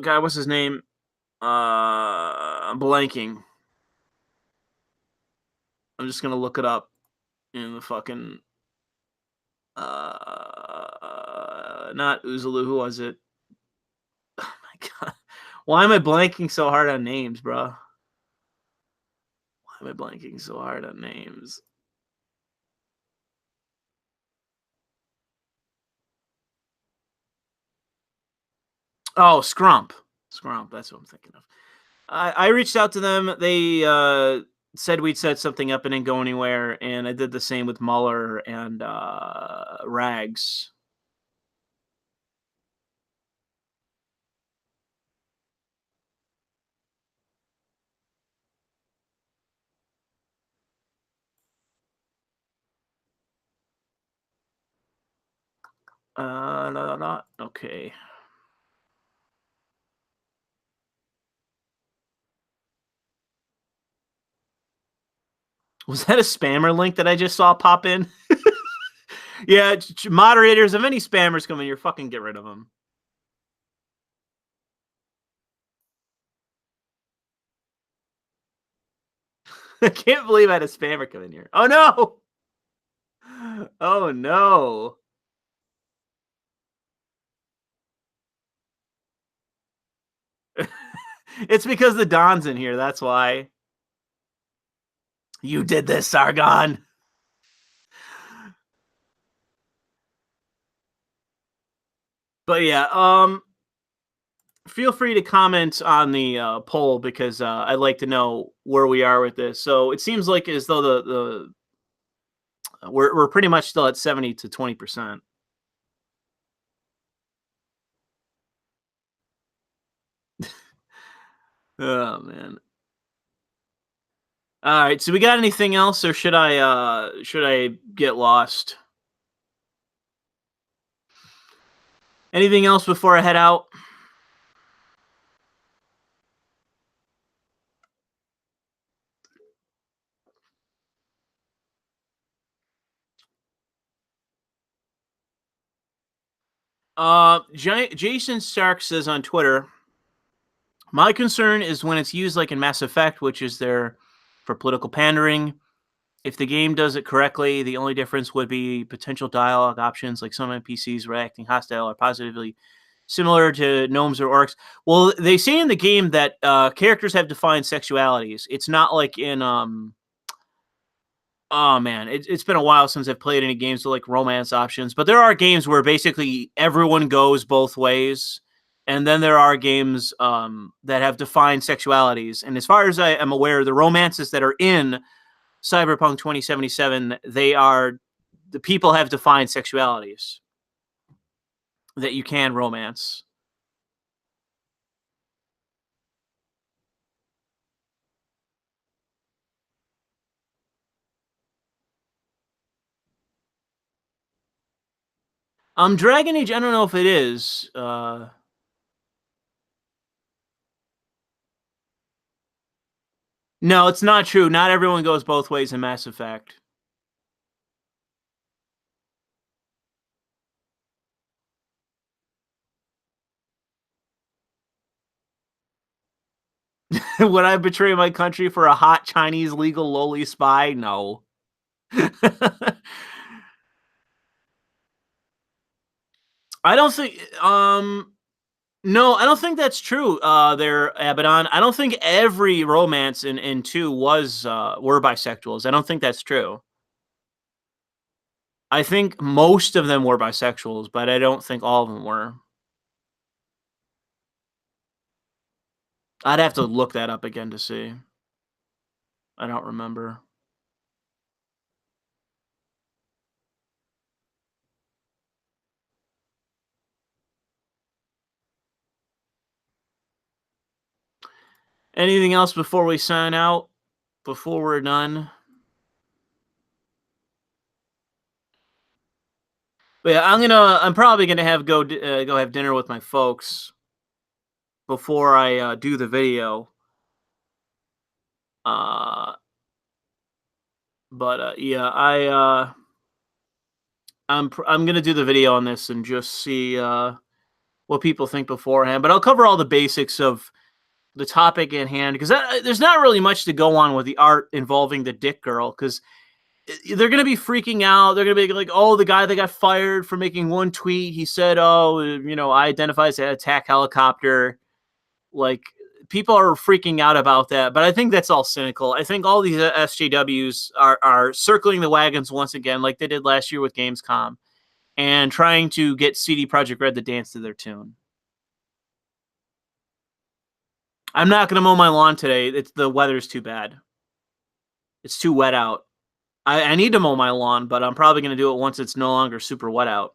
God, what's his name? I'm blanking. I'm just gonna look it up in the fucking not Uzulu. Who was it? Oh my god. Why am I blanking so hard on names, bro? Why am I blanking so hard on names? Oh, Scrump. Scrump, that's what I'm thinking of. I reached out to them. They said we'd set something up and didn't go anywhere, and I did the same with Muller and Rags. No. Okay. Was that a spammer link that I just saw pop in? Yeah, moderators, if any spammers come in, you're fucking get rid of them. I can't believe I had a spammer come in here. Oh no! Oh no! It's because the Don's in here, that's why. You did this, Sargon! But yeah, feel free to comment on the poll because I'd like to know where we are with this. So it seems like as though the we're pretty much still at 70 to 20%. Oh man. All right, so we got anything else, or should I get lost? Anything else before I head out? Jason Stark says on Twitter, my concern is when it's used like in Mass Effect, which is there for political pandering. If the game does it correctly, the only difference would be potential dialogue options, like some NPCs reacting hostile or positively similar to gnomes or orcs. Well, they say in the game that characters have defined sexualities. It's not like in oh man, it's been a while since I've played any games with like romance options, but there are games where basically everyone goes both ways, and then there are games that have defined sexualities. And as far as I am aware, the romances that are in Cyberpunk 2077, the people have defined sexualities that you can romance. Dragon Age, I don't know if it is. No, it's not true. Not everyone goes both ways in Mass Effect. Would I betray my country for a hot Chinese legal lowly spy? No. I don't think no, I don't think that's true. There, Abaddon. I don't think every romance in 2 was were bisexuals. I don't think that's true. I think most of them were bisexuals, but I don't think all of them were. I'd have to look that up again to see. I don't remember. Anything else before we sign out? Before we're done? But yeah, I'm probably gonna go have dinner with my folks before I do the video. Uh, but yeah, I'm gonna do the video on this and just see what people think beforehand. But I'll cover all the basics of the topic at hand because there's not really much to go on with the art involving the dick girl because they're going to be freaking out. They're going to be like, oh, the guy that got fired for making one tweet, he said, oh, I identify as an attack helicopter. Like, people are freaking out about that. But I think that's all cynical. I think all these SJWs are circling the wagons once again, like they did last year with Gamescom, and trying to get CD Projekt Red to dance to their tune. I'm not going to mow my lawn today. The weather's too bad. It's too wet out. I need to mow my lawn, but I'm probably going to do it once it's no longer super wet out.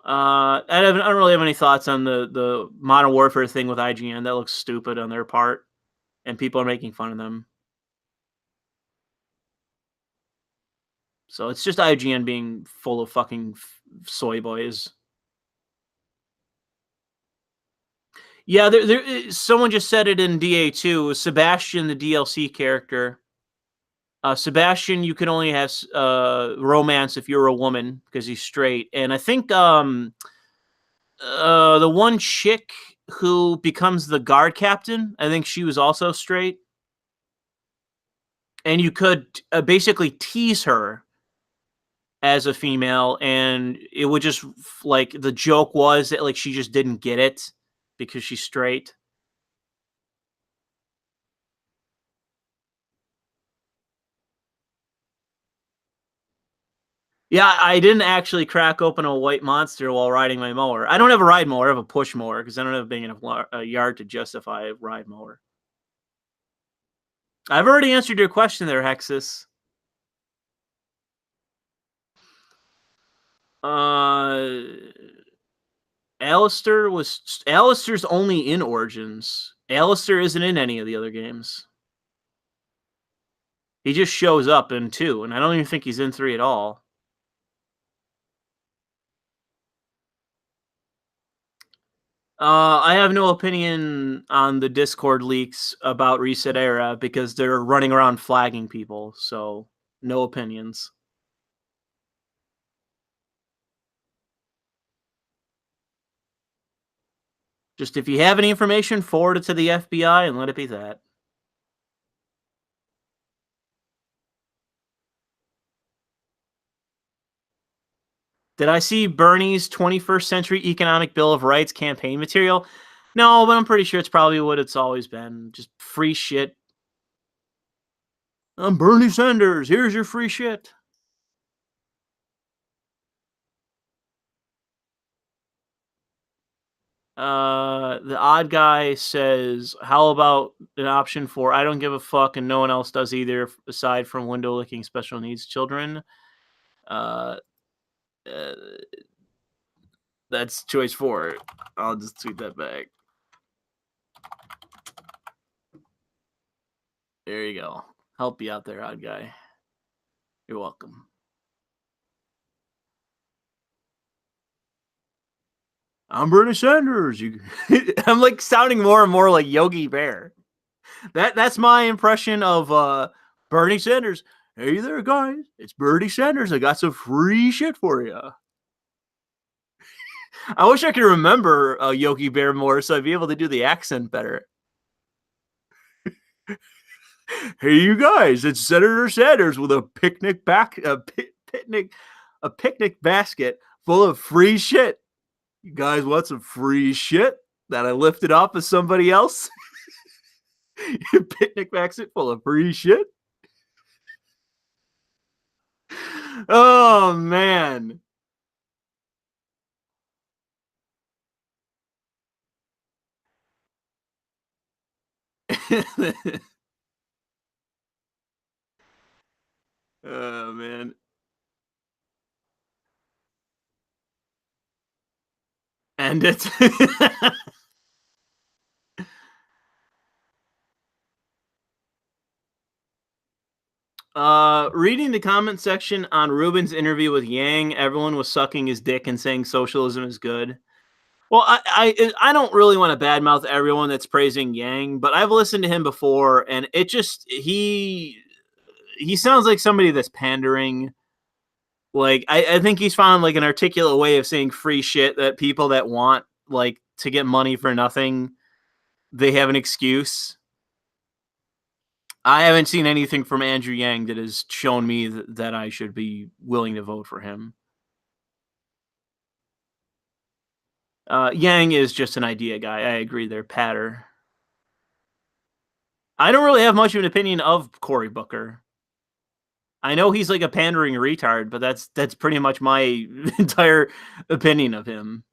I don't really have any thoughts on the Modern Warfare thing with IGN. That looks stupid on their part, and people are making fun of them. So it's just IGN being full of fucking soy boys. Yeah, someone just said it in DA2. Sebastian, the DLC character. Sebastian, you can only have romance if you're a woman because he's straight. And I think the one chick who becomes the guard captain, I think she was also straight. And you could basically tease her as a female, and it would just like the joke was that like she just didn't get it because she's straight. Yeah, I didn't actually crack open a white monster while riding my mower. I don't have a ride mower, I have a push mower because I don't have big enough yard to justify a ride mower. I've already answered your question there, Hexus. Alistair's only in Origins. Alistair isn't in any of the other games. He just shows up in 2, and I don't even think he's in 3 at all. I have no opinion on the Discord leaks about Reset Era because they're running around flagging people, so no opinions. Just if you have any information, forward it to the FBI and let it be that. Did I see Bernie's 21st Century Economic Bill of Rights campaign material? No, but I'm pretty sure it's probably what it's always been. Just free shit. I'm Bernie Sanders. Here's your free shit. The odd guy says, how about an option for I don't give a fuck and no one else does either aside from window licking special needs children? Uh, uh, that's choice 4. I'll just tweet that back. There you go. Help you out there, odd guy. You're welcome. I'm Bernie Sanders. I'm like sounding more and more like Yogi Bear. That's my impression of Bernie Sanders. Hey there, guys. It's Bernie Sanders. I got some free shit for you. I wish I could remember Yogi Bear more so I'd be able to do the accent better. Hey, you guys, it's Senator Sanders with a picnic basket full of free shit. You guys want some free shit that I lifted off of somebody else? Picnic basket full of free shit. Oh man. Oh man. And it's reading the comment section on Ruben's interview with Yang, everyone was sucking his dick and saying socialism is good. Well, I don't really want to badmouth everyone that's praising Yang, but I've listened to him before, and it just he sounds like somebody that's pandering. Like I think he's found like an articulate way of saying free shit that people that want like to get money for nothing, they have an excuse. I haven't seen anything from Andrew Yang that has shown me that I should be willing to vote for him. Yang is just an idea guy. I agree there, Patter. I don't really have much of an opinion of Cory Booker. I know he's like a pandering retard, but that's pretty much my entire opinion of him.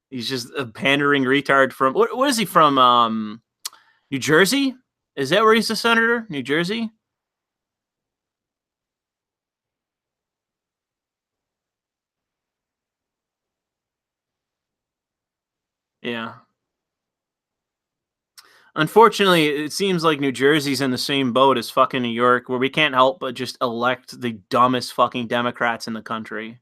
He's just a pandering retard from what is he from? New Jersey? Is that where he's a senator? New Jersey? Yeah. Unfortunately, it seems like New Jersey's in the same boat as fucking New York, where we can't help but just elect the dumbest fucking Democrats in the country.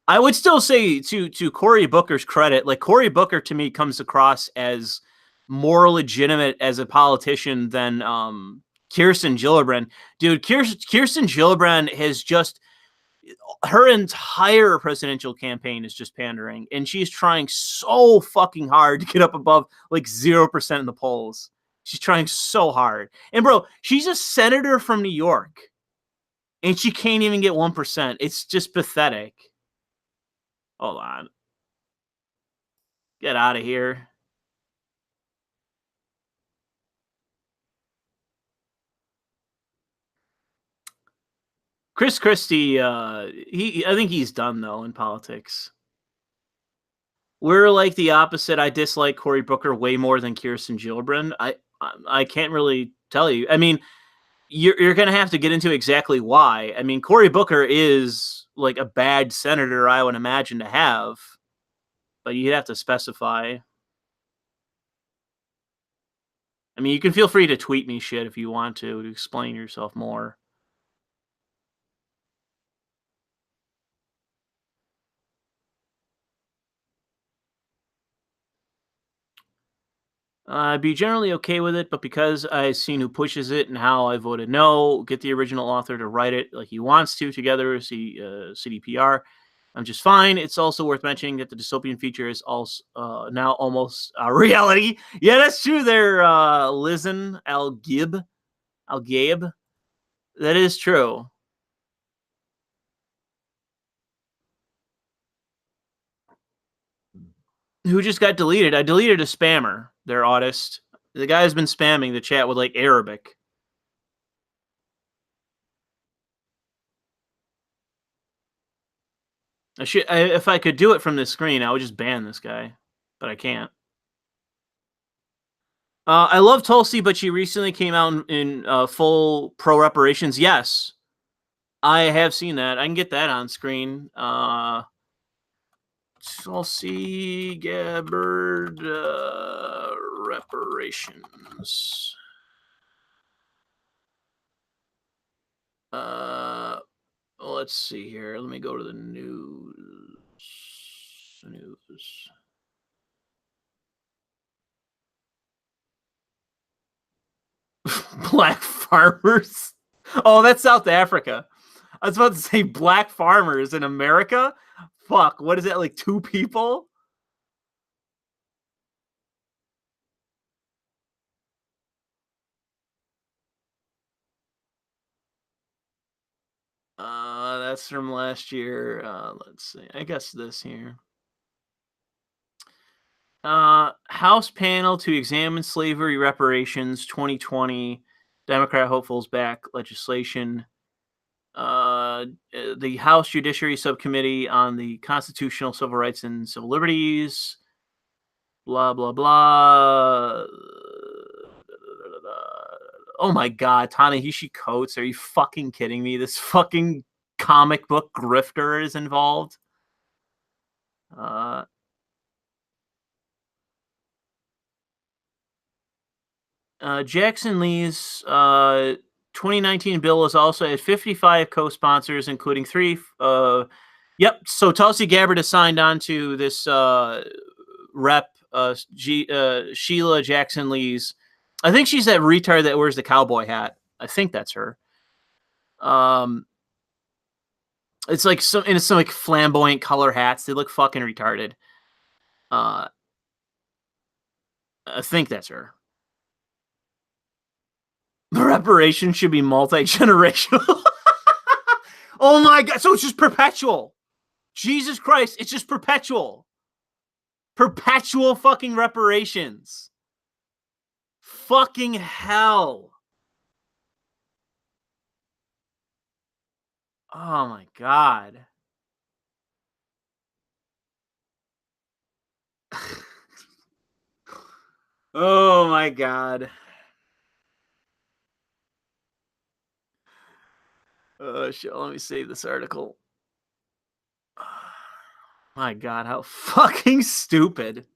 I would still say to Cory Booker's credit, like Cory Booker to me comes across as more legitimate as a politician than Kirsten Gillibrand. Dude, Kirsten Gillibrand has just her entire presidential campaign is just pandering, and she's trying so fucking hard to get up above like 0% in the polls. She's trying so hard. And bro, she's a senator from New York, and she can't even get 1%. It's just pathetic. Hold on. Get out of here. Chris Christie, I think he's done though in politics. We're like the opposite. I dislike Cory Booker way more than Kirsten Gillibrand. I can't really tell you. I mean, you're going to have to get into exactly why. I mean, Cory Booker is like a bad senator, I would imagine, to have, but you'd have to specify. I mean, you can feel free to tweet me shit if you want to explain yourself more. I'd be generally okay with it, but because I've seen who pushes it and how I voted no, get the original author to write it like he wants to together, CDPR, I'm just fine. It's also worth mentioning that the dystopian feature is also now almost a reality. Yeah, that's true there, Lizen Al-Gaib. That is true. Who just got deleted? I deleted a spammer, their artist. The guy's been spamming the chat with like Arabic. If I could do it from this screen, I would just ban this guy, but I can't. I love Tulsi, but she recently came out in full pro reparations. Yes, I have seen that. I can get that on screen. Tulsi Gabbard reparations. Let's see here. Let me go to the news. Black farmers. Oh, that's South Africa. I was about to say black farmers in America. Fuck, what is that, like 2 people? That's from last year. Let's see. I guess this here. House panel to examine slavery reparations 2020. Democrat hopefuls back legislation. The House Judiciary Subcommittee on the Constitutional, Civil Rights, and Civil Liberties. Blah, blah, blah. Oh my god, Ta-Nehisi Coates. Are you fucking kidding me? This fucking comic book grifter is involved. Jackson Lee's 2019 bill is also at 55 co-sponsors, including 3. Yep. So Tulsi Gabbard has signed on to this rep, Sheila Jackson Lee's. I think she's that retard that wears the cowboy hat. I think that's her. It's like some like flamboyant color hats. They look fucking retarded. I think that's her. The reparations should be multi-generational. Oh my god! So it's just perpetual. Jesus Christ! It's just perpetual. Perpetual fucking reparations. Fucking hell. Oh my god. Oh my god. Shit, let me save this article. My god, how fucking stupid.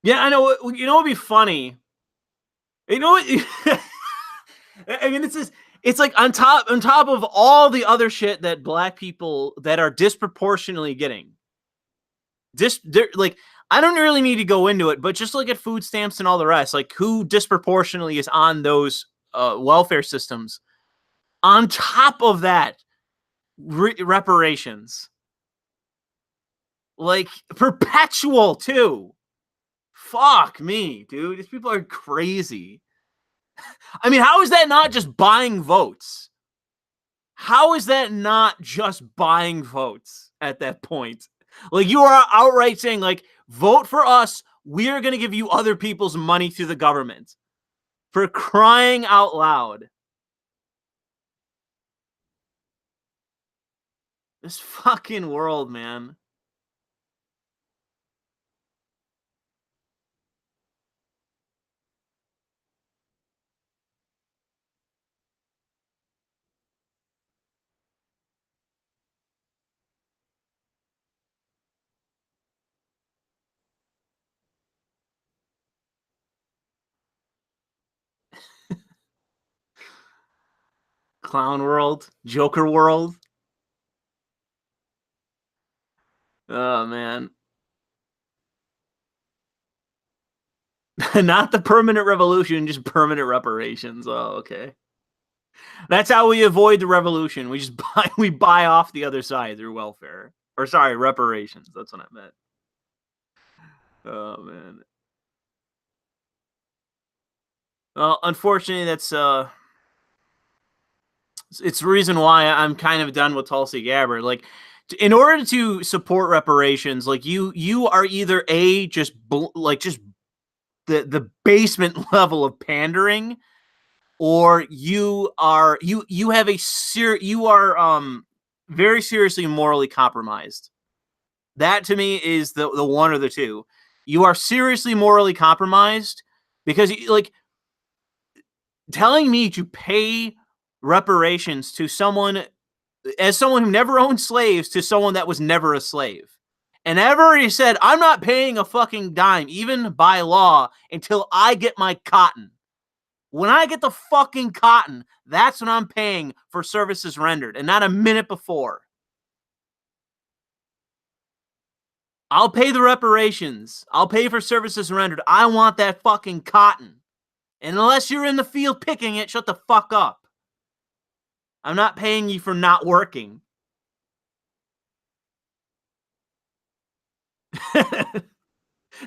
Yeah, I know. You know what would be funny? You know what? I mean, it's like on top of all the other shit that black people that are disproportionately getting. Like, I don't really need to go into it, but just look at food stamps and all the rest. Like, who disproportionately is on those welfare systems? On top of that, reparations. Like, perpetual, too. Fuck me, dude. These people are crazy. I mean, how is that not just buying votes? How is that not just buying votes at that point? Like, you are outright saying, like, vote for us. We are going to give you other people's money through the government. For crying out loud. This fucking world, man. Clown world. Joker world. Oh, man. Not the permanent revolution, just permanent reparations. Oh, okay. That's how we avoid the revolution. We just buy off the other side through welfare. Or sorry, reparations. That's what I meant. Oh, man. Well, unfortunately, that's it's the reason why I'm kind of done with Tulsi Gabbard. Like, in order to support reparations, like you are either just the basement level of pandering, or you are you have you are very seriously morally compromised. That to me is the one or the two. You are seriously morally compromised because like telling me to pay reparations to someone as someone who never owned slaves to someone that was never a slave. And I've already said I'm not paying a fucking dime, even by law, until I get my cotton. When I get the fucking cotton, that's when I'm paying for services rendered, and not a minute before. I'll pay the reparations. I'll pay for services rendered. I want that fucking cotton. And unless you're in the field picking it, shut the fuck up. I'm not paying you for not working.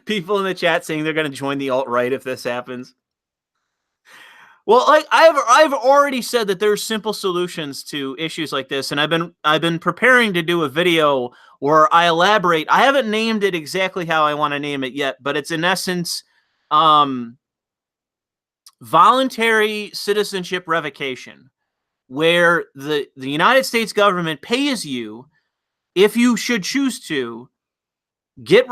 People in the chat saying they're going to join the alt-right if this happens. Well, like I've already said that there's simple solutions to issues like this, and I've been preparing to do a video where I elaborate. I haven't named it exactly how I want to name it yet, but it's in essence voluntary citizenship revocation, where the United States government pays you, if you should choose to, get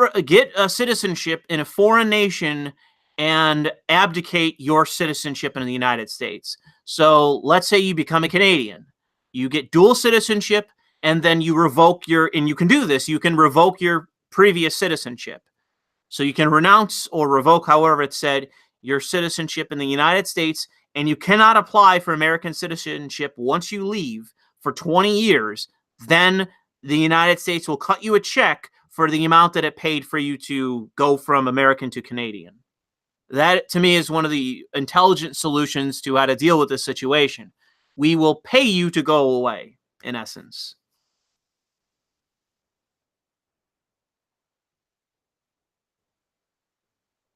a citizenship in a foreign nation and abdicate your citizenship in the United States. So let's say you become a Canadian. You get dual citizenship, and then you revoke and you can do this, you can revoke your previous citizenship. So you can renounce or revoke, however it's said, your citizenship in the United States, and you cannot apply for American citizenship once you leave for 20 years. Then the United States will cut you a check for the amount that it paid for you to go from American to Canadian. That, to me, is one of the intelligent solutions to how to deal with this situation. We will pay you to go away, in essence.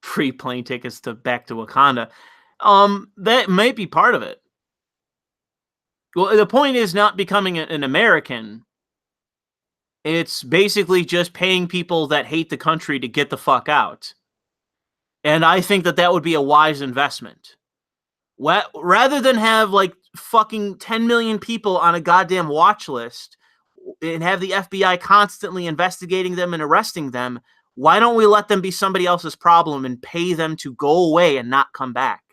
Free plane tickets back to Wakanda. That might be part of it. Well, the point is not becoming an American. It's basically just paying people that hate the country to get the fuck out. And I think that would be a wise investment. Rather than have like fucking 10 million people on a goddamn watch list and have the FBI constantly investigating them and arresting them, why don't we let them be somebody else's problem and pay them to go away and not come back?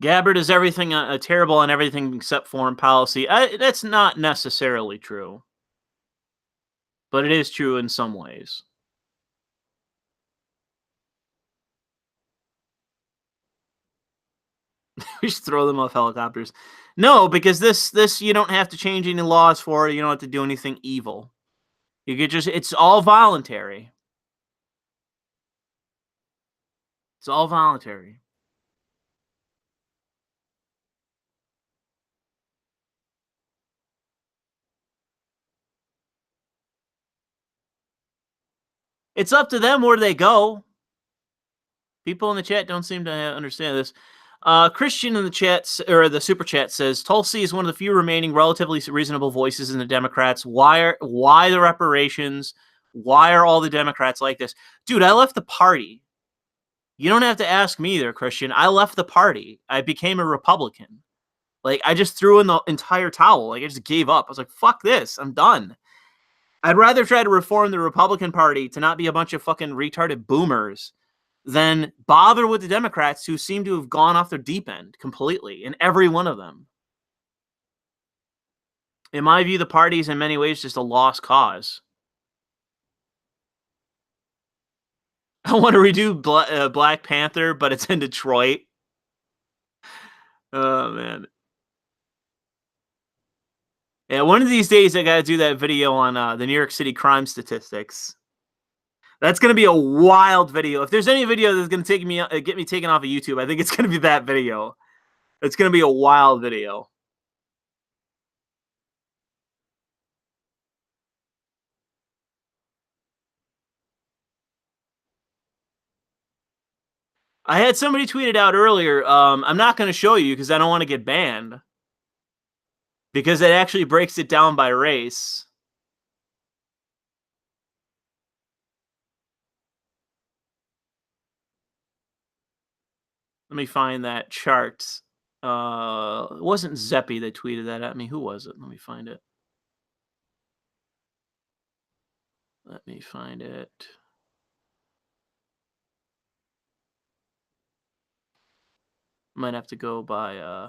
Gabbard is everything terrible on everything except foreign policy. That's not necessarily true, but it is true in some ways. We should throw them off helicopters. No, because this you don't have to change any laws for it. You don't have to do anything evil. You could just, it's all voluntary. It's all voluntary. It's up to them where they go. People in the chat don't seem to understand this. Christian in the chat or the super chat says Tulsi is one of the few remaining relatively reasonable voices in the Democrats. Why the reparations? Why are all the Democrats like this? Dude, I left the party. You don't have to ask me there, Christian. I left the party. I became a Republican. Like, I just threw in the entire towel. Like, I just gave up. I was like, fuck this. I'm done. I'd rather try to reform the Republican Party to not be a bunch of fucking retarded boomers than bother with the Democrats who seem to have gone off their deep end completely in every one of them. In my view, the party is in many ways just a lost cause. I want to redo Black Panther, but it's in Detroit. Oh, man. Yeah, one of these days I got to do that video on the New York City crime statistics. That's going to be a wild video. If there's any video that's going to get me taken off of YouTube, I think it's going to be that video. It's going to be a wild video. I had somebody tweet it out earlier. I'm not going to show you because I don't want to get banned. Because it actually breaks it down by race. Let me find that chart. It wasn't Zeppy that tweeted that at me. Who was it? Let me find it. Might have to go by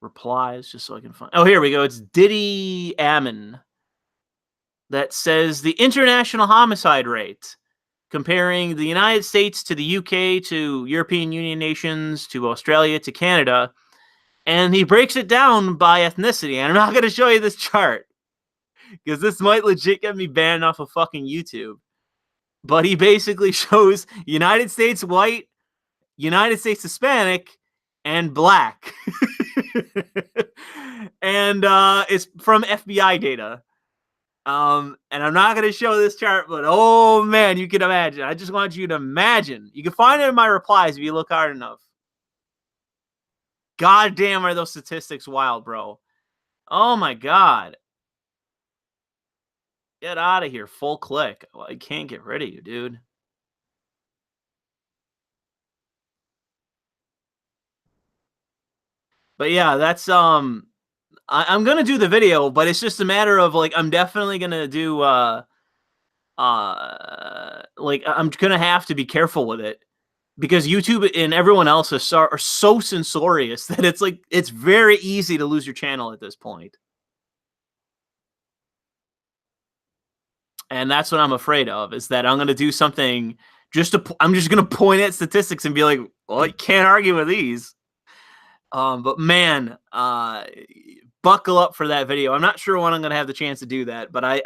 replies just so I can find. Oh, here we go. It's Diddy Ammon that says the international homicide rate, comparing the United States to the UK to European Union nations to Australia to Canada, and he breaks it down by ethnicity. And I'm not going to show you this chart because this might legit get me banned off of fucking YouTube. But he basically shows United States white, United States Hispanic, and black. And it's from FBI data. And I'm not going to show this chart, but oh man, you can imagine. I just want you to imagine. You can find it in my replies if you look hard enough. God damn, are those statistics wild, bro. Oh my God. Get out of here. Full click. Well, I can't get rid of you, dude. But yeah, that's I'm gonna do the video, but it's just a matter of like I'm definitely gonna do like I'm gonna have to be careful with it because YouTube and everyone else are so censorious that it's like it's very easy to lose your channel at this point. And that's what I'm afraid of, is that I'm gonna do something I'm just gonna point at statistics and be like, well, you can't argue with these. But man, buckle up for that video. I'm not sure when I'm going to have the chance to do that, but I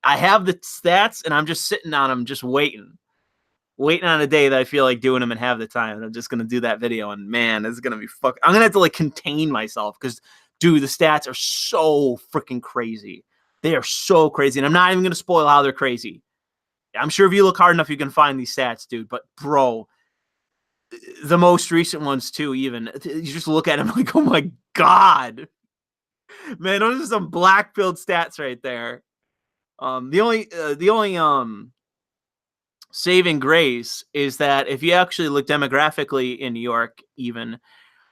have the stats and I'm just sitting on them, just waiting on a day that I feel like doing them and have the time. And I'm just going to do that video. And man, it's going to be I'm going to have to like contain myself because dude, the stats are so freaking crazy. They are so crazy. And I'm not even going to spoil how they're crazy. I'm sure if you look hard enough, you can find these stats, dude. But bro, the most recent ones too, even you just look at them like, oh my God, man, those are some black-pilled stats right there. The only saving grace is that if you actually look demographically in New York, even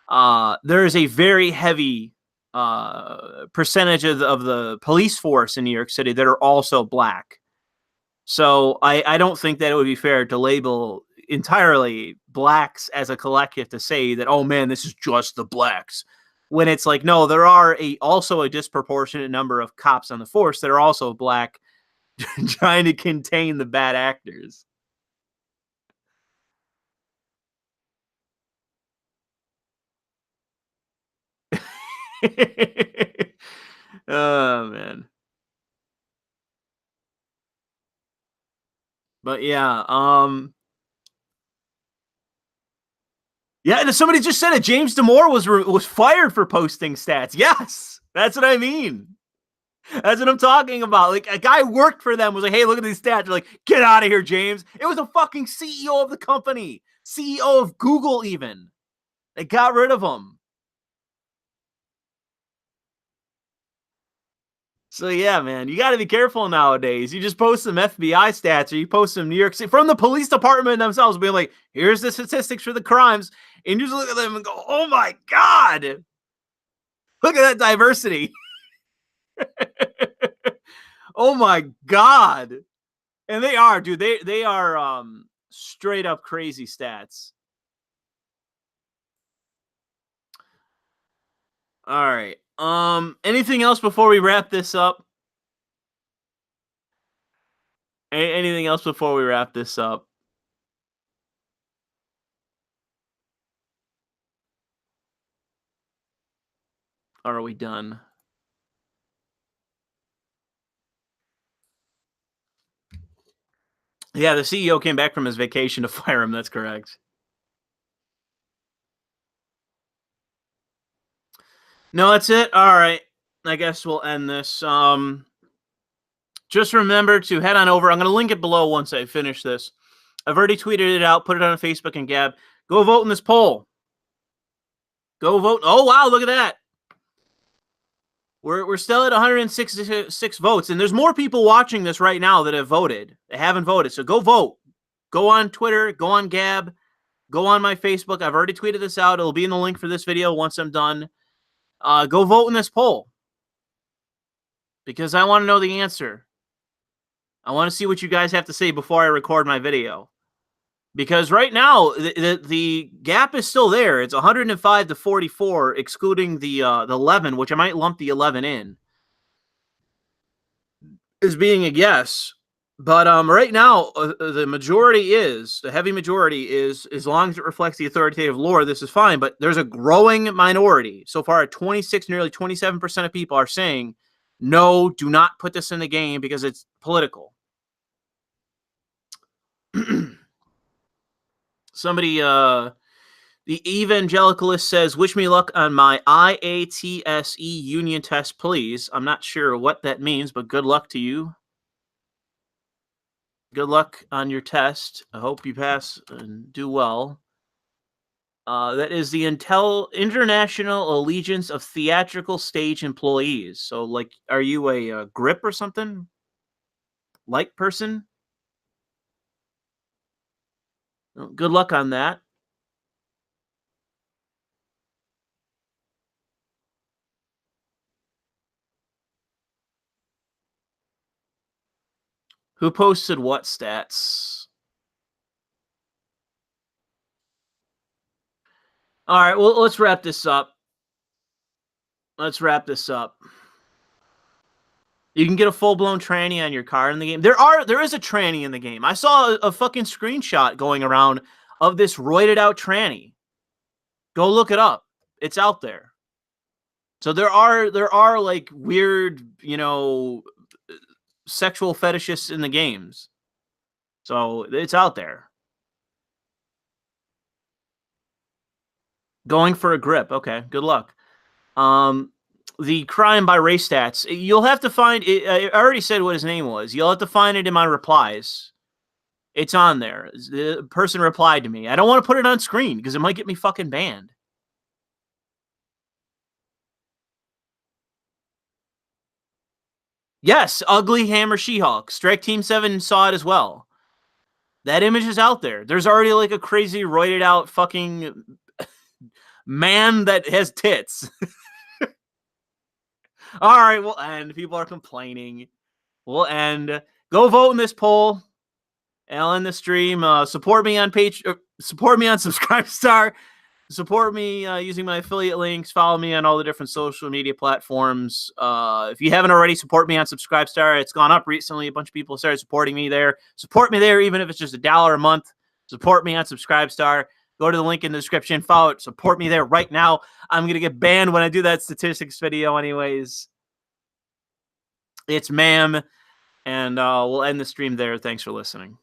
there is a very heavy percentage of the police force in New York City that are also black. So I don't think that it would be fair to label entirely blacks as a collective to say that, oh man, this is just the blacks. When it's like, no, there are also a disproportionate number of cops on the force that are also black trying to contain the bad actors. Oh man. But yeah, yeah, and somebody just said it. James Damore was fired for posting stats. Yes, that's what I mean. That's what I'm talking about. Like, a guy worked for them, was like, hey, look at these stats. They're like, get out of here, James. It was a fucking CEO of the company. CEO of Google, even. They got rid of him. So yeah, man, you got to be careful nowadays. You just post some FBI stats, or you post some New York City from the police department themselves, being like, "Here's the statistics for the crimes," and you just look at them and go, "Oh my god, look at that diversity! Oh my god!" And they are, dude. They are straight up crazy stats. All right. Anything else before we wrap this up? Anything else before we wrap this up? Or are we done? Yeah, the CEO came back from his vacation to fire him. That's correct. No, that's it. All right. I guess we'll end this. Just remember to head on over. I'm going to link it below once I finish this. I've already tweeted it out, put it on Facebook and Gab. Go vote in this poll. Go vote. Oh, wow, look at that. We're still at 166 votes, and there's more people watching this right now that have voted. They haven't voted, so go vote. Go on Twitter, go on Gab, go on my Facebook. I've already tweeted this out. It'll be in the link for this video once I'm done. Go vote in this poll, because I want to know the answer. I want to see what you guys have to say before I record my video. Because right now, the gap is still there. It's 105 to 44, excluding the 11, which I might lump the 11 in, as being a yes. But right now, the heavy majority is, as long as it reflects the authoritative lore, this is fine. But there's a growing minority. So far, at 26, nearly 27% of people are saying, no, do not put this in the game because it's political. Somebody, the evangelicalist says, wish me luck on my IATSE union test, please. I'm not sure what that means, but good luck to you. Good luck on your test. I hope you pass and do well. That is the International Allegiance of Theatrical Stage Employees. So, like, are you a grip or something? Like person? Well, good luck on that. Who posted what stats? All right, well, let's wrap this up. You can get a full-blown tranny on your car in the game. There is a tranny in the game. I saw a fucking screenshot going around of this roided out tranny. Go look it up. It's out there. So there are like weird, sexual fetishists in the games. So it's out there. Going for a grip. Okay, good luck. The crime by race stats. You'll have to find it. I already said what his name was. You'll have to find it in my replies. It's on there. The person replied to me. I don't want to put it on screen because it might get me fucking banned. Yes, Ugly Hammer She-Hulk. Strike Team 7 saw it as well. That image is out there. There's already like a crazy roided out fucking man that has tits. All right, we'll end. People are complaining. We'll end. Go vote in this poll. I'll end the stream. Support me on Patreon. Support me on Subscribestar. Support me using my affiliate links. Follow me on all the different social media platforms. If you haven't already, support me on Subscribestar. It's gone up recently. A bunch of people started supporting me there. Support me there, even if it's just $1 a month. Support me on Subscribestar. Go to the link in the description. Follow it. Support me there right now. I'm going to get banned when I do that statistics video anyways. It's ma'am. And we'll end the stream there. Thanks for listening.